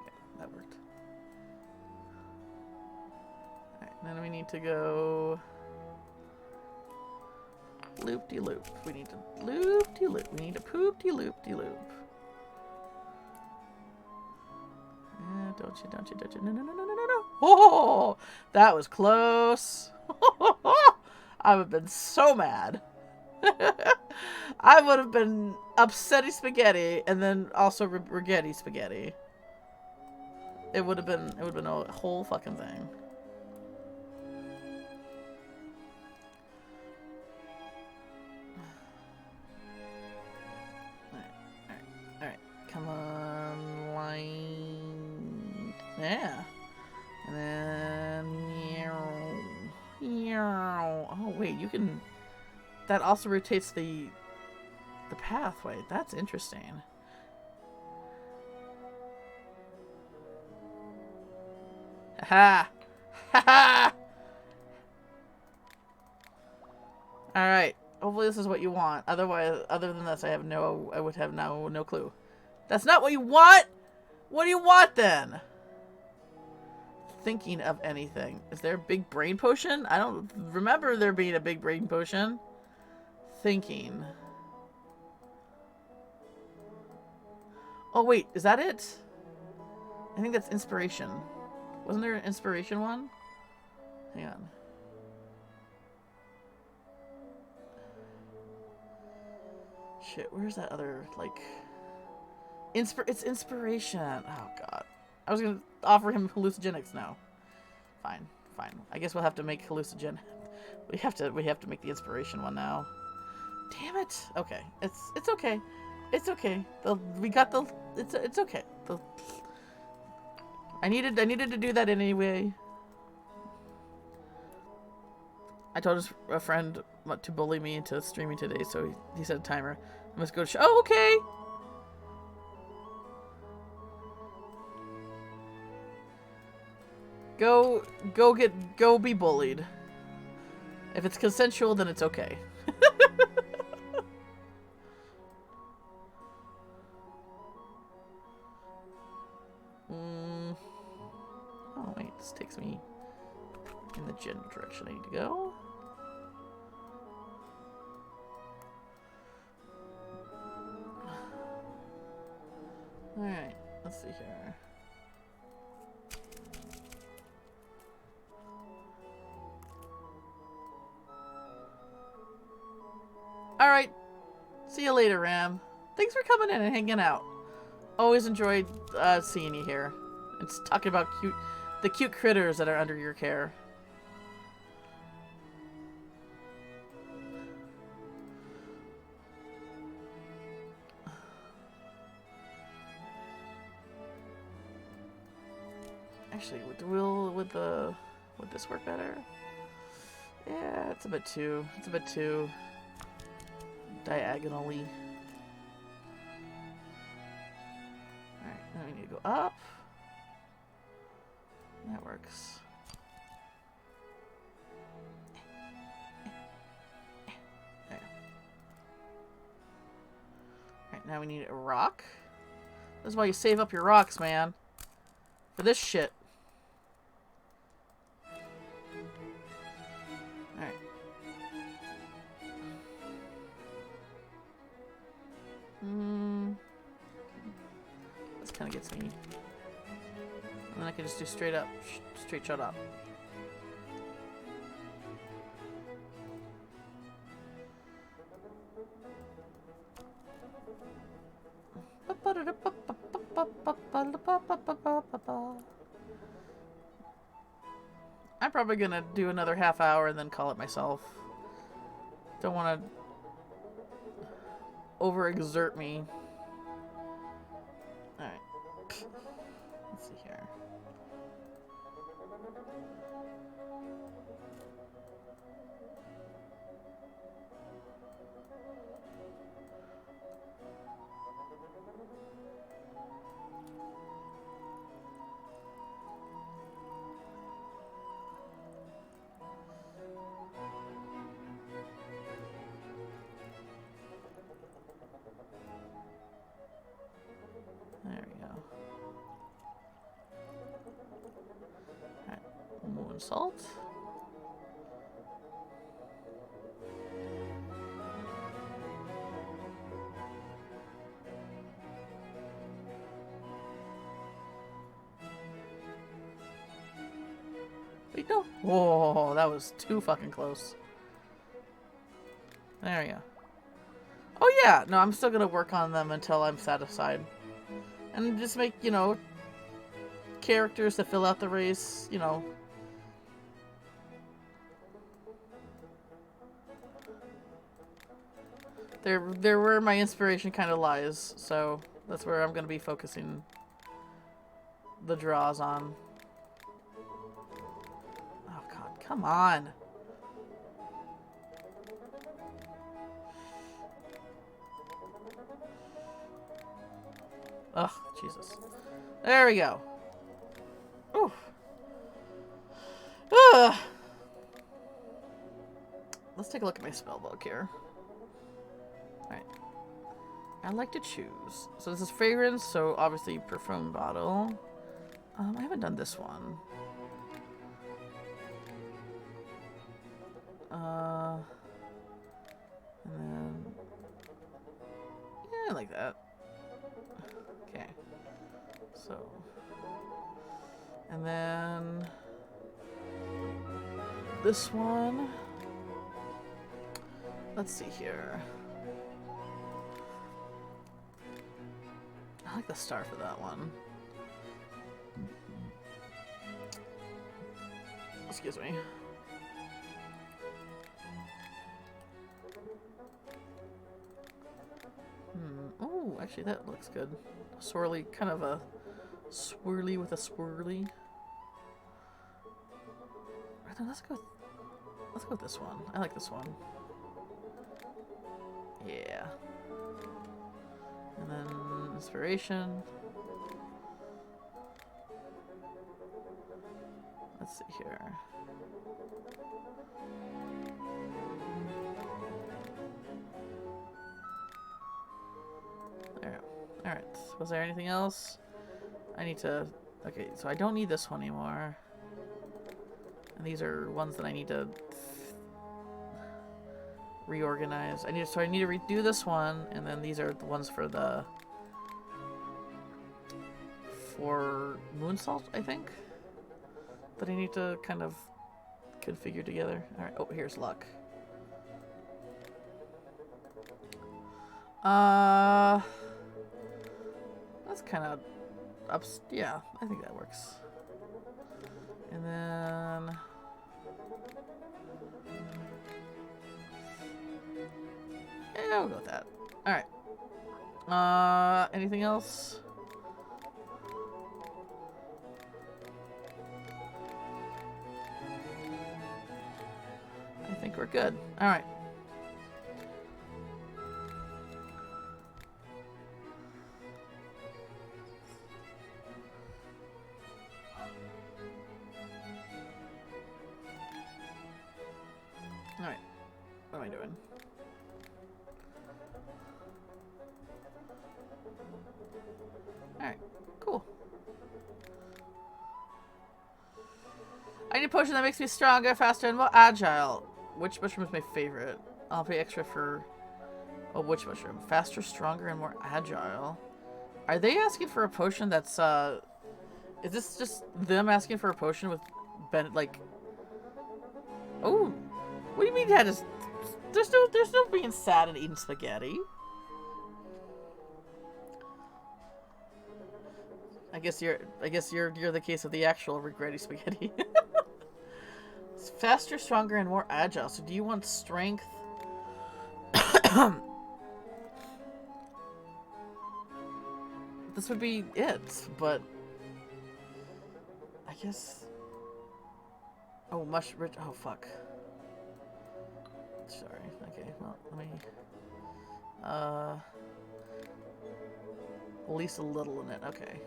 Okay, that worked. Alright, then we need to go loop-de-loop. We need to loop-de-loop. We need to poop-de-loop-de-loop. Yeah, don't you. No. Oh, that was close. I would have been so mad. I would have been upsetty spaghetti and then also rigetti spaghetti. It would have been a whole fucking thing. Alright. Come on, line. Yeah. And then oh wait, you can. That also rotates the pathway. That's interesting. Ha ha! Alright. Hopefully this is what you want. Otherwise, other than this, I would have no clue. That's not what you want? What do you want then? Thinking of anything. Is there a big brain potion? I don't remember there being a big brain potion. Thinking. Oh wait, is that it? I think that's inspiration. Wasn't there an inspiration one? Hang on. Shit, where's that other, like... It's inspiration. Oh god. I was gonna offer him hallucinogenics now. Fine. I guess we'll have to make hallucinogen. We have to make the inspiration one now. Damn it. Okay. It's okay. It's okay. It's okay. I needed to do that anyway. I told a friend to bully me into streaming today, so he set a timer. I must go to oh, okay. Go be bullied. If it's consensual, then it's okay. Oh wait, this takes me in the general direction I need to go. Alright, let's see here. Alright, see you later, Ram. Thanks for coming in and hanging out. Always enjoyed seeing you here. It's talking about the cute critters that are under your care. Actually, would this work better? Yeah, it's a bit too diagonally. go up. That works. There. Alright, now we need a rock. This is why you save up your rocks, man. For this shit. Alright. This kind of gets me. And then I can just do straight up, straight shot up. I'm probably gonna do another half hour and then call it myself. Don't want to overexert me. Alright. Let's see here. There we go. Alright, moon salt. Wait, no. Whoa, that was too fucking close. There we go. Oh yeah, no, I'm still gonna work on them until I'm satisfied. And just make, you know, characters to fill out the race, you know. They're where my inspiration kind of lies, so that's where I'm going to be focusing the draws on. Oh god, come on. Ugh, Jesus. There we go. Ooh. Ugh. Let's take a look at my spellbook here. Alright. I like to choose. So this is fragrance, so obviously perfume bottle. I haven't done this one. And then... yeah, I like that. Okay. So... and then... this one... let's see here. I like the star for that one. Excuse me. Oh, actually that looks good. Swirly, kind of a swirly with a swirly. Let's go with this one. I like this one. Yeah. And then inspiration. Let's see here. There. Alright. Was there anything else? I need to... okay, so I don't need this one anymore. And these are ones that I need to reorganize. I need to redo this one, and then these are the ones for moon salt, I think, that I need to kind of configure together. All right. Oh, here's luck. That's kind of yeah, I think that works. And then yeah, we'll go with that. Alright. Anything else? I think we're good. Alright. I need a potion that makes me stronger, faster, and more agile. Which mushroom is my favorite? I'll pay extra for... Oh, which mushroom? Faster, stronger, and more agile. Are they asking for a potion that's, Is this just them asking for a potion with... like... Oh! What do you mean that is... There's no being sad and eating spaghetti. I guess you're the case of the actual regretty spaghetti. It's faster, stronger, and more agile. So do you want strength? This would be it, but I guess. Oh, rich. Oh, fuck. Sorry. Okay. Well, let me. At least a little in it. Okay.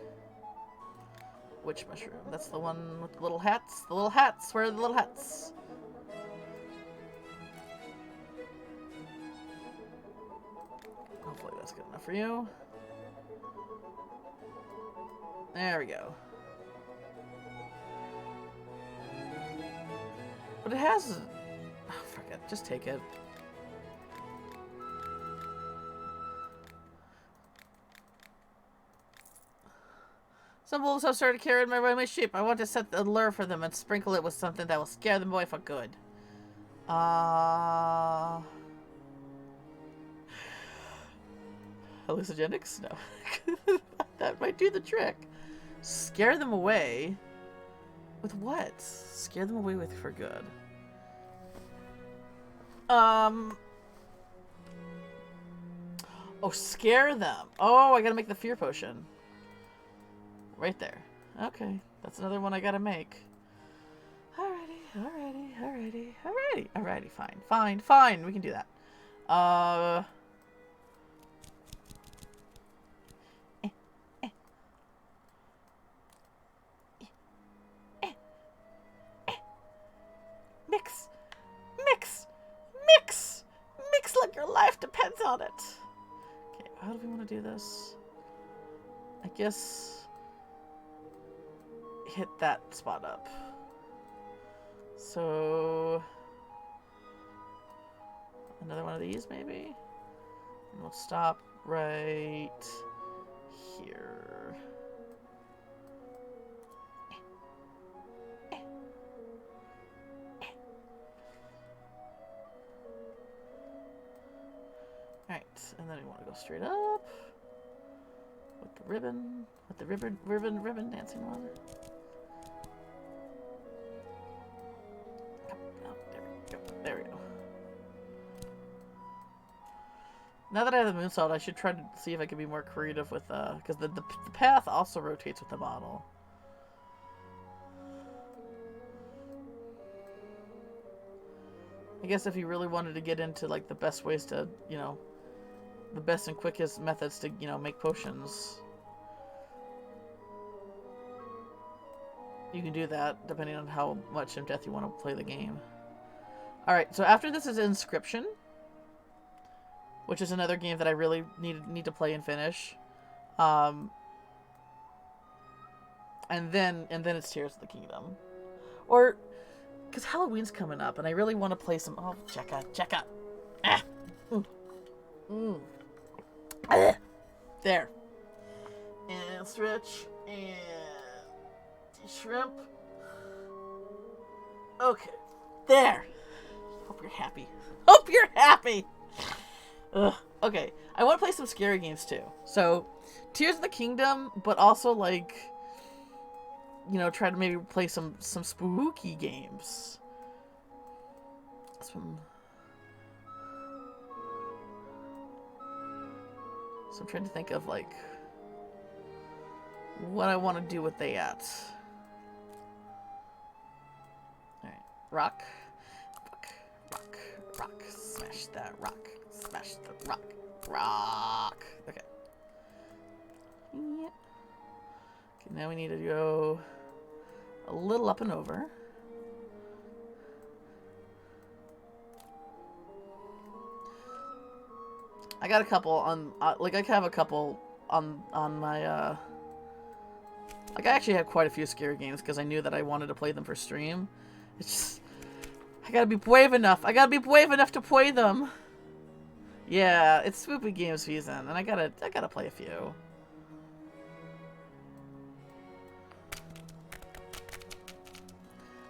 Which mushroom? That's the one with the little hats. The little hats. Where are the little hats? Hopefully that's good enough for you. There we go. But it has... Oh, fuck it. Just take it. Some wolves have started carrying my sheep. I want to set the lure for them and sprinkle it with something that will scare them away for good. Hallucinogenics? No. That might do the trick. Scare them away. With what? Scare them away with for good. Oh, scare them. Oh, I gotta make the fear potion. Right there. Okay. That's another one I gotta make. Alrighty, fine. We can do that. Mix like your life depends on it. Okay, how do we want to do this? I guess hit that spot up. So another one of these maybe? And we'll stop right here. Alright, and then we want to go straight up with the ribbon dancing one. There we go. Now that I have the moonsault, I should try to see if I can be more creative with, because the path also rotates with the bottle. I guess if you really wanted to get into, like, the best ways to, you know, the best and quickest methods to, you know, make potions, you can do that, depending on how much in depth you want to play the game. Alright, so after this is Inscription, which is another game that I really need to play and finish. And then it's Tears of the Kingdom. Or, because Halloween's coming up, and I really want to play some... Oh, check out. Ah! There. And stretch, and shrimp. Okay. There. Hope you're happy. Ugh. Okay. I want to play some scary games too. So, Tears of the Kingdom, but also like, you know, try to maybe play some spooky games. So I'm trying to think of like what I want to do with they at. Alright. Rock. Smash that rock. Smash the rock. Rock. Okay. Yeah. Okay, now we need to go a little up and over. I got a couple on, like I have a couple on my, Like, I actually had quite a few scary games because I knew that I wanted to play them for stream. It's just... I gotta be brave enough. I gotta be brave enough to play them. Yeah, it's spooky game season, and I gotta play a few.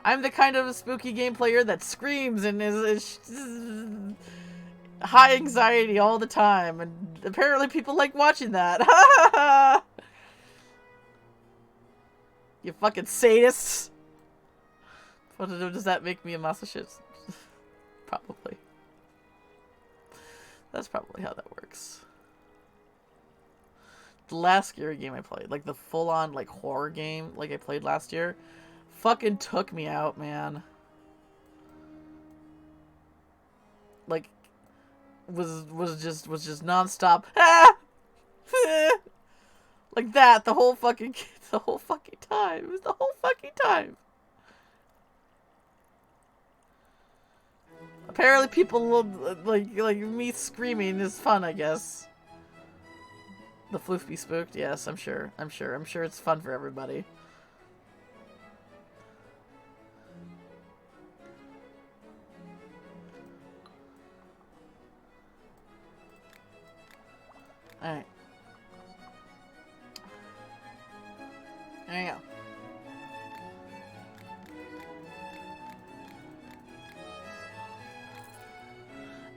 I'm the kind of spooky game player that screams and is high anxiety all the time, and apparently people like watching that. You fucking sadists. What does that make me a masochist? Probably. That's probably how that works. The last scary game I played, like the full-on like horror game like I played last year, fucking took me out, man. Like was just non-stop. Like that the whole fucking time. It was the whole fucking time. Apparently people like me screaming is fun, I guess. The floof be spooked? Yes, I'm sure. I'm sure it's fun for everybody. Alright. There you go.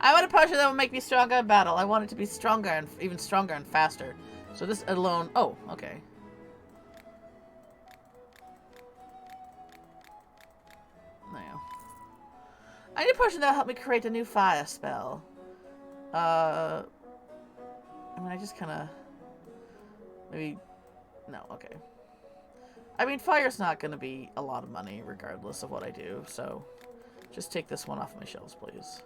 I want a potion that will make me stronger in battle. I want it to be stronger and even stronger and faster. So this alone... Oh, okay. There you go. I need a potion that will help me create a new fire spell. I mean, I just kind of... Maybe... No, okay. I mean, fire's not going to be a lot of money regardless of what I do, so... Just take this one off my shelves, please.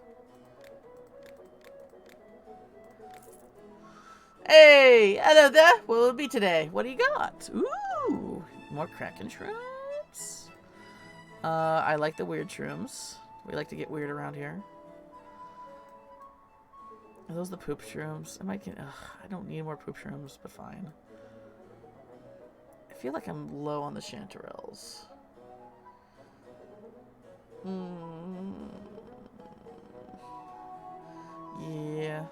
Hey! Hello there! What will it be today? What do you got? Ooh! More Kraken shrooms. I like the weird shrooms. We like to get weird around here. Are those the poop shrooms? Am I getting... Ugh, I don't need more poop shrooms, but fine. I feel like I'm low on the chanterelles. Yeah.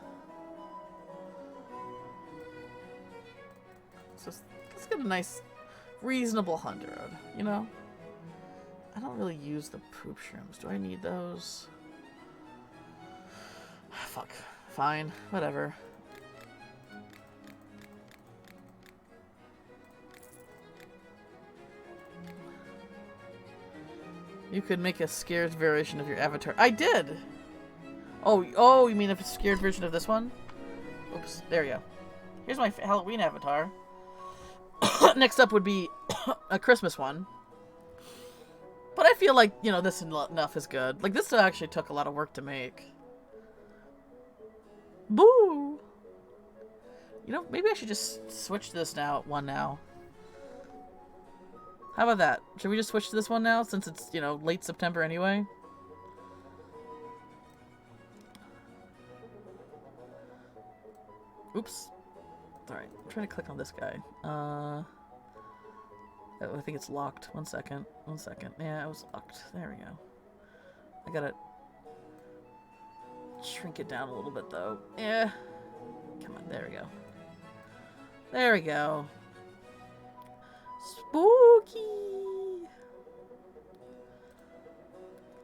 Let's get a nice, reasonable 100, you know? I don't really use the poop shrooms. Do I need those? Fuck. Fine. Whatever. You could make a scared variation of your avatar. I did! Oh, you mean a scared version of this one? Oops. There we go. Here's my Halloween avatar. Next up would be a Christmas one. But I feel like, you know, this enough is good. Like, this actually took a lot of work to make. Boo! You know, maybe I should just switch to this one now. How about that? Should we just switch to this one now, since it's, you know, late September anyway? Oops. Alright, I'm trying to click on this guy. I think it's locked. One second. Yeah, it was locked. There we go. I gotta shrink it down a little bit, though. Yeah. Come on, there we go. There we go. Spooky!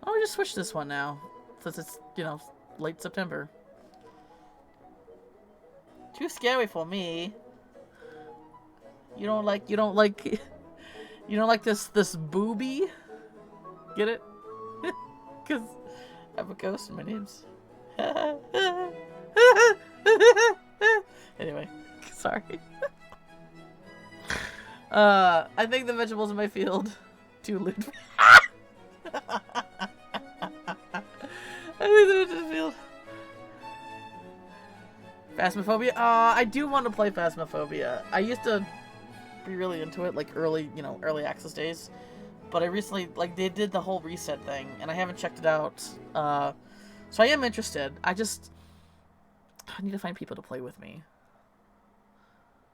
Oh, we just switch this one now. Since it's, you know, late September. Too scary for me. You don't like this booby? Get it? Cause I'm a ghost and my name's anyway, sorry. I think the vegetables in my field too lewd. I think the vegetables in the field. Phasmophobia? I do want to play Phasmophobia. I used to be really into it, like early access days. But I recently, like, they did the whole reset thing, and I haven't checked it out. So I am interested. I need to find people to play with me.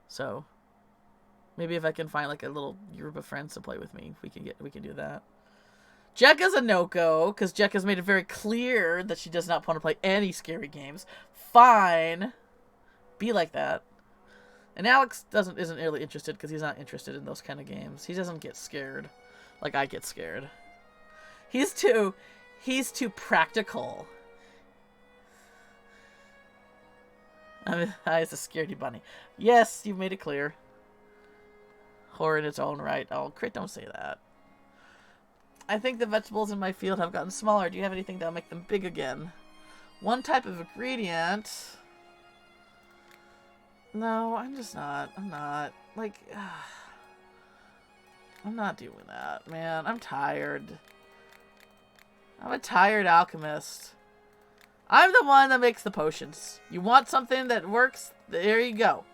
So, Maybe if I can find like a little group of friends to play with me, we can do that. Jekka's a no-go, because Jekka's made it very clear that she does not want to play any scary games. Fine. Be like that. And Alex isn't really interested, because he's not interested in those kind of games. He doesn't get scared like I get scared. He's too practical. I mean, he's a scaredy bunny. Yes, you've made it clear. Horror in its own right. Oh, Crit, don't say that. I think the vegetables in my field have gotten smaller. Do you have anything that'll make them big again? One type of ingredient. No, I'm just not. I'm not. Like, I'm not doing that, man. I'm tired. I'm a tired alchemist. I'm the one that makes the potions. You want something that works? There you go.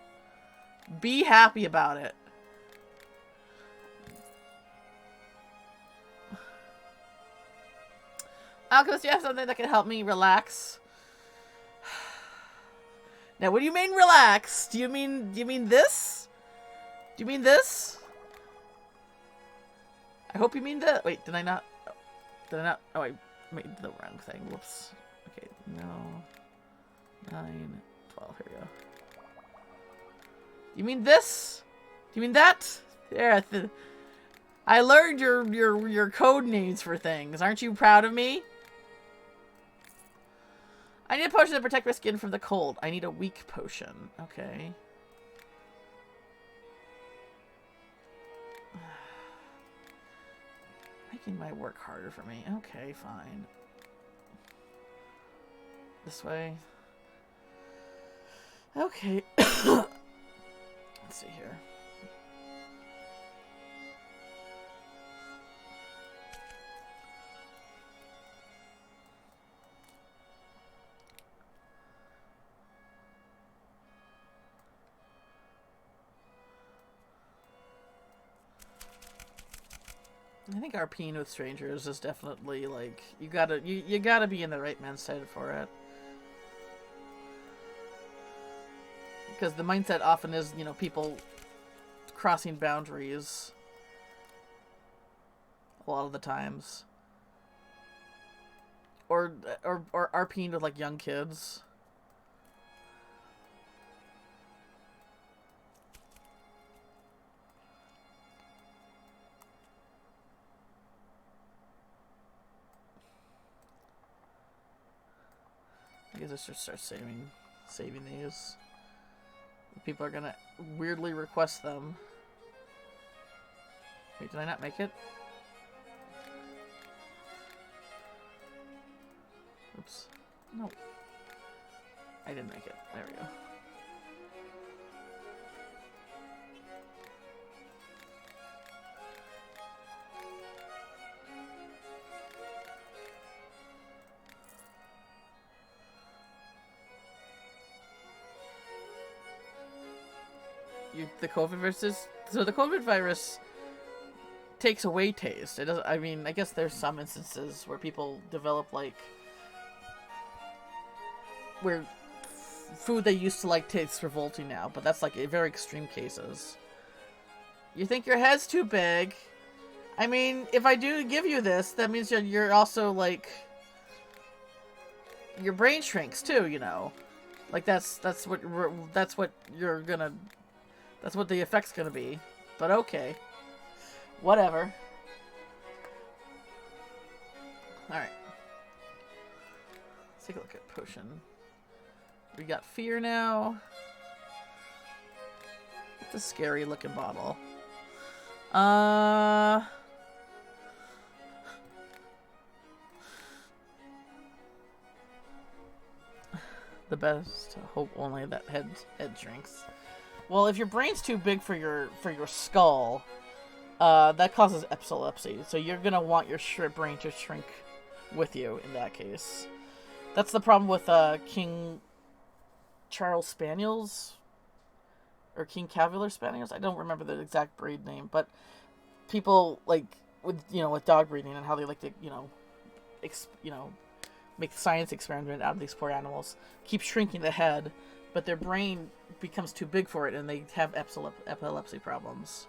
Be happy about it. Alchemist, do you have something that can help me relax? Now, what do you mean relax? Do you mean this? Do you mean this? I hope you mean that. Wait, did I not? Oh, I made the wrong thing. Whoops. Okay, no. 9, 12. Here we go. You mean this? Do you mean that? There. I learned your code names for things. Aren't you proud of me? I need a potion to protect my skin from the cold. I need a weak potion. Okay. Making my work harder for me. Okay, fine. This way. Okay. Let's see here. I think RPing with strangers is definitely like you gotta be in the right mindset for it. Because the mindset often is, you know, people crossing boundaries a lot of the times. Or RPing with like young kids. I guess I should start saving these. People are gonna weirdly request them. Wait, did I not make it? Oops. No. I didn't make it. There we go. The COVID virus so the COVID virus takes away taste. It doesn't. I mean, I guess there's some instances where people develop like where food they used to like tastes revolting now, but that's like very extreme cases. You think your head's too big? I mean, if I do give you this, that means you're also like your brain shrinks too. You know, like that's what you're gonna. That's what the effect's gonna be. But okay. Whatever. Alright. Let's take a look at potion. We got fear now. It's a scary looking bottle. The best. Hope only that head shrinks. Well, if your brain's too big for your skull, that causes epilepsy. So you're gonna want your brain to shrink with you in that case. That's the problem with King Charles Spaniels or King Cavalier Spaniels. I don't remember the exact breed name, but people like with dog breeding and how they like to make science experiment out of these poor animals. Keep shrinking the head but their brain becomes too big for it, and they have epilepsy problems.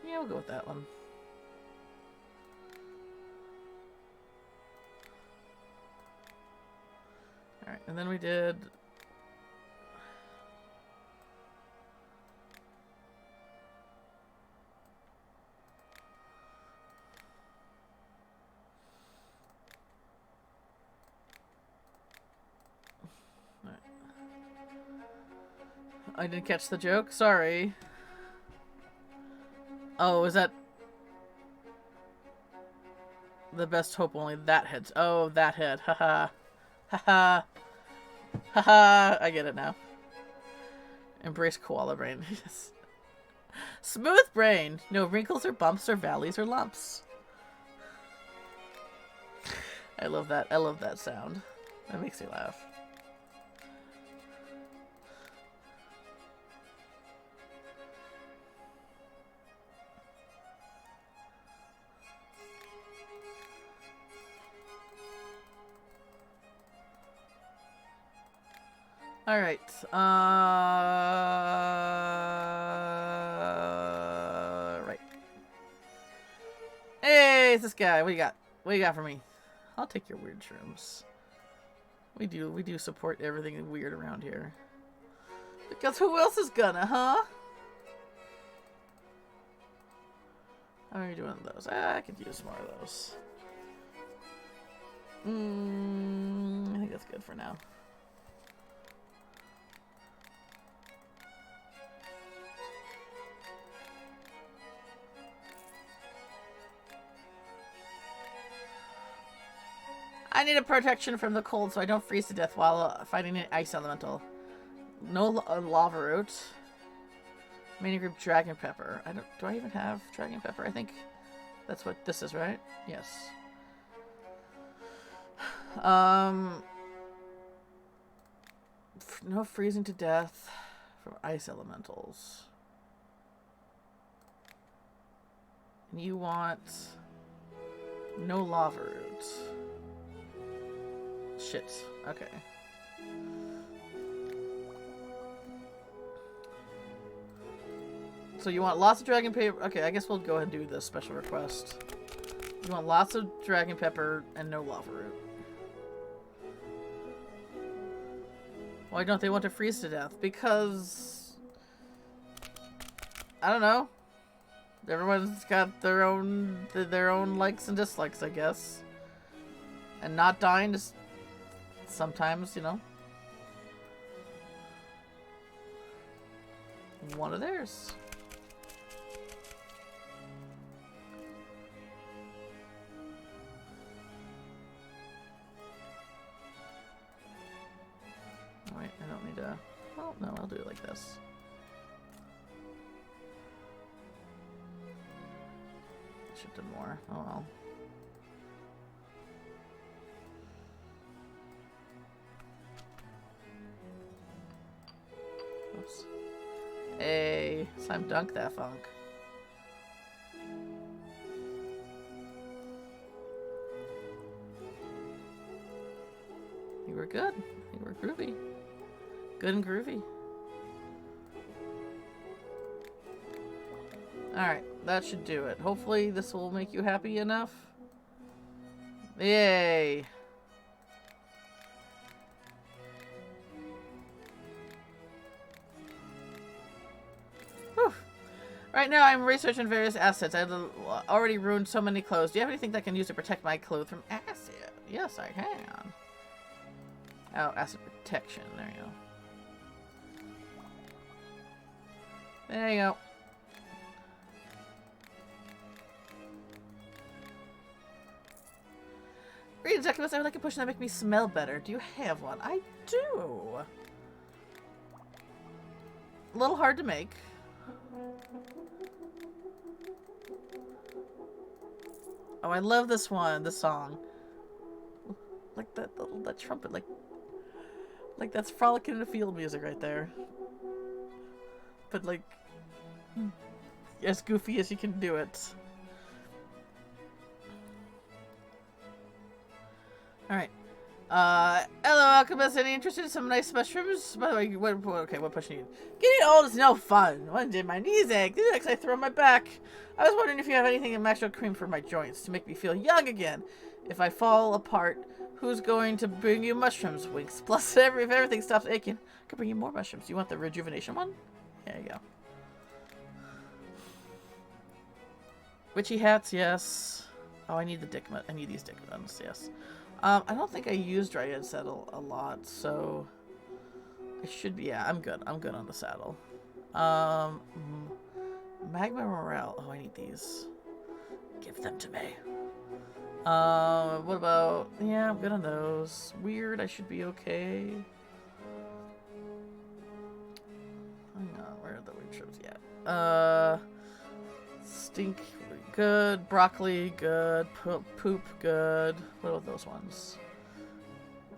Yeah, we'll go with that one. Alright, and then we did... Right. I didn't catch the joke, sorry. Oh, is that... The best hope only that heads... Oh, that head, haha. Haha. Haha, I get it now. Embrace koala brain. Yes. Smooth brain. No wrinkles or bumps or valleys or lumps. I love that. I love that sound. That makes me laugh. All right. Right. Hey, it's this guy. What do you got? What do you got for me? I'll take your weird shrooms. We do support everything weird around here. Because who else is gonna, huh? How are you doing those? I could use more of those. I think that's good for now. I need a protection from the cold so I don't freeze to death while fighting an ice elemental. No lava root. Mini group dragon pepper. Do I even have dragon pepper? I think that's what this is, right? Yes. No freezing to death from ice elementals. And you want no lava root. Shit. Okay. So you want lots of dragon pepper. Okay, I guess we'll go ahead and do this special request. You want lots of dragon pepper and no lava root. Why don't they want to freeze to death? Because... I don't know. Everyone's got their own likes and dislikes, I guess. And not dying just sometimes, you know. One of theirs. Wait, I don't need to... Well, no, I'll do it like this. Should have done more. Oh well. Oops. Hey, Slime dunk that funk. You were good. You were groovy. Good and groovy. Alright, that should do it. Hopefully this will make you happy enough. Yay! Whew. Right now I'm researching various assets. I've already ruined so many clothes. Do you have anything that I can use to protect my clothes from acid? Yes, I can. Oh, acid protection. There you go. There you go. Greetings, Equimus. I would like a potion that make me smell better. Do you have one? I do. A little hard to make. Oh, I love this one. This song. Like that trumpet. Like that's frolicking in the field music right there. But like as goofy as you can do it. Alright. Hello, Alchemist. Any interested in some nice mushrooms? By the way, what push you need? Getting old is no fun. One day my knees ache, the next I throw my back. I was wondering if you have anything in natural cream for my joints to make me feel young again. If I fall apart, who's going to bring you mushrooms? Winks. Plus, if everything stops aching, I can bring you more mushrooms. You want the rejuvenation one? There you go. Witchy hats, yes. Oh, I need the dick. I need these dick ones, yes. I don't think I use Dryad Saddle a lot, so I should be. Yeah, I'm good. I'm good on the saddle. Magma Morale. Oh, I need these. Give them to me. What about? Yeah, I'm good on those. Weird. I should be okay. Hang on. Where are the weird shrubs yet? Stink. Good. Broccoli, good. Poop, good. What about those ones?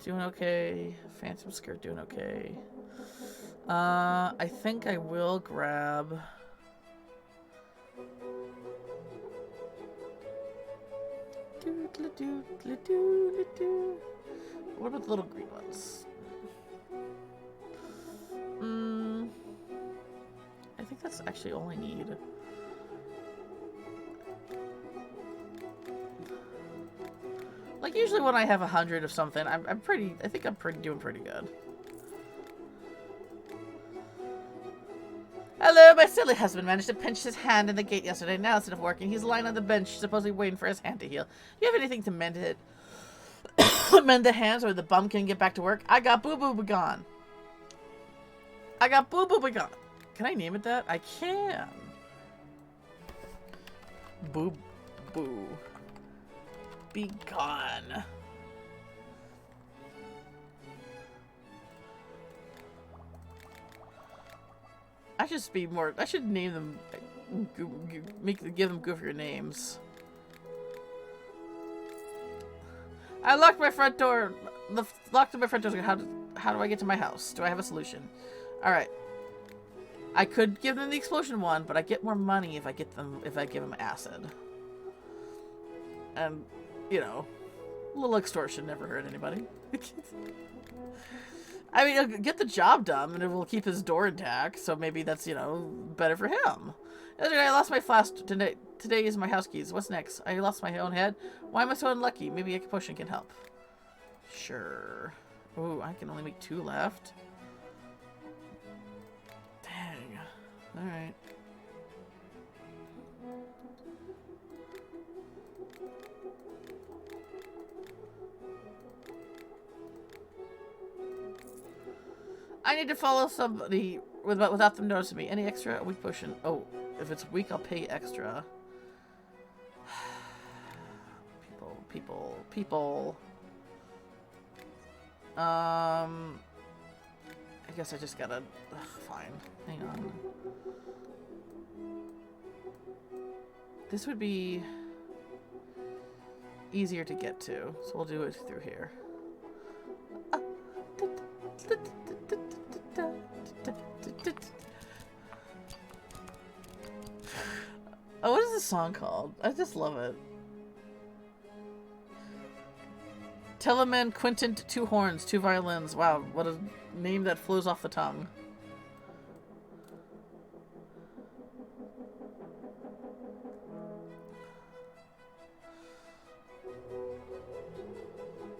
Doing okay. Phantom Skirt, doing okay. I think I will grab... What about the little green ones? I think that's actually all I need. Like, usually when I have 100 of something, I think I'm doing pretty good. Hello, my silly husband managed to pinch his hand in the gate yesterday. Now instead of working, he's lying on the bench, supposedly waiting for his hand to heal. Do you have anything to mend it? Mend the hands or the bum can get back to work? I got Boo Boo Begone. I got Boo Boo Begone. Can I name it that? I can. Boo Boo. Be gone. I should be more. I should name them. Give them goofier names. I locked my front door. Locked my front door. How do I get to my house? Do I have a solution? All right. I could give them the explosion one, but I get more money if I give them acid. And. You know, a little extortion never hurt anybody. I mean, he'll get the job done, and it will keep his door intact, so maybe that's, you know, better for him. Yesterday, I lost my flask. Today is my house keys. What's next? I lost my own head. Why am I so unlucky? Maybe a potion can help. Sure. Ooh, I can only make 2 left. Dang. Alright. I need to follow somebody without them noticing me. Any extra? A weak potion. Oh, if it's weak, I'll pay extra. People. I guess I just gotta... fine. Hang on. This would be easier to get to, so we'll do it through here. Oh, what is this song called? I just love it. Telemann Quintet, 2 horns, 2 violins. Wow, what a name that flows off the tongue.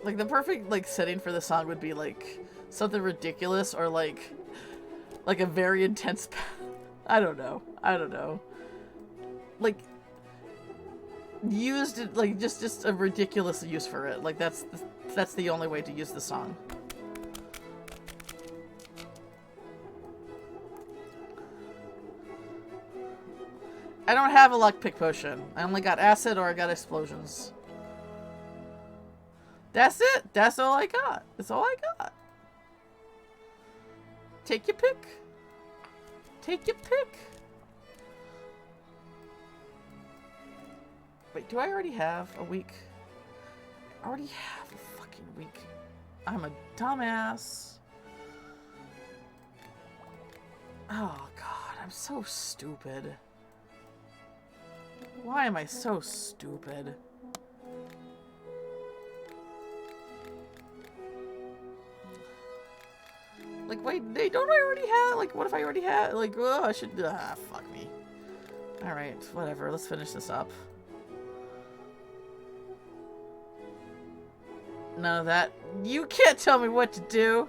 Like, the perfect, like, setting for the song would be, like, something ridiculous or, like a very intense... I don't know. Like, used, like, just a ridiculous use for it. Like, that's the only way to use the song. I don't have a lockpick potion. I only got acid or I got explosions. That's it. That's all I got. That's all I got. Take your pick. Take your pick. Wait, do I already have a week? I already have a fucking week. I'm a dumbass. Oh god, I'm so stupid. Why am I so stupid? Like, wait, they don't I already have? Like, what if I already had? Like, oh, I should. Fuck me. Alright, whatever. Let's finish this up. None of that. You can't tell me what to do.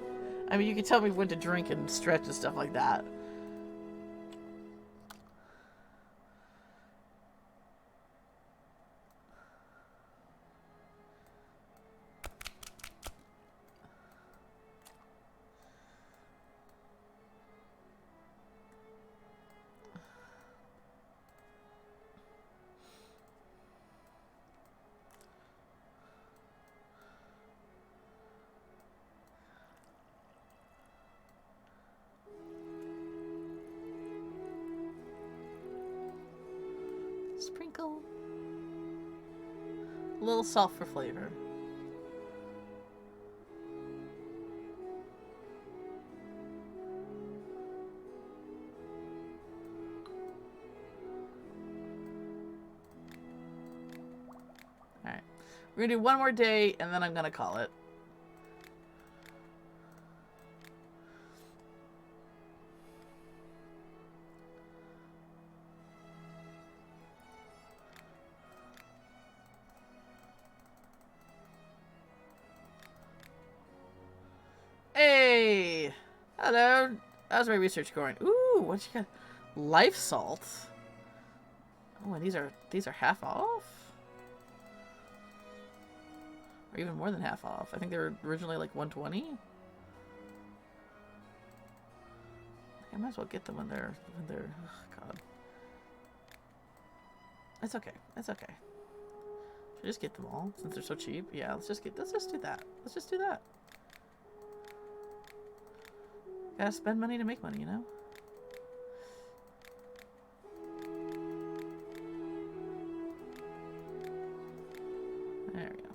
I mean, you can tell me when to drink and stretch and stuff like that. Sprinkle. A little salt for flavor. Alright. We're gonna do one more day and then I'm gonna call it. Hey! Hello! How's my research going? Ooh, what you got? Life salt? Oh, and these are half off? Or even more than half off. I think they were originally like 120. I might as well get them when they're oh god. It's okay. It's okay. Should I just get them all since they're so cheap? Yeah, let's just do that. Let's just do that. Gotta spend money to make money, you know? There we go.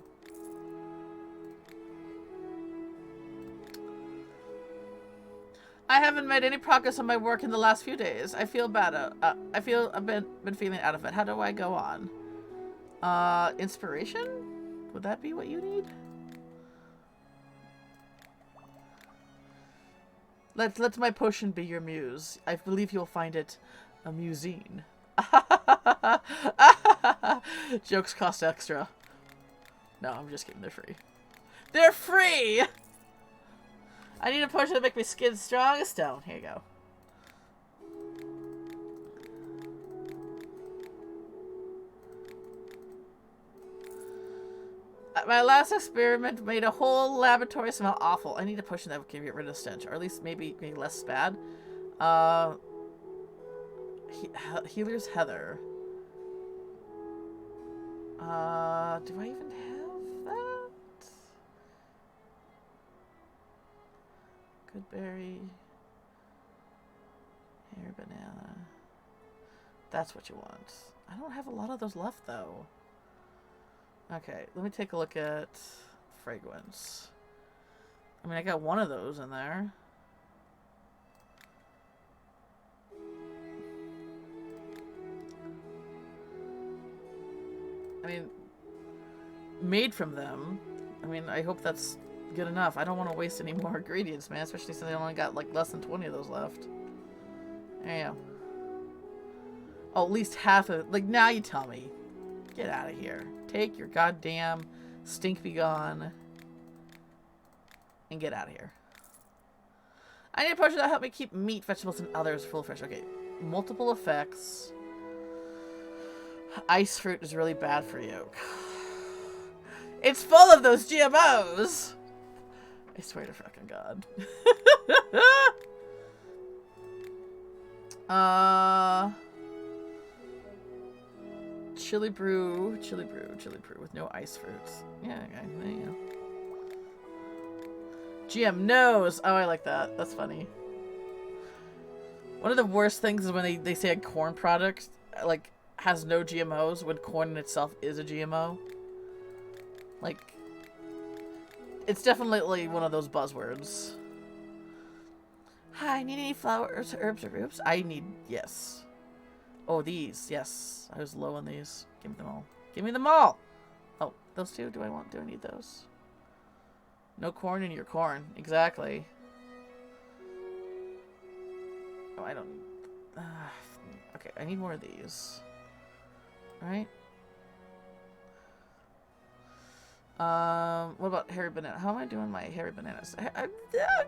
I haven't made any progress on my work in the last few days. I feel bad. I feel I've been feeling out of it. How do I go on? Inspiration? Would that be what you need? Let my potion be your muse. I believe you'll find it amusing. Jokes cost extra. No, I'm just kidding. They're free. They're free! I need a potion to make my skin strong as stone. Here you go. My last experiment made a whole laboratory smell awful. I need a potion that can get rid of the stench, or at least maybe less bad. Healer's Heather. Do I even have that? Good berry. Hair banana. That's what you want. I don't have a lot of those left, though. Okay, let me take a look at fragrance. I mean, I got one of those in there. I mean, made from them. I mean, I hope that's good enough. I don't want to waste any more ingredients, man, especially since I only got like less than 20 of those left. There you go. Oh, at least half of it. Like, now you tell me. Get out of here. Take your goddamn stink be gone and get out of here. I need a potion that'll help me keep meat, vegetables, and others full of fresh. Okay, multiple effects. Ice fruit is really bad for you. It's full of those GMOs! I swear to fucking God. Chili brew with no ice fruits. Yeah, okay, there you go. GM knows. Oh, I like that. That's funny. One of the worst things is when they say a corn product, like, has no GMOs when corn in itself is a GMO. Like, it's definitely one of those buzzwords. Hi, need any flowers, herbs, or roots? I need, yes. Oh, these. Yes. I was low on these. Give me them all. Give me them all! Oh, those two? Do I need those? No corn in your corn. Exactly. Oh, I don't... okay, I need more of these. Right? What about hairy banana? How am I doing my hairy bananas? I'm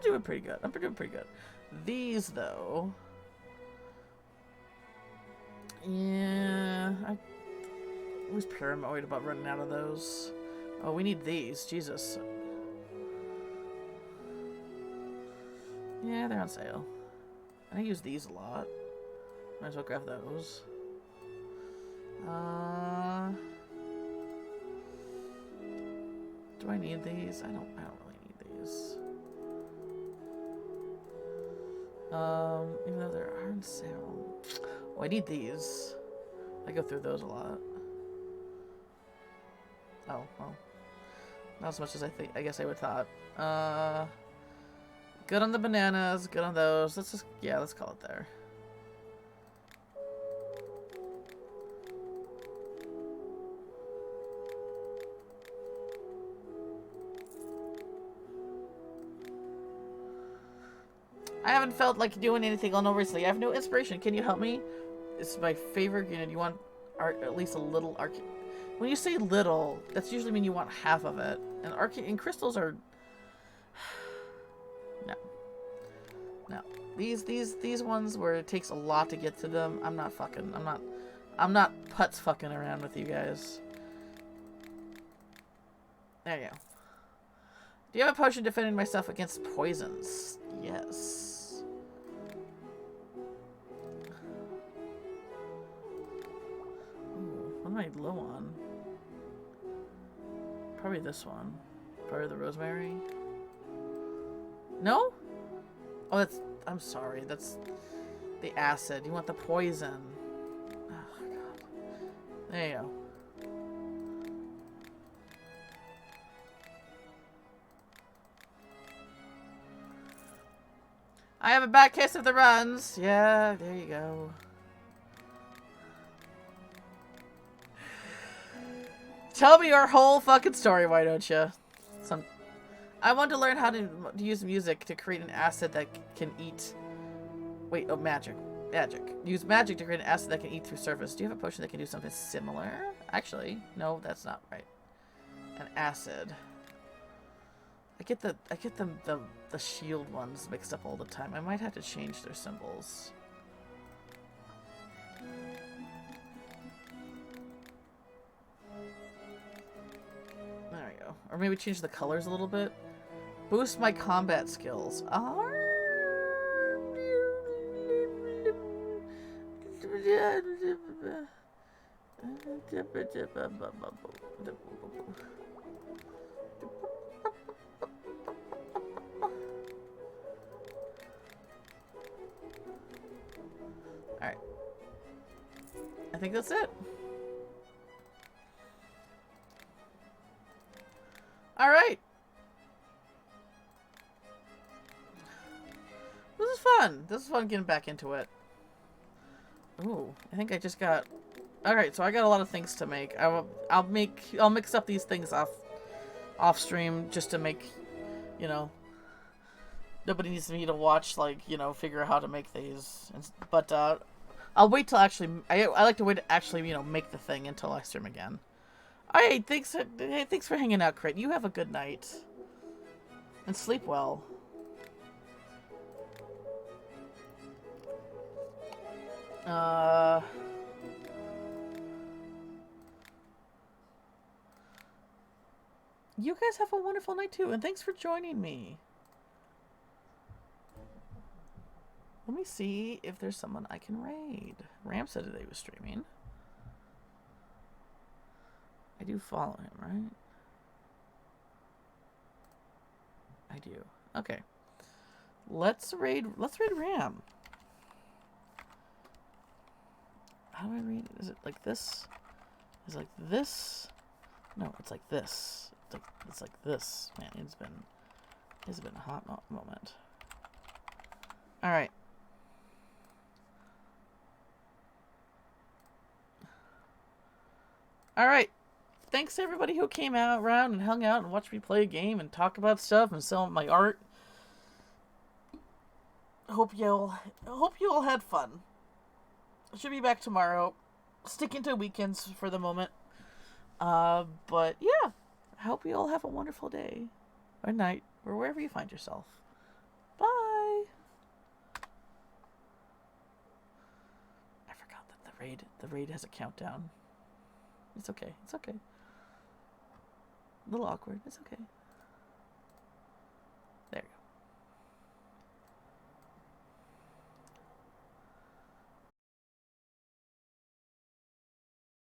doing pretty good. I'm doing pretty good. These, though... yeah... I was paranoid about running out of those. Oh, we need these. Jesus. Yeah, they're on sale. I use these a lot. Might as well grab those. Do I need these? I don't really need these. Even though they're on sale. Oh, I need these. I go through those a lot. Oh, well. Not as much as I guess I would thought. Good on the bananas, good on those. Let's just, yeah, let's call it there. I haven't felt like doing anything on recently. I have no inspiration. Can you help me? It's my favorite unit. You want art, at least a little arc. When you say little, that's usually mean you want half of it. And crystals are no. These ones where it takes a lot to get to them. I'm not putz fucking around with you guys. There you go. Do you have a potion defending myself against poisons? Yes. Ooh, what am I low on? Probably this one. Probably the rosemary. No? Oh, that's... I'm sorry. That's the acid. You want the poison. Oh, God. There you go. I have a bad case of the runs. Yeah, there you go. Tell me your whole fucking story, why don't you? I want to learn how to use music to create an acid that can eat... Wait, oh, magic. Use magic to create an acid that can eat through surface. Do you have a potion that can do something similar? Actually, no, that's not right. An acid. I get the shield ones mixed up all the time. I might have to change their symbols. There we go. Or maybe change the colors a little bit. Boost my combat skills. Alright. I think that's it. Alright. This is fun. This is fun getting back into it. Ooh, I think I just got... Alright, so I got a lot of things to make. I'll mix up these things off stream just to make, you know, nobody needs me to watch, like, you know, figure out how to make these. But I'll wait till actually... I like to wait to actually, you know, make the thing until I stream again. Alright, thanks for hanging out, Crit. You have a good night. And sleep well. You guys have a wonderful night too, and thanks for joining me. Let me see if there's someone I can raid. Ram said that he was streaming. I do follow him, right? I do. Okay. Let's raid Ram. How do I read it? Is it like this? Is it like this? No, it's like this. It's like this. Man, it's been a hot moment. All right. All right. Thanks to everybody who came out around and hung out and watched me play a game and talk about stuff and sell my art. Hope you all had fun. Should be back tomorrow. Sticking to weekends for the moment. But yeah, I hope you all have a wonderful day or night or wherever you find yourself. Bye. I forgot that the raid has a countdown. It's okay. It's okay. A little awkward. It's okay.